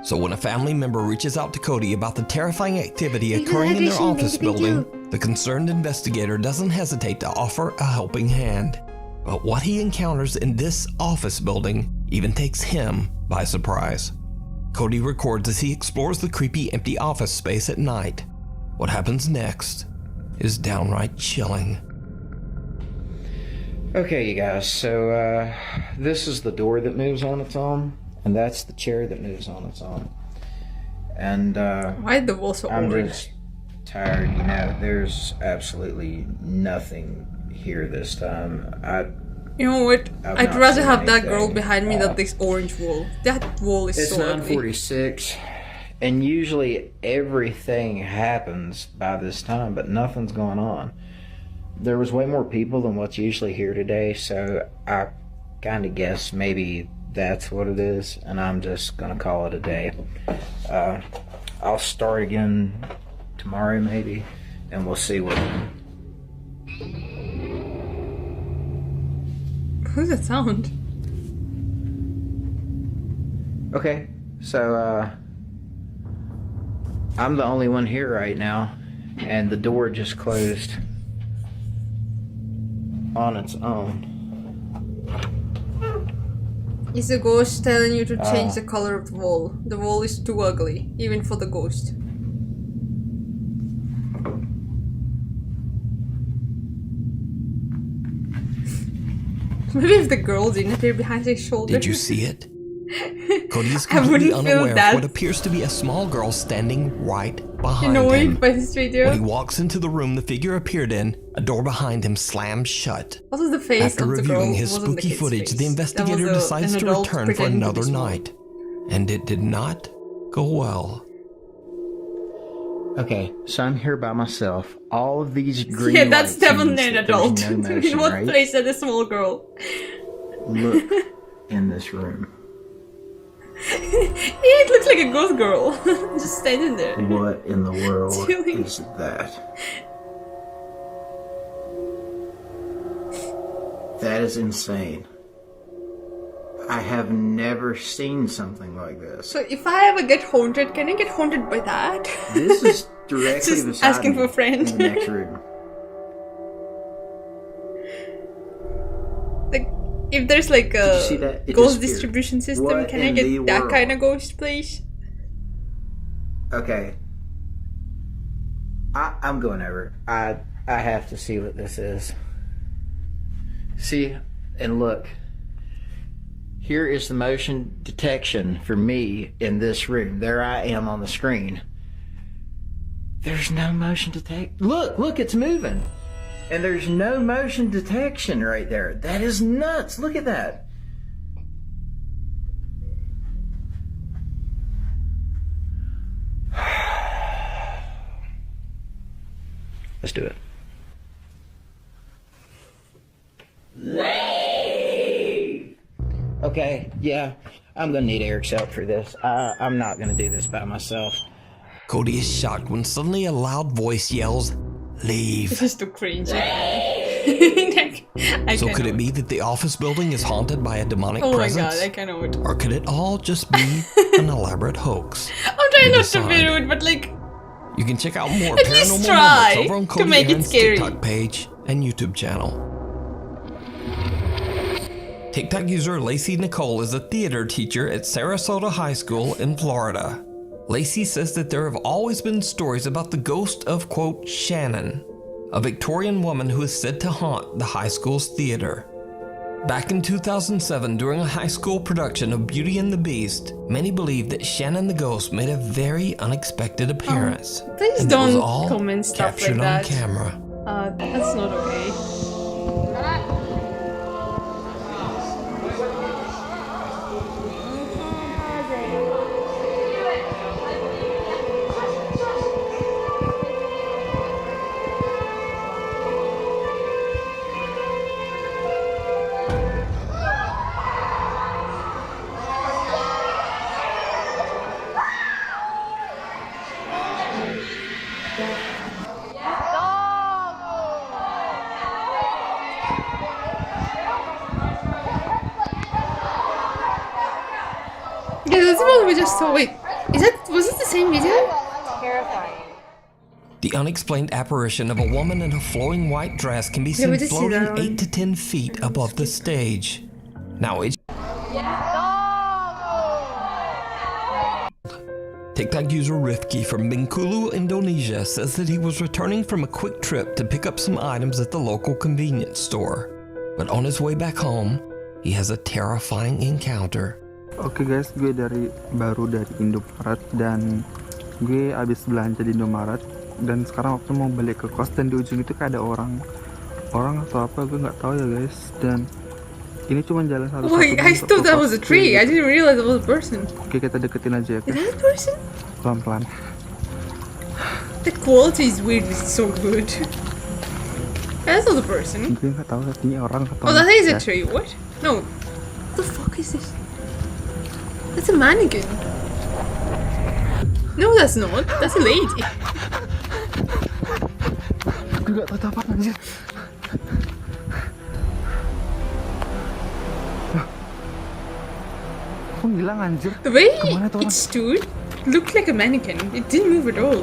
So when a family member reaches out to Cody about the terrifying activity occurring in their office building, the concerned investigator doesn't hesitate to offer a helping hand. But what he encounters in this office building even takes him by surprise. Cody records as he explores the creepy empty office space at night. What happens next is downright chilling. Okay, you guys, so this is the door that moves on its own, and that's the chair that moves on its own. And why the walls so I'm orange? just tired, you know, there's absolutely nothing here this time. You know what? I'd rather have that girl behind me than this orange wall. That wall is so ugly. It's 9:46, and usually everything happens by this time, but nothing's going on. There was way more people than what's usually here today, so I kind of guess maybe that's what it is, and I'm just gonna call it a day. I'll start again tomorrow maybe, and we'll see what... Who's that sound? Okay, so I'm the only one here right now, and the door just closed on its own. Is the ghost telling you to change the color of the wall? The wall is too ugly, even for the ghost. Maybe if the girl didn't appear behind his shoulder. Did you see it? Cody is completely unaware of what appears to be a small girl standing right behind him. By this video. When he walks into the room the figure appeared in, a door behind him slams shut. What was the face After of the girl? reviewing his spooky footage, the investigator decides to return for another night. And it did not go well. Okay, so I'm here by myself. All of these green Yeah, that's lights definitely an adult. no motion, In what right? place at a small girl? Look in this room. It looks like a ghost girl. Just standing there. What in the world Chilling. is that? That is insane. I have never seen something like this. So if I ever get haunted, can I get haunted by that? This is directly Just beside asking me for a friend. in the next room. if there's like a see that? It ghost disappeared. distribution system, What can I in the get that world? kind of ghost, please? Okay. I'm going over. I have to see what this is. See, and look. Here is the motion detection for me in this room. There I am on the screen. There's no motion detect. Look, it's moving. And there's no motion detection right there. That is nuts. Look at that. Let's do it. Okay, yeah, I'm gonna need Eric's help for this. I'm not gonna do this by myself. Cody is shocked when suddenly a loud voice yells, "Leave." This is too cringy. So could it be that the office building is haunted by a demonic Oh my presence? god, I cannot. Or could it all just be an elaborate hoax? I'm trying not to be decide. rude, but like, You can check out more At least paranormal try moments over on to Cody make it Aaron's scary. TikTok page and YouTube channel. TikTok user Lacey Nicole is a theater teacher at Sarasota High School in Florida. Lacey says that there have always been stories about the ghost of, quote, Shannon, a Victorian woman who is said to haunt the high school's theater. Back in 2007, during a high school production of Beauty and the Beast, many believed that Shannon the ghost made a very unexpected appearance. please and it was don't all comment stuff like captured that. on camera. That's not okay. Yeah, that's what we just saw. Wait, was it the same video? Terrifying. The unexplained apparition of a woman in a flowing white dress can be Yeah, we seen did see that floating one. 8 to 10 feet above the stage. Now, it's TikTok user Rifki from Bengkulu, Indonesia says that he was returning from a quick trip to pick up some items at the local convenience store. But on his way back home, he has a terrifying encounter. Oke guys, gue baru dari Indomaret dan gue abis belanja di Indomaret dan sekarang waktu mau balik ke kos dan di ujung itu kayak ada orang atau apa gue nggak tahu ya guys, dan ini cuma jalan satu-satu. Wait, I thought that was a tree. I didn't realize it was a person. Oke, kita deketin aja ya. Is that a person? Pelan-pelan. The quality is weird, but it's so good. That's not a person. Gue nggak tahu ini orang atau Oh, that is manusia. a tree. What? No. What the fuck is this? That's a mannequin. No, that's not. That's a lady. Gue nggak tahu apa anjir. Kok hilang anjir? The way Kemana tuh it orang? stood looked like a mannequin. It didn't move at all.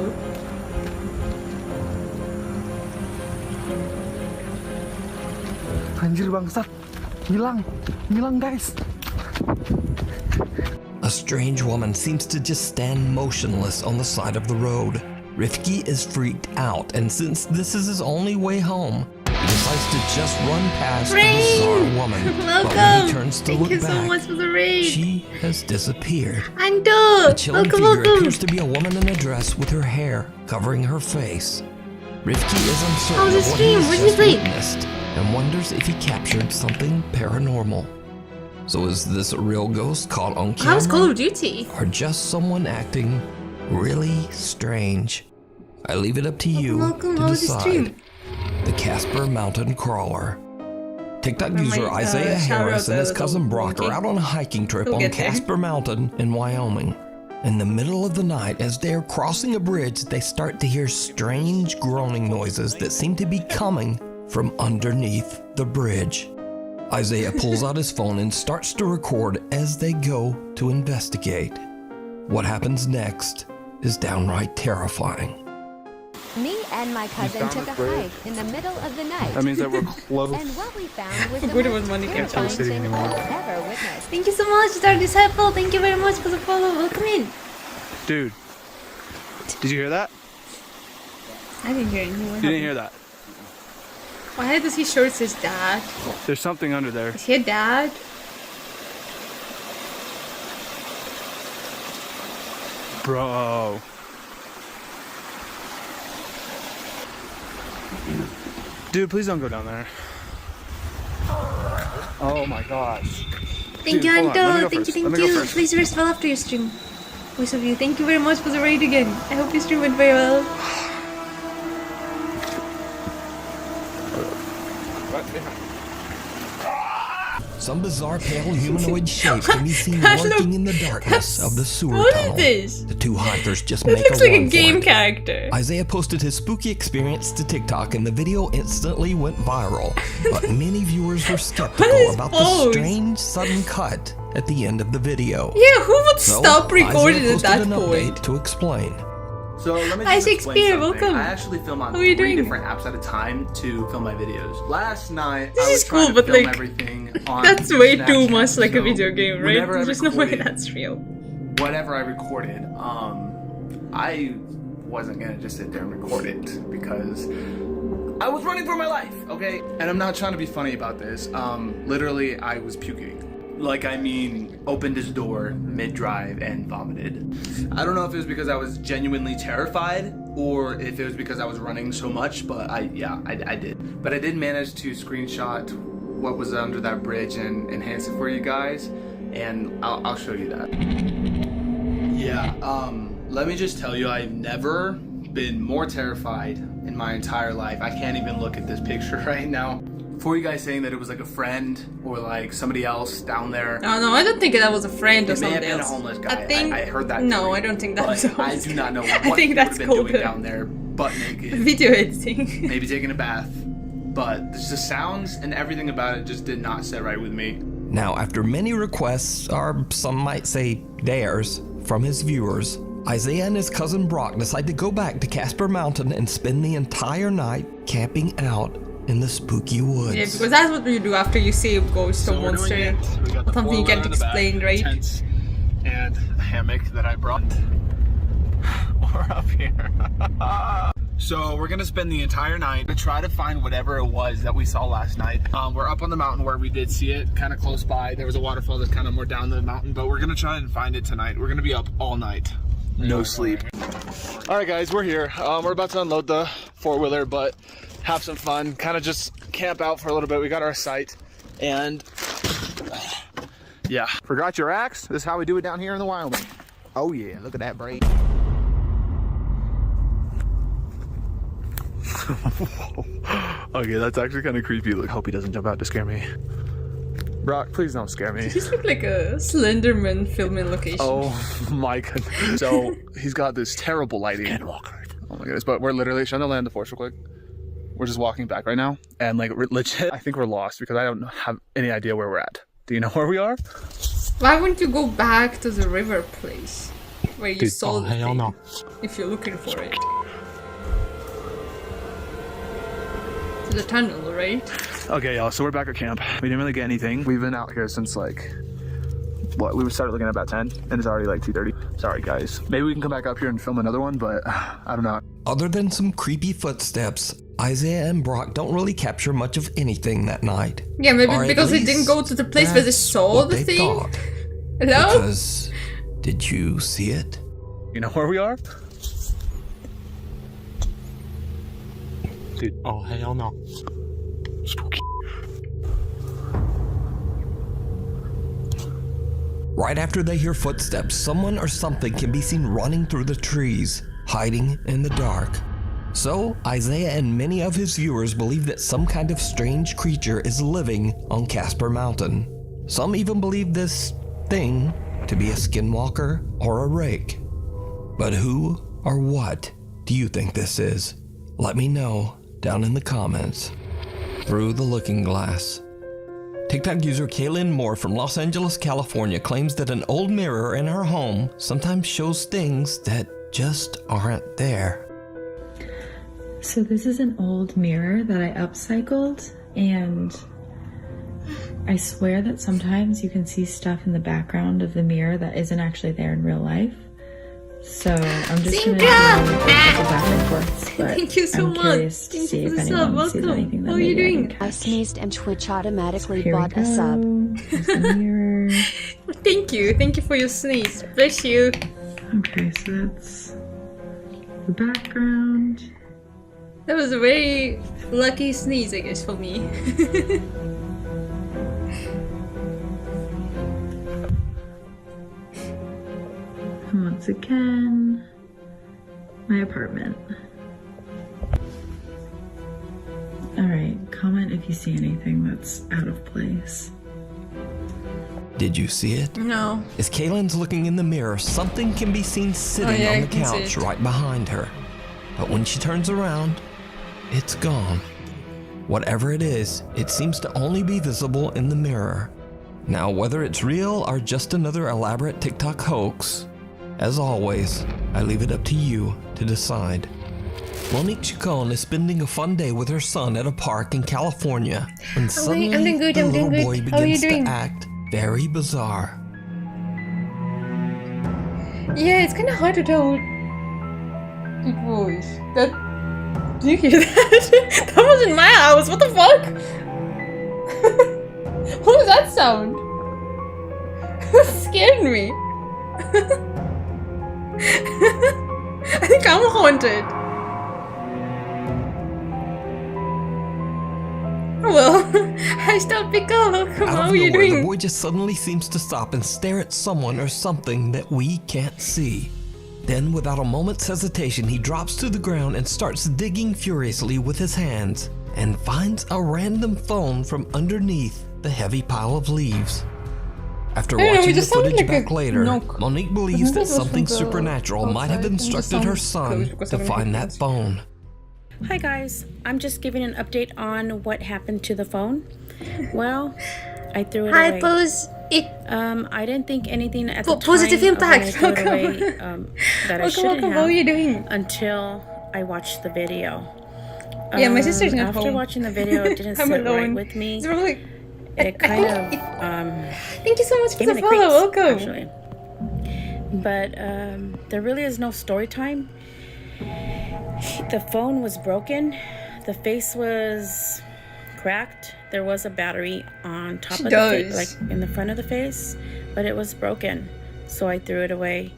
Anjir bangsat. Hilang guys. A strange woman seems to just stand motionless on the side of the road. Rifki is freaked out, and since this is his only way home, he decides to just run past the bizarre woman. But when he Welcome. turns to Thank look you so back, much for the raid. she has disappeared. Ando. The chilling Welcome, figure welcome. appears to be a woman in a dress with her hair covering her face. Rifki is uncertain How's the of what he stream? has What did you just think? witnessed and wonders if he captured something paranormal. So is this a real ghost caught on camera? How's Call of Duty? Or just someone acting really strange? I leave it up to you welcome. to How was the stream? decide. The Casper Mountain Crawler. TikTok I user might, Isaiah shout out Harris and his the cousin Brock monkey. are out on a hiking trip We'll on get there. Casper Mountain in Wyoming. In the middle of the night, as they are crossing a bridge, they start to hear strange groaning noises that seem to be coming from underneath the bridge. Isaiah pulls out his phone and starts to record as they go to investigate. What happens next is downright terrifying. Me and my cousin took a hike in the middle of the night. That means that we're close. And what we found was the Good most was money terrifying capture. thing I've ever witnessed. Thank you so much, Dark Disciple. Thank you very much for the follow. Welcome in. Dude, did you hear that? I didn't hear anything. You didn't hear that? Why does he show it's his dad? There's something under there. Is he a dad? Bro. Dude, please don't go down there. Oh my gosh. Thank Dude, you, hold on. Let me Anto. go Thank first. you, Let thank me go you. first. Please rest well after your stream. Both of you, thank you very much for the raid again. I hope your stream went very well. Some bizarre pale humanoid shapes can be seen lurking in the darkness of the sewer tunnel. The two hikers just make looks like a run game for it. character. Isaiah posted his spooky experience to TikTok and the video instantly went viral. But many viewers were skeptical about the pose? strange sudden cut at the end of the video. Yeah, who would So, stop recording Isaiah at that posted an point? update to explain. So let me Hi, just explain Shakespeare, something. welcome. I actually film on How are you 3 doing? different apps at a time to film my videos. Last night, This I was is cool, trying to but, film like, everything on That's way too Snapchat. much like a So video game, right? whenever I There's no way recorded that's real. Whatever I recorded, I wasn't gonna just sit there and record it because I was running for my life, okay? And I'm not trying to be funny about this. Literally, I was puking. Like, I mean, opened his door mid-drive and vomited. I don't know if it was because I was genuinely terrified or if it was because I was running so much, but I did. But I did manage to screenshot what was under that bridge and enhance it for you guys, and I'll show you that. Yeah, let me just tell you, I've never been more terrified in my entire life. I can't even look at this picture right now. For you guys saying that it was like a friend or like somebody else down there. No, I don't think that was a friend or It may have somebody been a else. homeless guy. I think. I heard that. No, theory, I don't think that but was a I homeless do not know guy. what I think he that's would have been called doing a down there, butt naked. video editing. Maybe taking a bath. But the sounds and everything about it just did not sit right with me. Now, after many requests, or some might say dares, from his viewers, Isaiah and his cousin Brock decide to go back to Casper Mountain and spend the entire night camping out in the spooky woods. Yeah, because that's what you do after you see a ghost or monster. Something you can't explain, right? Tents and a hammock that I brought. We're up here. So we're gonna spend the entire night to try to find whatever it was that we saw last night. We're up on the mountain where we did see it, kind of close by. There was a waterfall that's kind of more down the mountain, but we're gonna try and find it tonight. We're gonna be up all night, no sleep. All right, guys, we're here. We're about to unload the four-wheeler, but have some fun, kind of just camp out for a little bit. We got our site, and yeah. Forgot your axe? This is how we do it down here in the Wyoming. Oh yeah, look at that braid. Okay, that's actually kind of creepy. Look, hope he doesn't jump out to scare me. Brock, please don't scare me. He's like a Slenderman filming location. Oh my goodness. So he's got this terrible lighting. Oh my goodness, but we're literally trying to land the force real quick. We're just walking back right now, and like legit, I think we're lost because I don't have any idea where we're at. Do you know where we are? Why wouldn't you go back to the river place where you saw the hell thing, no. if you're looking for it? To the tunnel, right? Okay, y'all, so we're back at camp. We didn't really get anything. We've been out here since like, what, we started looking at about 10, and it's already like 2:30. Sorry, guys. Maybe we can come back up here and film another one, but I don't know. Other than some creepy footsteps, Isaiah and Brock don't really capture much of anything that night. Yeah, maybe Or at because they least didn't go to the place where they that's saw what the they thing. thought. Hello? Because, did you see it? You know where we are? Dude, oh hell no. Spooky. Right after they hear footsteps, someone or something can be seen running through the trees, hiding in the dark. So, Isaiah and many of his viewers believe that some kind of strange creature is living on Casper Mountain. Some even believe this thing to be a skinwalker or a rake. But who or what do you think this is? Let me know down in the comments. Through the Looking Glass. TikTok user Kaylin Moore from Los Angeles, California claims that an old mirror in her home sometimes shows things that just aren't there. So this is an old mirror that I upcycled, and I swear that sometimes you can see stuff in the background of the mirror that isn't actually there in real life. So I'm just gonna do a couple back and forths, but Thank you so I'm curious to see if anyone sees anything that maybe I can catch. I sneezed and Twitch automatically Here we bought a sub. There's the mirror. Thank you for your sneeze. Bless you. Okay, so that's the background. That was a very lucky sneeze, I guess, for me. And once again, my apartment. Alright, comment if you see anything that's out of place. Did you see it? No. As Kaylin's looking in the mirror, something can be seen sitting on the couch right behind her. But when she turns around, it's gone. Whatever it is, it seems to only be visible in the mirror. Now, whether it's real or just another elaborate TikTok hoax, as always, I leave it up to you to decide. Monique Chacon is spending a fun day with her son at a park in California when suddenly the little boy begins to act very bizarre. Yeah, it's kind of hard to tell it was. Do you hear that? That was in my house. What the fuck? What was that sound? That scared me. I think I'm haunted. Well, hi, stop Pickle. Welcome. How are you doing? The boy just suddenly seems to stop and stare at someone or something that we can't see. Then, without a moment's hesitation, he drops to the ground and starts digging furiously with his hands and finds a random phone from underneath the heavy pile of leaves. After watching the footage back later, Monique believes that something supernatural might have instructed her son to find that phone. Hi guys, I'm just giving an update on what happened to the phone. Well, I threw it away. Hi, Pose. I didn't think anything at the time. Positive impact. When I threw it away, that I shouldn't have. How are you doing? Until I watched the video. Yeah, my sister's not after home. watching the video, it didn't sit right with me. It kind of thank you so much for the follow. Welcome. Actually. But there really is no story time. The phone was broken. The face was cracked. There was a battery on top of the face, like in the front of the face, but it was broken. So I threw it away.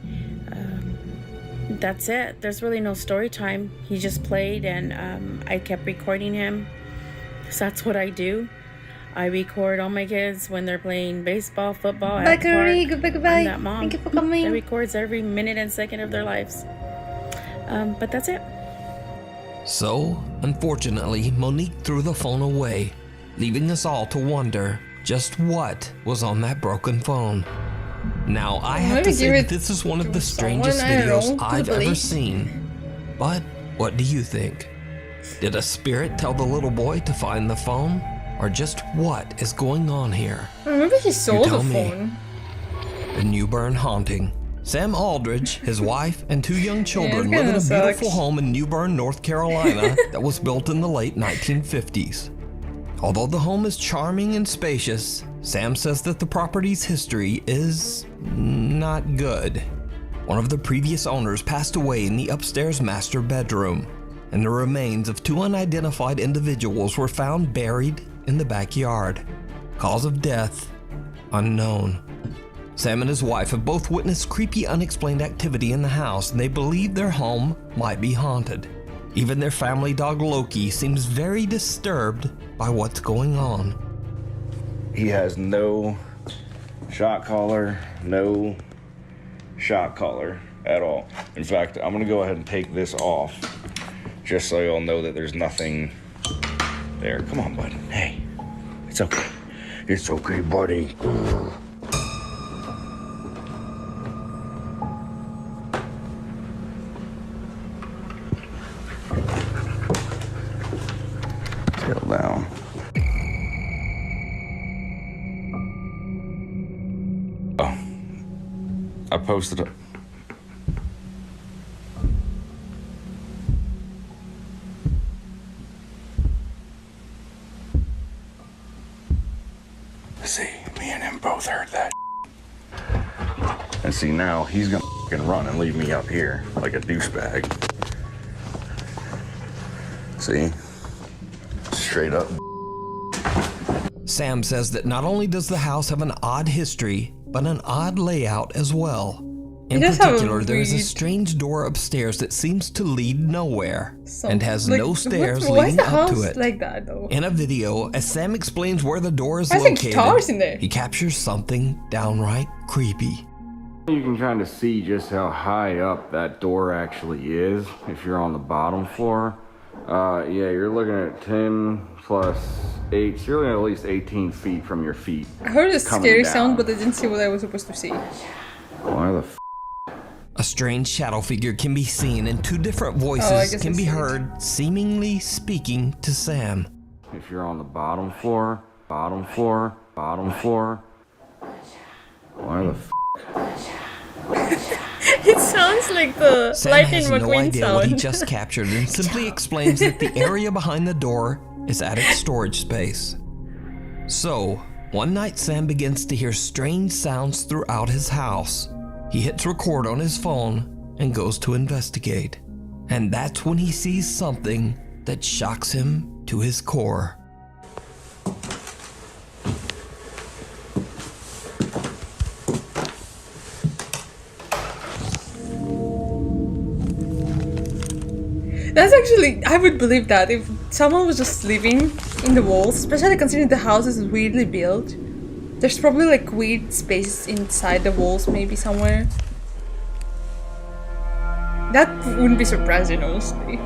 That's it. There's really no story time. He just played, and I kept recording him. So that's what I do. I record all my kids when they're playing baseball, football, at the park. Goodbye. I'm that mom. Thank you for coming. That records every minute and second of their lives. But that's it. So, unfortunately, Monique threw the phone away, leaving us all to wonder just what was on that broken phone. Now, I have to say that this is one of the strangest videos I've ever seen. But what do you think? Did a spirit tell the little boy to find the phone? Or just what is going on here? I remember he sold the phone. The Newbern haunting. Sam Aldridge, his wife, and 2 young children live in a beautiful home in Newbern, North Carolina that was built in the late 1950s. Although the home is charming and spacious, Sam says that the property's history is not good. One of the previous owners passed away in the upstairs master bedroom, and the remains of 2 unidentified individuals were found buried in the backyard. Cause of death unknown. Sam and his wife have both witnessed creepy, unexplained activity in the house, and they believe their home might be haunted. Even their family dog Loki seems very disturbed by what's going on. He has no shot collar, no shot collar at all. In fact, I'm gonna go ahead and take this off just so y'all know that there's nothing there. Come on, bud. Hey, it's okay. It's okay, buddy. Chill down. Oh, I posted it. See, me and him both heard that. And see, now he's gonna fucking run and leave me up here like a douchebag. See? Straight up. Sam says that not only does the house have an odd history, but an odd layout as well. In particular, there is a strange door upstairs that seems to lead nowhere and has no stairs leading up to it. Like that, though? In a video, as Sam explains where the door is There's like guitars in there. located, he captures something downright creepy. You can kind of see just how high up that door actually is if you're on the bottom floor. Yeah, you're looking at 10 plus 8, so you're looking at least 18 feet from your feet. I heard a scary down. sound, but I didn't see what I was supposed to see. Why the f? A strange shadow figure can be seen and two different voices can be heard seemingly speaking to Sam. If you're on the bottom floor, bottom floor, bottom floor. Why the f? It sounds like the Sam Lightning has no McQueen idea sound. what he just captured and simply explains that the area behind the door is attic storage space. So, one night Sam begins to hear strange sounds throughout his house. He hits record on his phone and goes to investigate. And that's when he sees something that shocks him to his core. That's actually, I would believe that if someone was just living in the walls, especially considering the house is weirdly built. There's probably like weird spaces inside the walls, maybe somewhere. That wouldn't be surprising, honestly.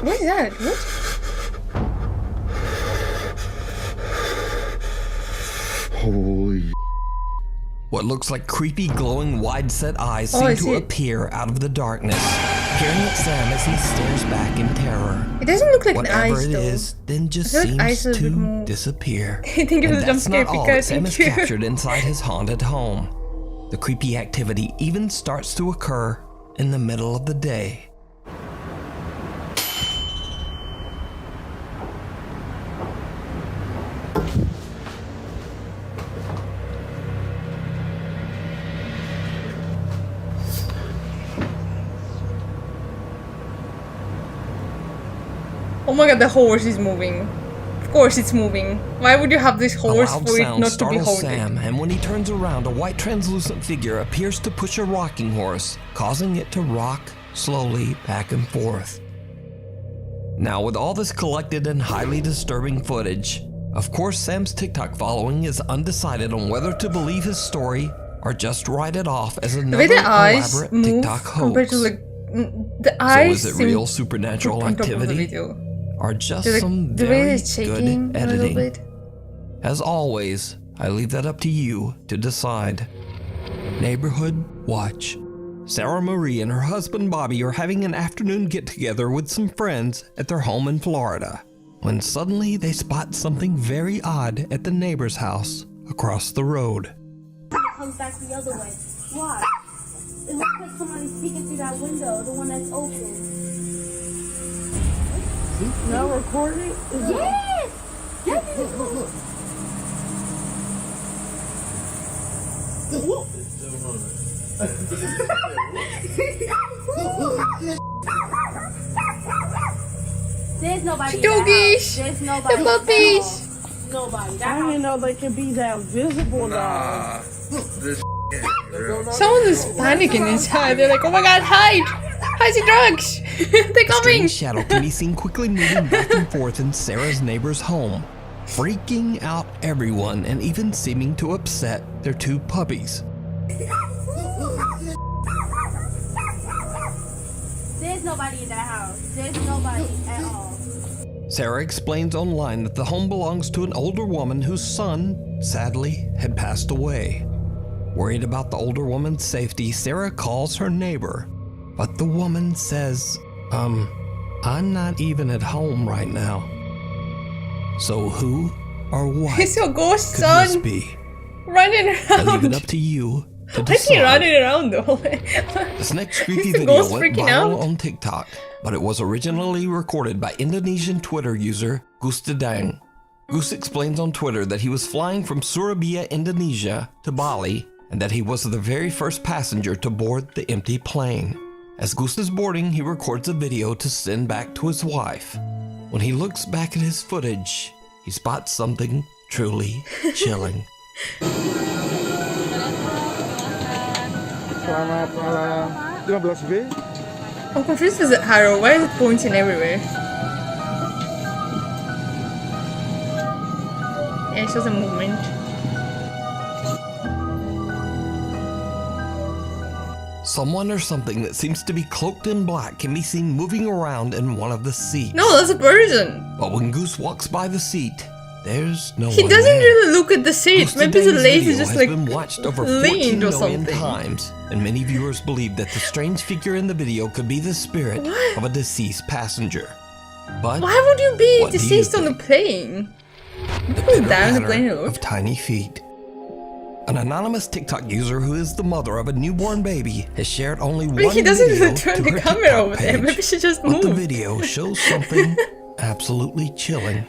What is that? What? Holy. What looks like creepy, glowing, wide-set eyes seem to appear out of the darkness, peering at Sam as he stares back in terror. It doesn't look like Whatever an eyes, it though. is, then just I feel like eyes seems are a bit to more- disappear. Thank you for And the jump that's scare, not all Pika, that Sam thank has you. captured inside his haunted home. The creepy activity even starts to occur in the middle of the day. Oh my god, the horse is moving. Of course it's moving. Why would you have this A horse loud for it sound not to be startles haunted? Sam, and when he turns around, a white translucent figure appears to push a rocking horse, causing it to rock slowly back and forth. Now, with all this collected and highly disturbing footage, of course Sam's TikTok following is undecided on whether to believe his story or just write it off as The another way the eyes elaborate move TikTok compared hoax. to like the So eyes. is it seem real supernatural on top of the activity? video. Or just They're like- some the way very it's shaking good a little editing? bit. As always, I leave that up to you to decide. Neighborhood Watch. Sarah Marie and her husband Bobby are having an afternoon get-together with some friends at their home in Florida, when suddenly they spot something very odd at the neighbor's house across the road. Comes back the other way. Why? It looks like somebody's peeking through that window, the one that's open. Now recording? Yes! Yes! There's nobody in that Doggies! house. There's nobody. The puppies! Nobody. I didn't know they could be that visible now. Someone is panicking inside. They're like, oh my god, hide! Hide the drugs! They're A coming! strange shadow can be seen quickly moving back and forth in Sarah's neighbor's home, freaking out everyone and even seeming to upset their two puppies. There's nobody in that house. There's nobody at all. Sarah explains online that the home belongs to an older woman whose son, sadly, had passed away. Worried about the older woman's safety, Sarah calls her neighbor, but the woman says, I'm not even at home right now. So who or what It's your ghost could son this be? running I leave it around. up to you to Why is he decide. running around the whole way? This next creepy Is the video ghost went freaking viral out? on TikTok, but it was originally recorded by Indonesian Twitter user Gus Dedang. Gus explains on Twitter that he was flying from Surabaya, Indonesia to Bali, and that he was the very first passenger to board the empty plane. As Gus is boarding, he records a video to send back to his wife. When he looks back at his footage, he spots something truly chilling. Selamat malam. 15B. I'm confused with the arrow. Why is it pointing everywhere? Yeah, it shows a movement. Someone or something that seems to be cloaked in black can be seen moving around in one of the seats. No, that's a person. But when Goose walks by the seat, there's no He one doesn't there. really look at the seat. Goose Maybe the Dedang's lace video is just has like been watched over 14 leaned or million something. times, and many viewers believe that the strange figure in the video could be the spirit of a deceased passenger. But Why would you be what do you deceased on the plane? People die on the plane alone. of tiny feet. An anonymous TikTok user who is the mother of a newborn baby has shared only But one he doesn't video even turn to the her camera TikTok over there. page. Maybe she just But the moved. video shows something absolutely chilling.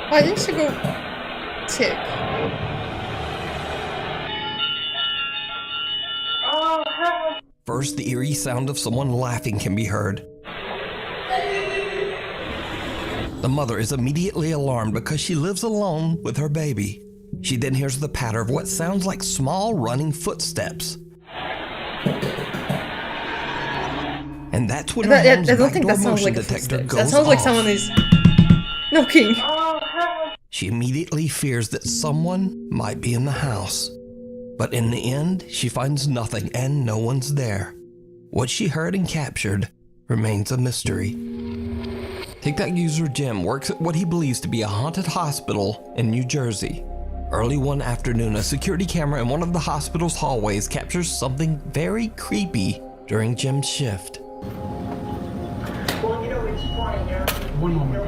Why didn't she go tick? First, the eerie sound of someone laughing can be heard. The mother is immediately alarmed because she lives alone with her baby. She then hears the patter of what sounds like small running footsteps. And that's when her I home's don't think backdoor that sounds motion like a detector footsteps. goes That sounds like off. someone is knocking. She immediately fears that someone might be in the house. But in the end, she finds nothing and no one's there. What she heard and captured remains a mystery. TikTok user Jim works at what he believes to be a haunted hospital in New Jersey. Early one afternoon, a security camera in one of the hospital's hallways captures something very creepy during Jim's shift. One moment,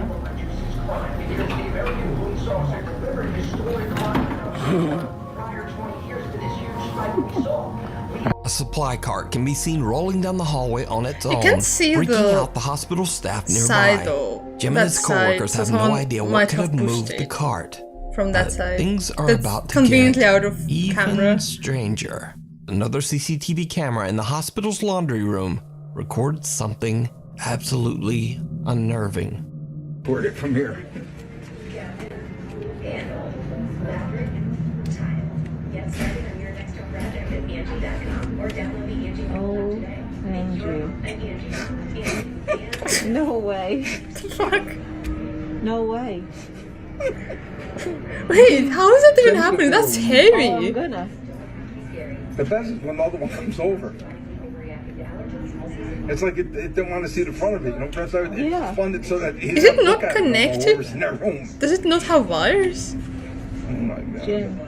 A supply cart can be seen rolling down the hallway on its own, can see freaking the out the hospital staff nearby. side, though. Jim That and his coworkers side, have so no someone idea might what could have have pushed moved the it cart. From that side. Things are That's about to conveniently get out of even camera. stranger. Another CCTV camera in the hospital's laundry room records something absolutely unnerving. Board it from here. Oh, Andrew. No way. Fuck. No way. Wait, how is that even happening? That's Oh, heavy. I'm gonna. The best is when the other one comes over. It's like it didn't want to see the front of it, you know. It's funded so that he Is doesn't it look not at it no more, connected? whoever's in their room. Does it not have wires? Oh my God. Jim.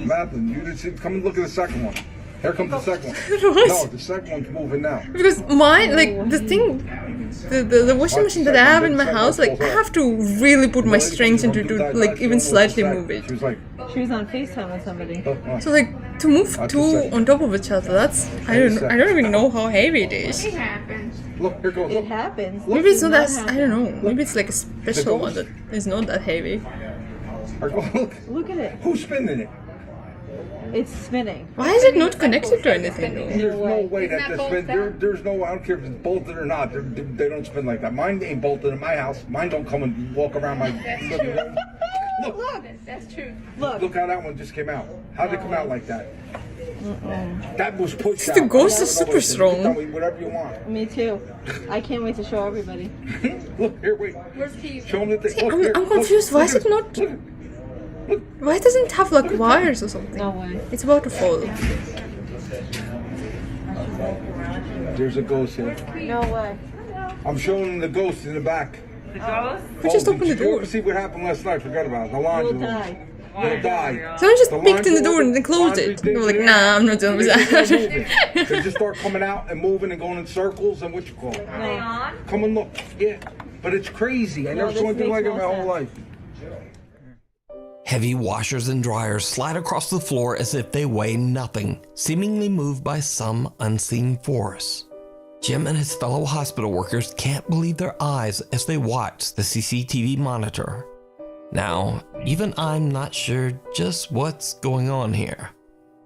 Madeline, you didn't see. Come and look at the second one. Here comes the second one. What? No, the second one's moving now. Because mine, like, the thing, the washing machine that I have in my house, like, I have to really put my strength into to, like, even slightly move it. She was like, She was on FaceTime with somebody. So, like, to move two on top of each other, that's, I don't even know how heavy it is. look, here goes. It happens. Maybe it's not This that, does I don't know, maybe it's like a special one that is not that heavy. Look. Look at it. Who's spinning it? It's spinning. Why is it not connected to anything though? There's no way that this spin. There's no. I don't care if it's bolted or not. They don't spin like that. Mine ain't bolted in my house. Mine don't come and walk around my living room. Look. That's true. Look how that one just came out. How'd it come out like that? That was pushed out. The ghost is super strong. Tell me whatever you want. Me too. I can't wait to show everybody. Look, here, wait. Where's Keith? Show them the thing. See, Look, here, I'm confused. Why is it not? Why doesn't it have like wires or something? No way. It's about to fall. There's a ghost here. No way. I'm showing them the ghost in the back. The ghost? We just opened the door. See what happened last night? Forgot about it. The laundry You'll room. die. You'll die. Someone just The picked in the laundry door room, and then closed laundry it. thing They were like, there. nah, I'm not doing They just start that. moving. They just start coming out and moving and going in circles and what you call it. Come and look. Yeah. But it's crazy. I never saw anything like it in my whole life. Heavy washers and dryers slide across the floor as if they weigh nothing, seemingly moved by some unseen force. Jim and his fellow hospital workers can't believe their eyes as they watch the CCTV monitor. Now, even I'm not sure just what's going on here.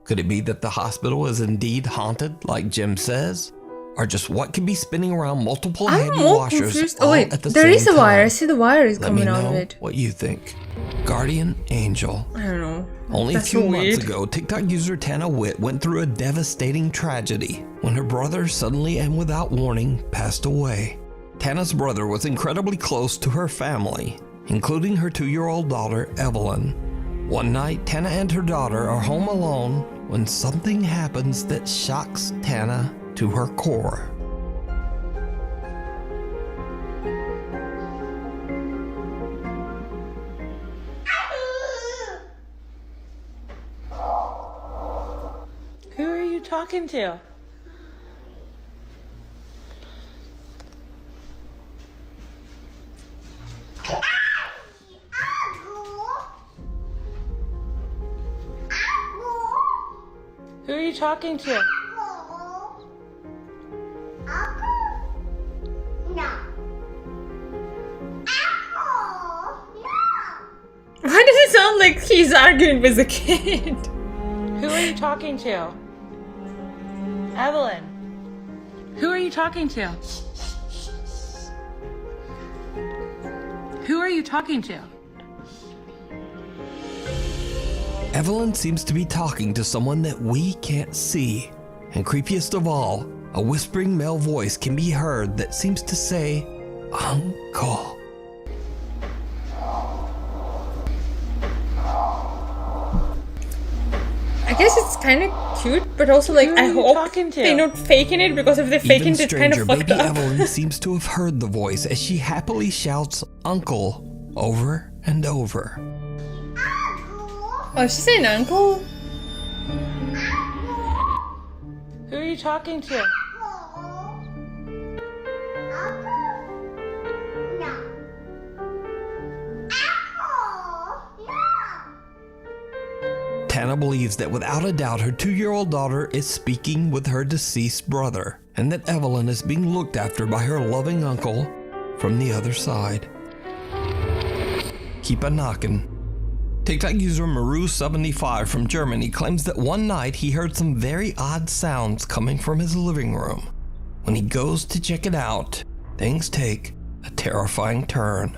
Could it be that the hospital is indeed haunted, like Jim says? Or just what could be spinning around multiple I'm heavy more washers confused. all Oh wait, at the there same is a wire. I time? see the wire is Let me coming out of know it. what you think. Guardian Angel. I don't know. Only That's a few so months weird. ago, TikTok user Tana Witt went through a devastating tragedy when her brother suddenly and without warning passed away. Tana's brother was incredibly close to her family, including her 2-year-old daughter, Evelyn. One night, Tana and her daughter are home alone when something happens that shocks Tana to her core. Who are you talking to? Who are you talking to? Why does it sound like he's arguing with a kid? Who are you talking to? Evelyn. Who are you talking to? Who are you talking to? Evelyn seems to be talking to someone that we can't see. And creepiest of all, a whispering male voice can be heard that seems to say, Uncle. I guess it's kind of cute, but also like I hope they're not faking it, because if they're faking Even it, it's kind of stranger, fucked baby up. Evelyn seems to have heard the voice as she happily shouts Uncle over and over. Oh, she's saying uncle? Who are you talking to? Tana believes that without a doubt her 2-year-old daughter is speaking with her deceased brother, and that Evelyn is being looked after by her loving uncle from the other side. Keep a knocking. TikTok user Maru75 from Germany claims that one night he heard some very odd sounds coming from his living room. When he goes to check it out, things take a terrifying turn.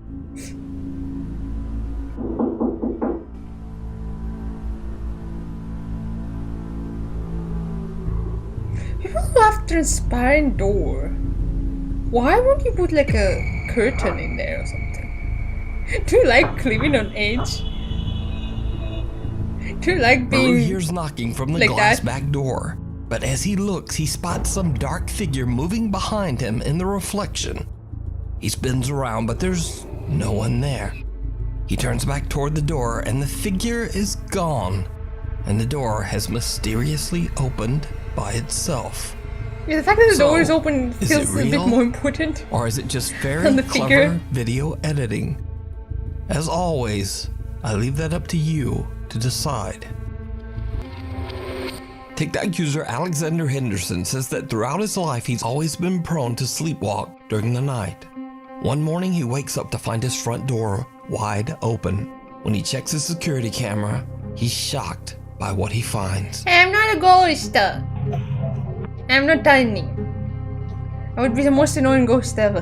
People who have transparent door, why won't you put like a curtain in there or something? Do you like living on edge? Do you like being Maru hears knocking from the like glass that? back door, but as he looks, he spots some dark figure moving behind him in the reflection. He spins around, but there's no one there. He turns back toward the door, and the figure is gone, and the door has mysteriously opened by itself. Yeah, the fact that the So, door is open is feels it a bit real? more important. Or is it just On very the clever figure. video editing? As always, I leave that up to you to decide. TikTok user Alexander Henderson says that throughout his life he's always been prone to sleepwalk during the night. One morning he wakes up to find his front door wide open. When he checks his security camera, he's shocked by what he finds. I'm not a ghost. I'm not tiny. I would be the most annoying ghost ever.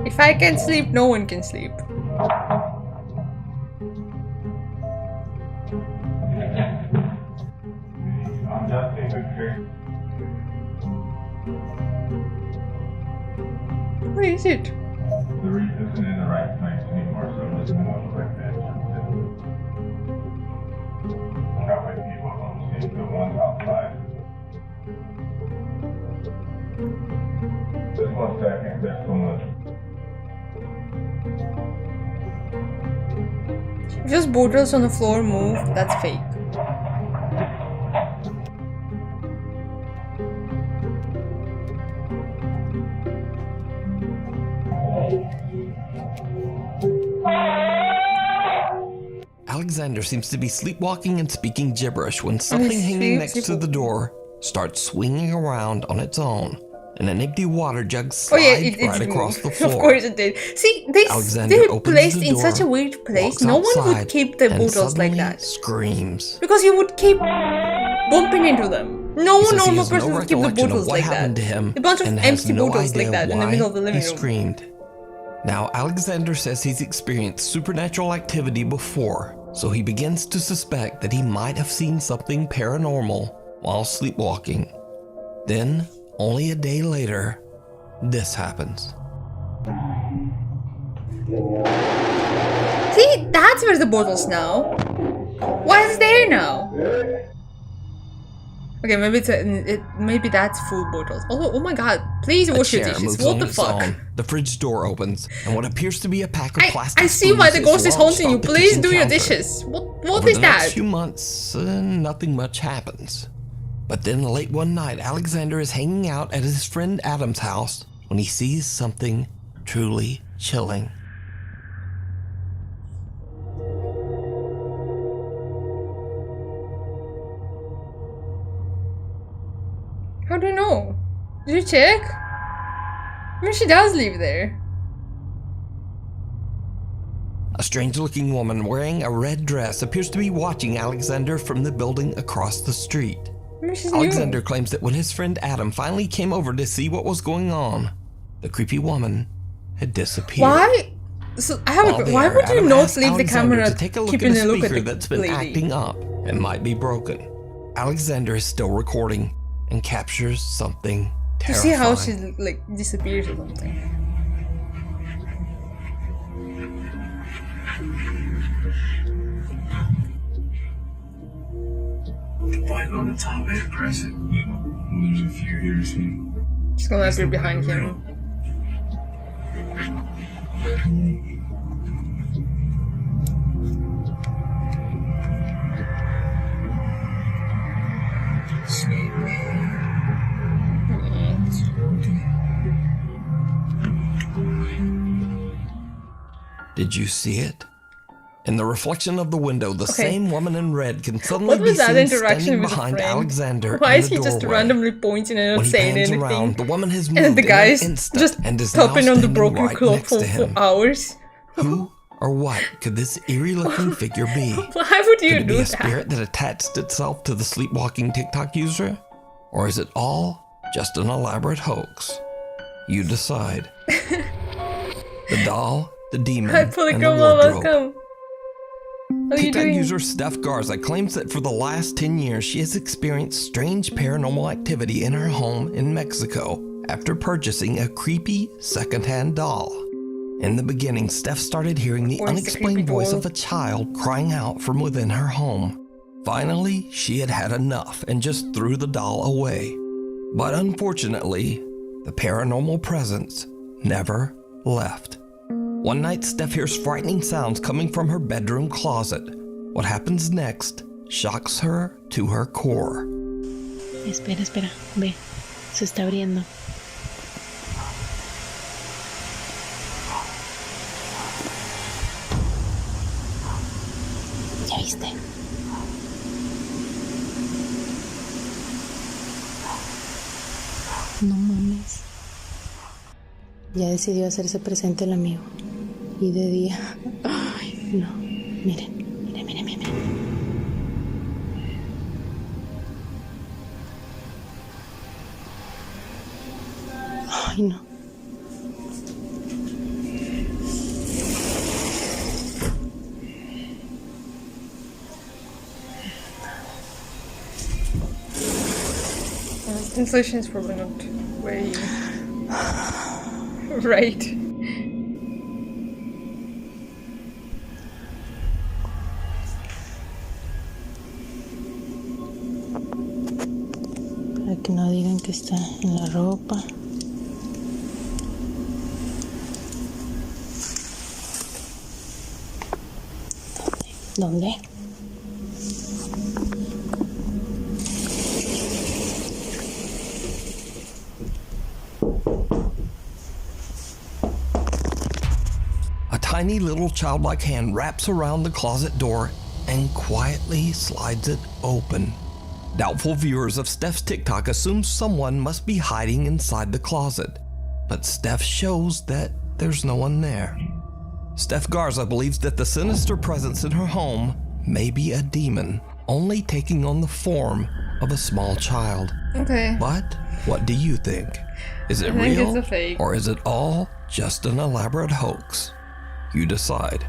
If I can't sleep, no one can sleep. What is it? The reef isn't in the right place anymore, so let's move on like that. How many people don't see the ones outside? Just 1 second, there's so much. If just bottles on the floor move, that's fake. Alexander seems to be sleepwalking and speaking gibberish when something hanging next to the door starts swinging around on its own, and an empty water jug slides right across the floor. Of course it did. See, they're placed in such a weird place. No one would keep the bottles like that. Screams. Because you would keep bumping into them. No normal person would keep the bottles like that. A bunch of empty bottles like that in the middle of the living room. He screamed. Now, Alexander says he's experienced supernatural activity before, so he begins to suspect that he might have seen something paranormal while sleepwalking. Then, only a day later, this happens. See, that's where the bottle's now. Why is it there now? Okay, maybe that's full bottles. Oh my god, please wash your dishes. What the fuck? The fridge door opens, and what appears to be a pack of plastic I see why the ghost is haunting you. Please do your dishes. What is that? For the next few months, nothing much happens. But then late one night, Alexander is hanging out at his friend Adam's house when he sees something truly chilling. How do you know? Did you check? Maybe she does live there. A strange-looking woman wearing a red dress appears to be watching Alexander from the building across the street. Alexander claims that when his friend Adam finally came over to see what was going on, the creepy woman had disappeared. Why? So I have why would you not leave the camera keeping a look at the that's been lady? Acting up and might be broken. Alexander is still recording and captures something You terrifying. see how she like disappears or something. Button on the top and press it. There's a few here, see? She's gonna appear behind him. Did you see it? In the reflection of the window, the same woman in red can suddenly What be was that seen interaction standing with the behind friend? Alexander. Why in is the he just doorway. randomly pointing and When not he saying pans anything? around, the woman has moved And the in an guy's instant just and is now tapping on the standing broken right clock next for to him. hours. Who or what could this eerie-looking figure be? Why would you could it do be a that? spirit that attached itself to the sleepwalking TikTok user? Or is it all just an elaborate hoax? You decide. The doll, the demon, I fully and the come wardrobe. welcome. What are you TikTok doing? user Steph Garza claims that for the last 10 years she has experienced strange paranormal activity in her home in Mexico after purchasing a creepy secondhand doll. In the beginning, Steph started hearing the Where's the unexplained creepy voice doll? of a child crying out from within her home. Finally, she had had enough and just threw the doll away. But unfortunately, the paranormal presence never left. One night, Steph hears frightening sounds coming from her bedroom closet. What happens next shocks her to her core. Espera, espera, ve, se está abriendo. ¿Ya viste? No mames. Ya decidió hacerse presente el amigo. Y de día. Ay, no. Miren, miren, miren, miren. Ay, no. Inflation is probably not very right. Para que no digan que está en la ropa. ¿Dónde? A tiny little childlike hand wraps around the closet door and quietly slides it open. Doubtful viewers of Steph's TikTok assume someone must be hiding inside the closet, but Steph shows that there's no one there. Steph Garza believes that the sinister presence in her home may be a demon, only taking on the form of a small child. Okay. But what do you think? Is it I think real, it's a fake. or is it all just an elaborate hoax? You decide.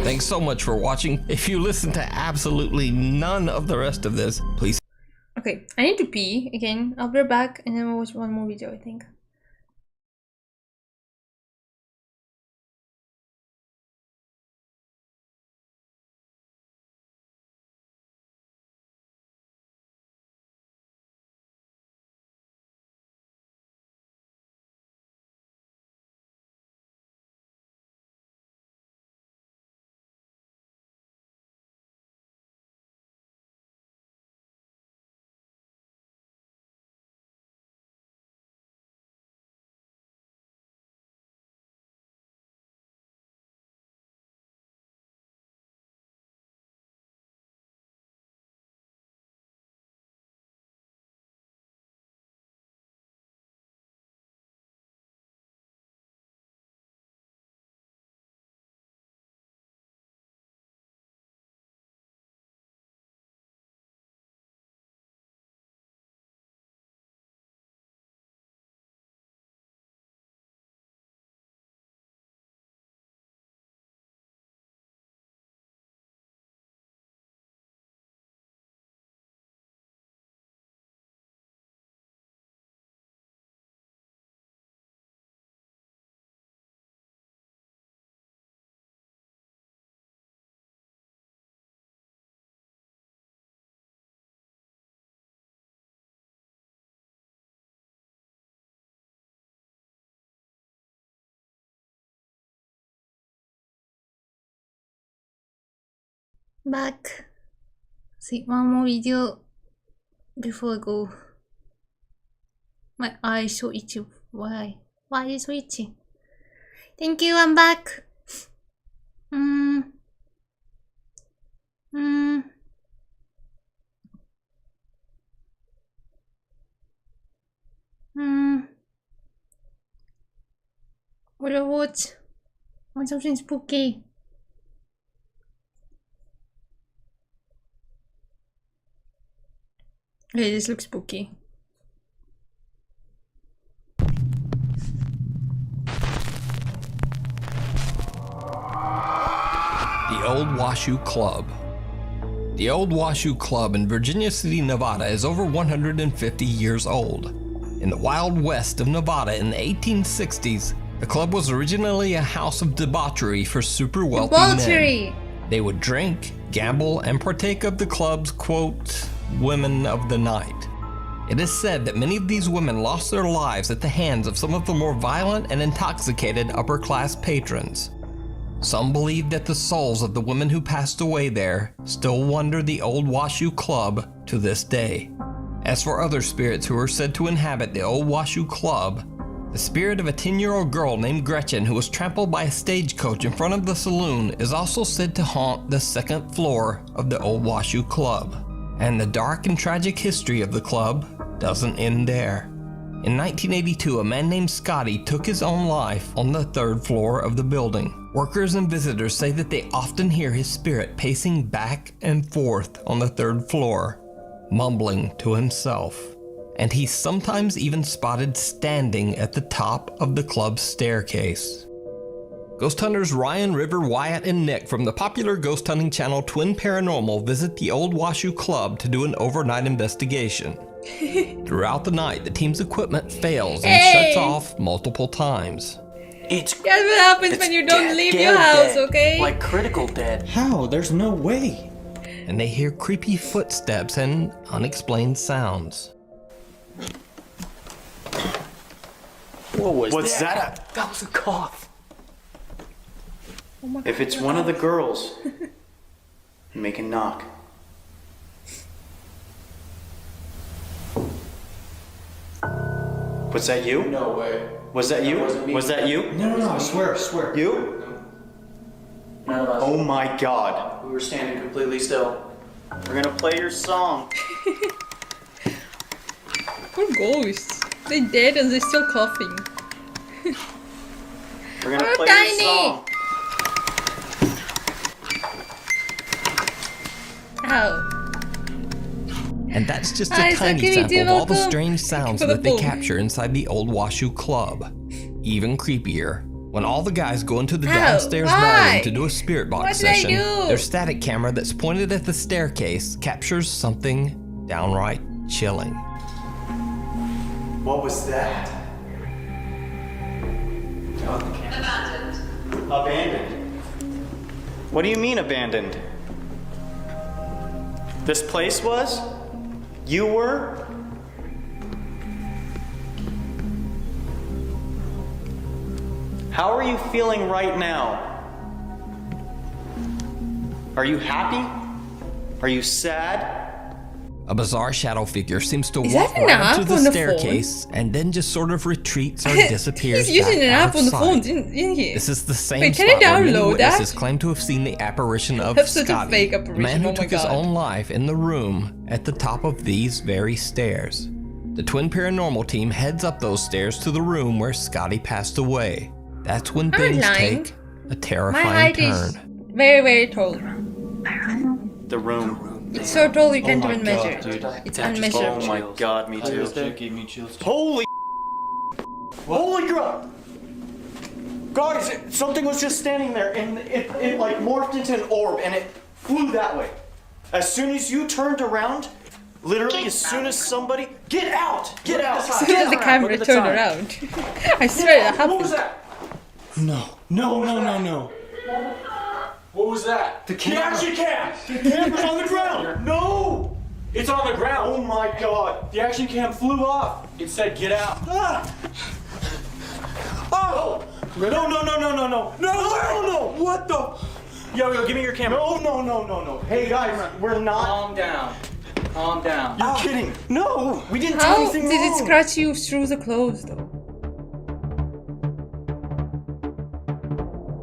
Thanks so much for watching. If you listen to absolutely none of the rest of this, please. Okay, I need to pee again. I'll be right back and then we'll watch one more video, I think. Back. See one more video before I go. My eyes so itchy. Why? Why is it so itchy? Thank you, I'm back. What do I watch? I want something spooky. Okay, this looks spooky. The Old Washoe Club. The Old Washoe Club in Virginia City, Nevada is over 150 years old. In the Wild West of Nevada in the 1860s, the club was originally a house of debauchery for super wealthy men. They would drink, gamble, and partake of the club's, quote, women of the night. It is said that many of these women lost their lives at the hands of some of the more violent and intoxicated upper-class patrons. Some believe that the souls of the women who passed away there still wander the Old Washoe Club to this day. As for other spirits who are said to inhabit the Old Washoe Club, the spirit of a 10-year-old girl named Gretchen who was trampled by a stagecoach in front of the saloon is also said to haunt the second floor of the Old Washoe Club. And the dark and tragic history of the club doesn't end there. In 1982, a man named Scotty took his own life on the third floor of the building. Workers and visitors say that they often hear his spirit pacing back and forth on the third floor, mumbling to himself. And he's sometimes even spotted standing at the top of the club's staircase. Ghost hunters Ryan, River, Wyatt, and Nick from the popular ghost hunting channel Twin Paranormal visit the Old Washoe Club to do an overnight investigation. Throughout the night, the team's equipment fails and shuts off multiple times. That's what happens when you don't leave your house, okay? Like critical dead. How? There's no way. And they hear creepy footsteps and unexplained sounds. What was What's that? That was a cough. Oh my If it's God. one of the girls, make a knock. Was that you? No way. Was that you? wasn't me. Was that you? No, I swear. You? None of us. Oh my God. We were standing completely still. We're gonna play your song. Poor ghosts. They dead and they're still coughing. We're gonna Oh, play Tiny. your song. Ow. And that's just Hi, a tiny Sakiri, sample of all the welcome. strange sounds for the that they boom. capture inside the Old Washoe Club. Even creepier, when all the guys go into the Ow, downstairs why? ballroom to do a spirit box What did I session, do? their static camera that's pointed at the staircase captures something downright chilling. What was that? Abandoned. What do you mean abandoned? This place was? You were? How are you feeling right now? Are you happy? Are you sad? A bizarre shadow figure seems to Is walk that an right app up to the on the staircase and then just sort of retreats or disappears. He's using back an out app of on the sight. phone, didn't he? This is the same Wait, can spot I where many download that? witnesses claim to have seen the apparition of That's such a Scotty, fake the apparition, man who oh my took his God. own life in the room at the top of these very stairs. The Twin Paranormal team heads up those stairs to the room where Scotty passed away. That's when I'm things lying. take a My terrifying height turn. is very, very tall. The room. It's so tall you can't Oh my even God, measure dude. it. It's That just- unmeasurable. Oh my God, me too. That gave me chills. Holy Holy crap! Guys, something was just standing there and it like morphed into an orb and it flew that way. As soon as you turned around, literally as soon as somebody... Get out! Get out! As soon as the camera turned around. I swear that happened. What was that? No. What was that? The action cam! The camera's on the ground! No! It's on the ground. Oh my God! The action cam flew off. It said get out. Ah! Oh! No! What the? Yo, give me your camera. No. Hey guys, we're not. Calm down. You're kidding. No! We didn't do How anything did it wrong. scratch you through the clothes though?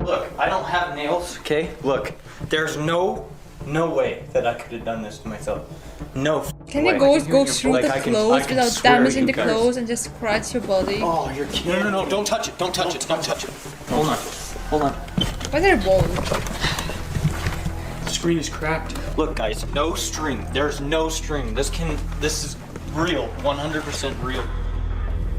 Look, I don't have nails, okay? Look, there's no way that I could have done this to myself. No Can way. the ghost go through Like, the I can clothes without swear damaging you the guys- clothes and just scratch your body? Oh, you're kidding. No, don't touch it. Don't touch it. Hold on. Why are there balls? The screen is cracked. Look, guys, no string. There's no string. This is real. 100% real.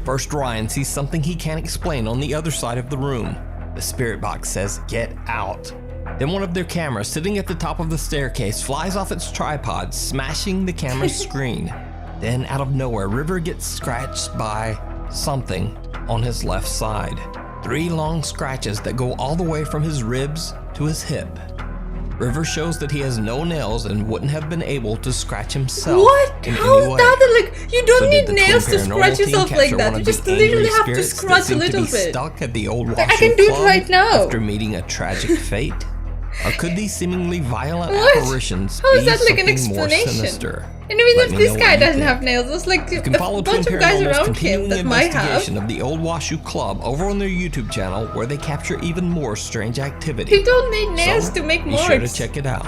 First, Ryan sees something he can't explain on the other side of the room. The spirit box says, "Get out." Then one of their cameras sitting at the top of the staircase flies off its tripod, smashing the camera's screen. Then out of nowhere, River gets scratched by something on his left side. 3 long scratches that go all the way from his ribs to his hip. River shows that he has no nails and wouldn't have been able to scratch himself What? in How any is way. that? Like, you don't So did need the nails Twin to Paranormal scratch team yourself capture like one that. of You the just angry literally have to spirits that scratch a seem to little be bit. stuck at the Old I Washoe can do it Club right now. after meeting a tragic fate? Or could these seemingly violent What? apparitions How is be that like an something more explanation? sinister? And even Let if me this know guy what you doesn't think. have nails, there's like You a can follow Twin bunch of guys Paranormal's around him continuing that might have. investigation of the Old Washoe Club over on their YouTube channel, where they capture even more strange activity. You don't need nails So, to make be sure to marks check it out.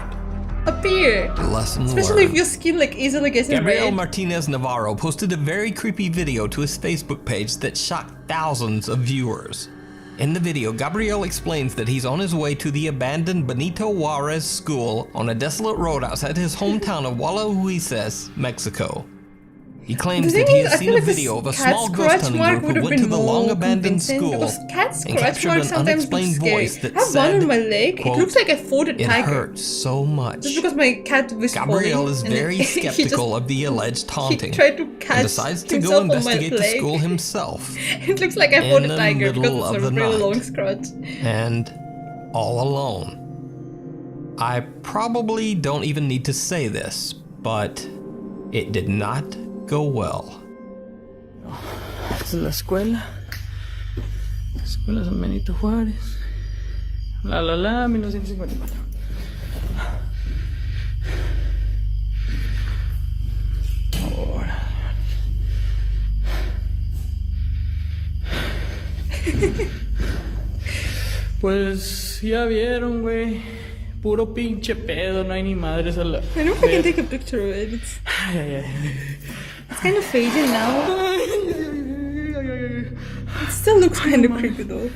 appear. Lesson Especially if learned. your skin like easily gets Gabriel red. Martinez Navarro posted a very creepy video to his Facebook page that shocked thousands of viewers. In the video, Gabriel explains that he's on his way to the abandoned Benito Juarez school on a desolate road outside his hometown of Guadalupe, Mexico. He claims that he has seen a video of a small ghost hunting group who went to the long-abandoned school and captured an unexplained voice that said, I have one on my leg. It looks like I fought a "It tiger. hurts so much." Just because my cat was Gabriel falling is and very he skeptical of the alleged taunting tried to and catch decides to himself go on my investigate the leg. school himself. It looks like I fought in a the tiger because middle it's of a the really night. long scratch. And all alone. I probably don't even need to say this, but it did not go well. Esta es la escuela. Escuela San Benito Juárez. La 1954. Ahora. Pues ya vieron, güey. Puro pinche pedo, no hay ni madres a la. I don't know if I can take a picture of it. It's kind of fading now. It still looks kind of creepy though.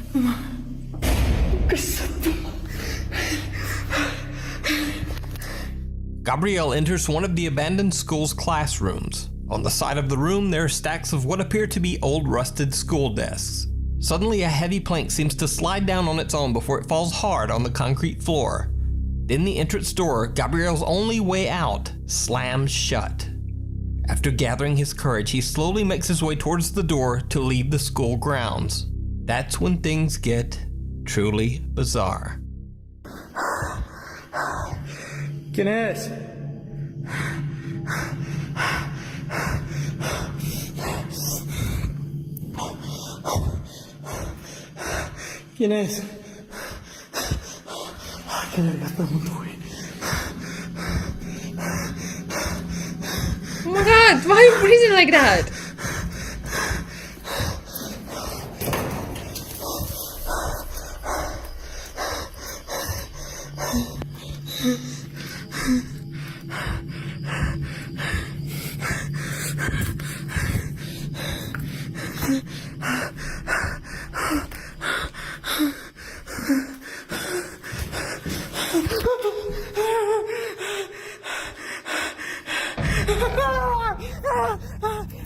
Gabriel enters one of the abandoned school's classrooms. On the side of the room, there are stacks of what appear to be old rusted school desks. Suddenly, a heavy plank seems to slide down on its own before it falls hard on the concrete floor. Then the entrance door, Gabriel's only way out, slams shut. After gathering his courage, he slowly makes his way towards the door to leave the school grounds. That's when things get truly bizarre. ¿Quién es? ¿Quién es? ¿Qué vergas pregunto, güey? Oh my god, why are you breathing like that?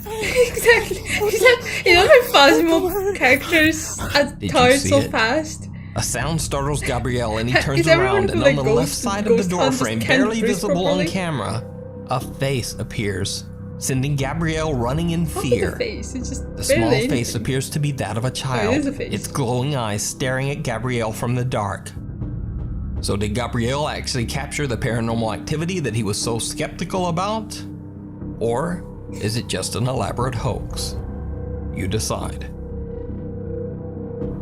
Exactly. He's like, you know how Phasmo characters at Did you times see so it? fast? A sound startles Gabriel and he Is turns everyone around who, and like, on the left ghost- side of the ghost door hunters frame, can't barely breathe visible on properly? camera, a face appears, sending Gabriel running in Look at fear. the face. It's just The small barely face anything. appears to be that of a Oh, child, it is a face. its glowing eyes staring at Gabriel from the dark. So did Gabriel actually capture the paranormal activity that he was so skeptical about? Or is it just an elaborate hoax? You decide.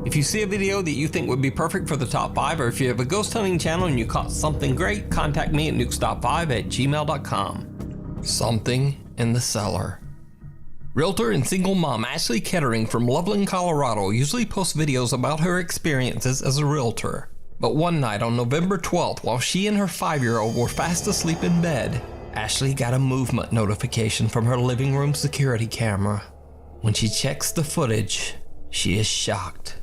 If you see a video that you think would be perfect for the top 5, or if you have a ghost hunting channel and you caught something great, contact me at nukestop5@gmail.com. Something in the cellar. Realtor and single mom Ashley Kettering from Loveland, Colorado usually posts videos about her experiences as a realtor. But one night on November 12th, while she and her 5-year-old were fast asleep in bed, Ashley got a movement notification from her living room security camera. When she checks the footage, she is shocked.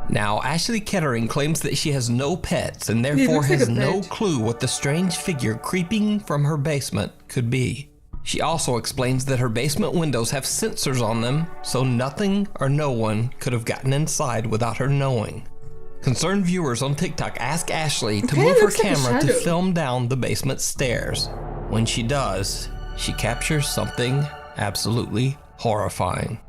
Now, Ashley Kettering claims that she has no pets and therefore looks like has a no pet. clue what the strange figure creeping from her basement could be. She also explains that her basement windows have sensors on them, so nothing or no one could have gotten inside without her knowing. Concerned viewers on TikTok ask Ashley to kinda move her looks like a camera to shadow. film down the basement stairs. When she does, she captures something absolutely horrifying.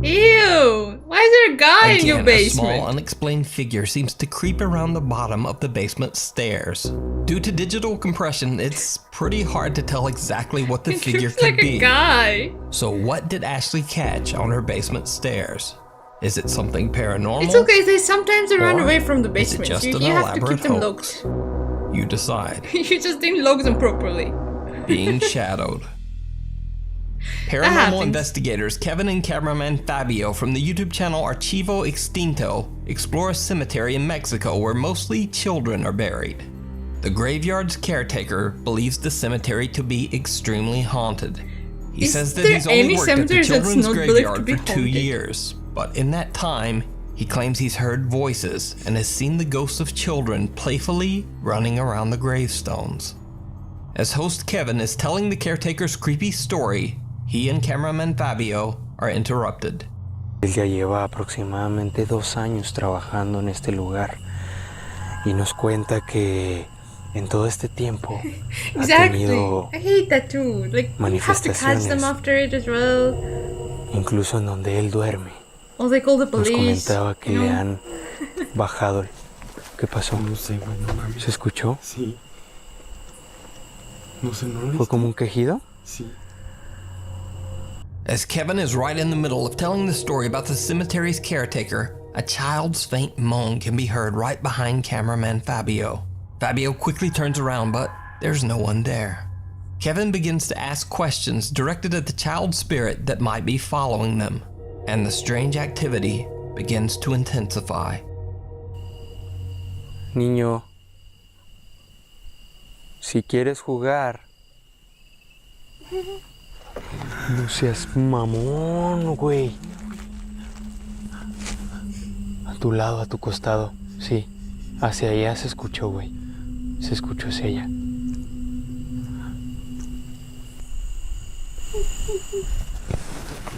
Ew! Why is there a guy in your Again, a basement? small, unexplained figure seems to creep around the bottom of the basement stairs. Due to digital compression, it's pretty hard to tell exactly what the figure Looks could like be. a guy. So what did Ashley catch on her basement stairs? Is it something paranormal? It's okay. They sometimes run Or away from the is it basement. just You, an you have to elaborate keep them hoax? locked. You decide. You just didn't lock them properly. Being shadowed. Paranormal happens. investigators Kevin and cameraman Fabio from the YouTube channel Archivo Extinto explore a cemetery in Mexico where mostly children are buried. The graveyard's caretaker believes the cemetery to be extremely haunted. He says that he's only worked at the children's graveyard for 2 years, but in that time, he claims he's heard voices and has seen the ghosts of children playfully running around the gravestones. As host Kevin is telling the caretaker's creepy story, he and cameraman Fabio are interrupted. Él ya lleva aproximadamente 2 años trabajando en este lugar y nos cuenta que en todo este tiempo ha tenido I hate that too. Like, you have to catch them after it as well. Incluso en donde él duerme. Or they call the Nos police. comentaba que le han bajado. ¿Qué pasó? No sé, güey, no mames. ¿Se escuchó? Sí. No sé, no. ¿Fue como un quejido? Sí. As Kevin is right in the middle of telling the story about the cemetery's caretaker, a child's faint moan can be heard right behind cameraman Fabio. Fabio quickly turns around, but there's no one there. Kevin begins to ask questions directed at the child spirit that might be following them, and the strange activity begins to intensify. Niño, si quieres jugar, no seas mamón, güey. A tu lado, a tu costado, sí. Hacia allá se escuchó, güey. Se escuchó hacia allá.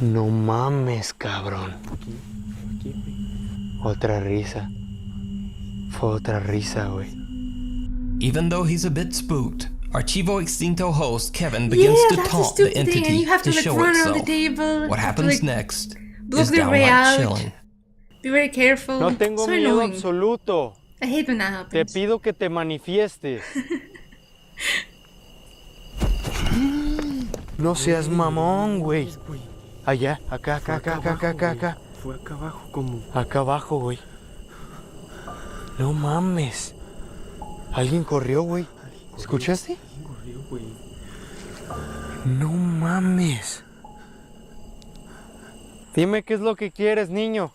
No mames, cabrón. Otra risa. Fue otra risa, güey. Even though he's a bit spooked, Archivo Extinto host Kevin begins to taunt the entity to show itself. What happens next is downright chilling. Be very careful. No tengo so miedo annoying. absoluto. I hate when that Te happens. pido que te manifiestes. No seas mamón, güey. Allá, acá. Fue acá abajo como... Acá abajo, güey. No mames. Alguien corrió, güey. ¿Escuchaste? Corrió, güey. No mames. Dime qué es lo que quieres, niño.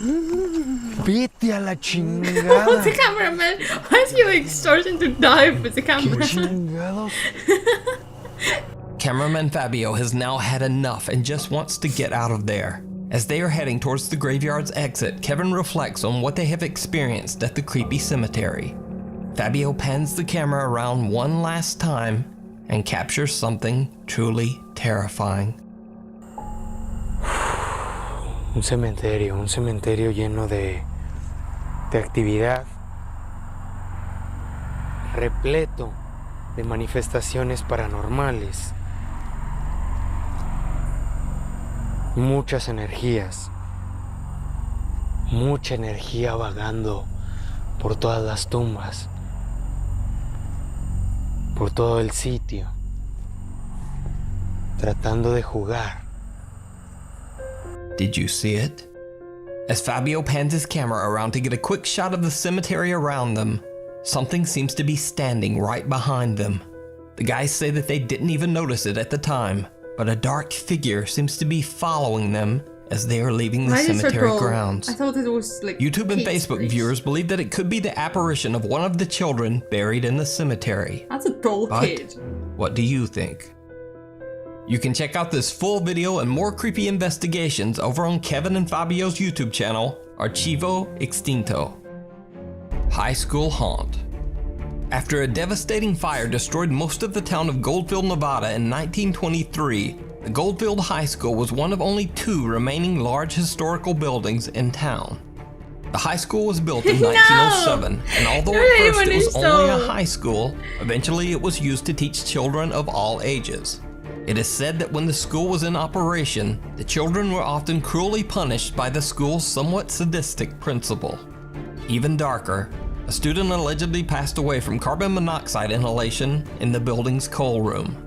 Vete a la chingada. Oh, the cameraman. Why is he like starting to dive with the camera? Cameraman Fabio has now had enough and just wants to get out of there. As they are heading towards the graveyard's exit, Kevin reflects on what they have experienced at the creepy cemetery. Fabio pans the camera around one last time and captures something truly terrifying. Un cementerio lleno de actividad, repleto de manifestaciones paranormales, muchas energías, mucha energía vagando por todas las tumbas, por todo el sitio, tratando de jugar. Did you see it? As Fabio pans his camera around to get a quick shot of the cemetery around them, something seems to be standing right behind them. The guys say that they didn't even notice it at the time, but a dark figure seems to be following them as they are leaving the cemetery grounds. I thought it was like YouTube and Facebook viewers believe that it could be the apparition of one of the children buried in the cemetery. That's a tall kid. What do you think? You can check out this full video and more creepy investigations over on Kevin and Fabio's YouTube channel, Archivo Extinto. High School Haunt. After a devastating fire destroyed most of the town of Goldfield, Nevada in 1923, the Goldfield High School was one of only 2 remaining large historical buildings in town. The high school was built in 1907, and although at first it was only a high school, eventually it was used to teach children of all ages. It is said that when the school was in operation, the children were often cruelly punished by the school's somewhat sadistic principal. Even darker, a student allegedly passed away from carbon monoxide inhalation in the building's coal room.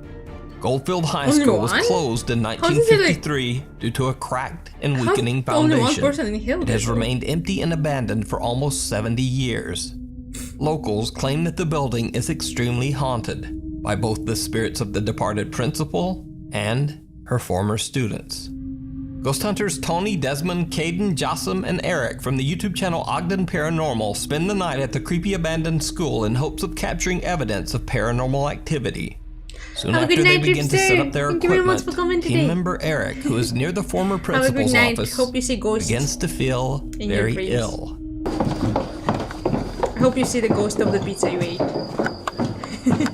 Goldfield High School was closed in 1953 due to a cracked and weakening foundation. It has remained empty and abandoned for almost 70 years. Locals claim that the building is extremely haunted by both the spirits of the departed principal and her former students. Ghost hunters Tony, Desmond, Caden, Jossam, and Eric from the YouTube channel Ogden Paranormal spend the night at the creepy abandoned school in hopes of capturing evidence of paranormal activity. Soon after they begin to set up their equipment, team member Eric, who is near the former principal's office, begins to feel very ill. I hope you see the ghost of the pizza you ate.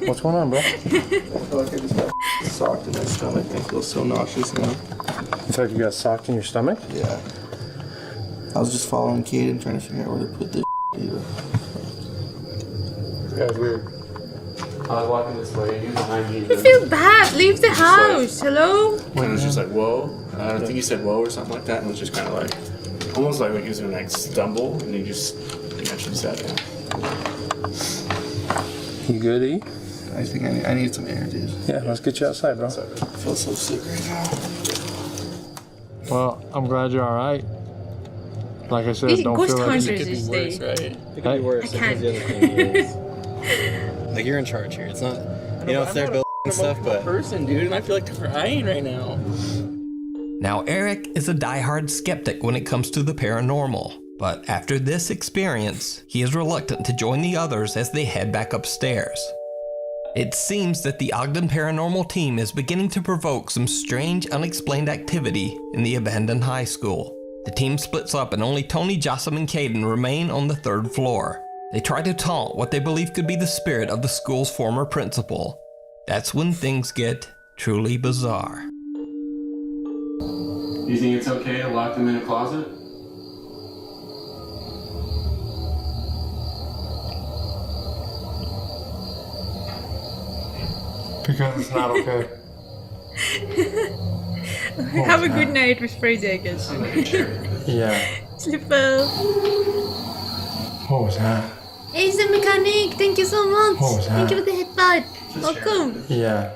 What's going on, bro? I feel like I just got socked in my stomach. I feel so nauseous now. You feel like you got socked in your stomach? Yeah. I was just following Caden, trying to figure out where to put this either. Yeah, it's weird. I was walking this way, and he was behind me. You feel bad. Leave the house. Hello? And it was just like, whoa. I think he said whoa or something like that, and it was just kind of like, almost like he was going to like stumble, and he just eventually sat down. You good, E? I think I need some air, dude. Yeah, let's get you outside, bro. I feel so sick right now. Well, I'm glad you're alright. Like I said, These don't ghost feel like hunters these days. Right? It could be worse. I can't. The other thing is, like, you're in charge here. It's not, you know, it's their building and stuff, but person, dude, and I feel like crying right now. Now, Eric is a diehard skeptic when it comes to the paranormal, but after this experience, he is reluctant to join the others as they head back upstairs. It seems that the Ogden Paranormal team is beginning to provoke some strange, unexplained activity in the abandoned high school. The team splits up and only Tony, Jossam, and Caden remain on the 3rd floor. They try to taunt what they believe could be the spirit of the school's former principal. That's when things get truly bizarre. You think it's okay to lock them in a closet? Because it's not okay. Have a good night with Freddy, I guess. Yeah. Sleep well. What was that? Hey, the mechanic! Thank you so much! What was that? Thank you for the headbutt! Welcome! Yeah.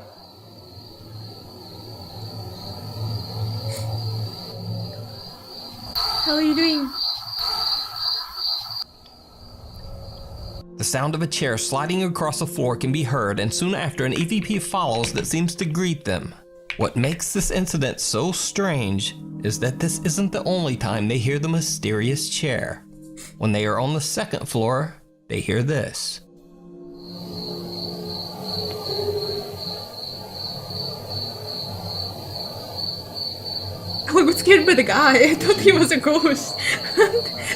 How are you doing? The sound of a chair sliding across the floor can be heard, and soon after an EVP follows that seems to greet them. What makes this incident so strange is that this isn't the only time they hear the mysterious chair. When they are on the 2nd floor, they hear this. I got scared by the guy. I thought he was a ghost.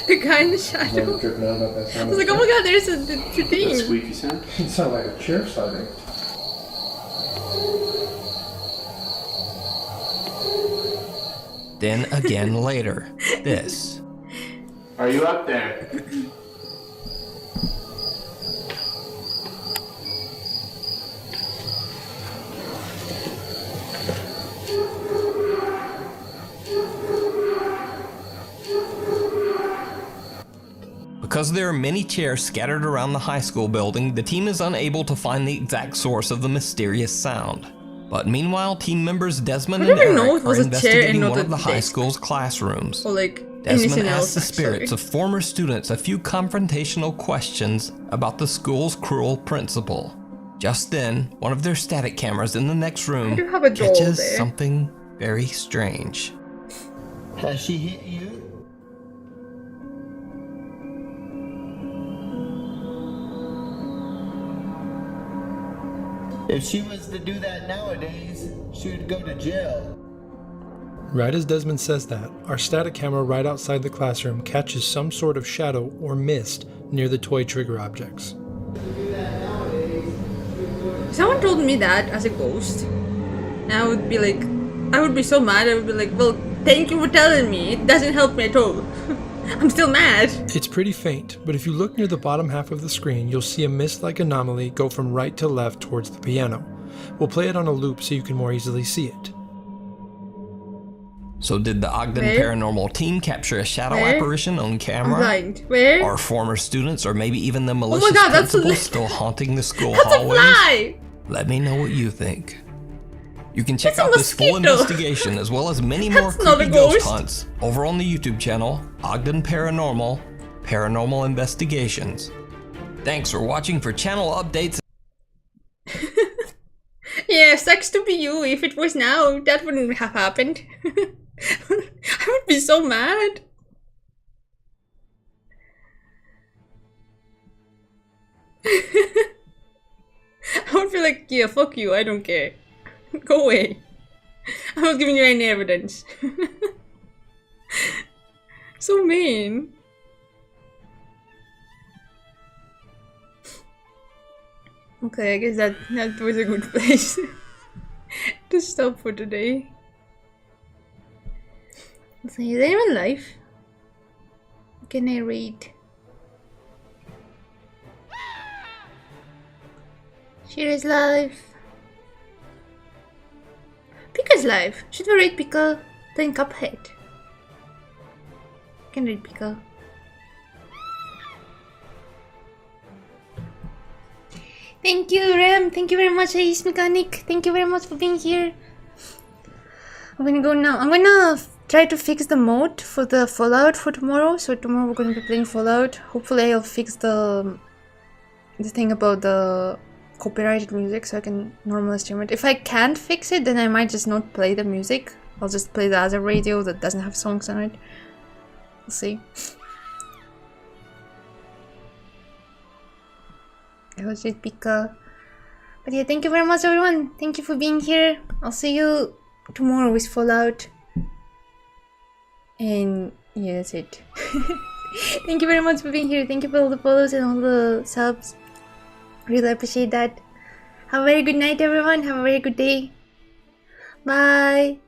The guy in the shadow. I was like, oh my god, there's a thing. That squeaky sound? It sounded like a chair sliding. Then again later, this. Are you up there? Because there are many chairs scattered around the high school building, the team is unable to find the exact source of the mysterious sound. But meanwhile, team members Desmond and Eric are investigating one of the high school's classrooms. Or like Desmond asks the spirits of former students a few confrontational questions about the school's cruel principal. Just then, one of their static cameras in the next room catches something very strange. Has she hit you? If she was to do that nowadays, she would go to jail. Right as Desmond says that, our static camera right outside the classroom catches some sort of shadow or mist near the toy trigger objects. Someone told me that as a ghost. And I would be like, I would be so mad. I would be like, well, thank you for telling me. It doesn't help me at all. I'm still mad. It's pretty faint, but if you look near the bottom half of the screen, you'll see a mist-like anomaly go from right to left towards the piano. We'll play it on a loop so you can more easily see it. So did the Ogden Paranormal team capture a shadow apparition on camera? I'm blind. Where? Are former students or maybe even the malicious that's principal still haunting the school That's hallways? a fly! Let me know what you think. You can check out this full investigation as well as many more creepy ghost hunts over on the YouTube channel, Ogden Paranormal, Paranormal Investigations. Thanks for watching. For channel updates. Yeah, sucks to be you. If it was now, that wouldn't have happened. I'd be so mad. I would feel like, yeah, fuck you, I don't care. Go away. I'm not giving you any evidence. So mean. Okay, I guess that was a good place to stop for today. So, is anyone live? Can I read? Shira's live. Pika's live. Should we read Pika playing Cuphead? Can read Pika. Thank you, Rem. Thank you very much, Ace Mechanic. Thank you very much for being here. I'm gonna go now. I'm gonna try to fix the mode for the Fallout for tomorrow. So tomorrow we're gonna be playing Fallout. Hopefully I'll fix the thing about the copyrighted music so I can normally stream it. If I can't fix it, then I might just not play the music. I'll just play the other radio that doesn't have songs on it. We'll see. It was just Pika. But yeah, thank you very much everyone. Thank you for being here. I'll see you tomorrow with Fallout. And yeah, that's it. Thank you very much for being here. Thank you for all the follows and all the subs. Really appreciate that. Have a very good night everyone. Have a very good day. Bye.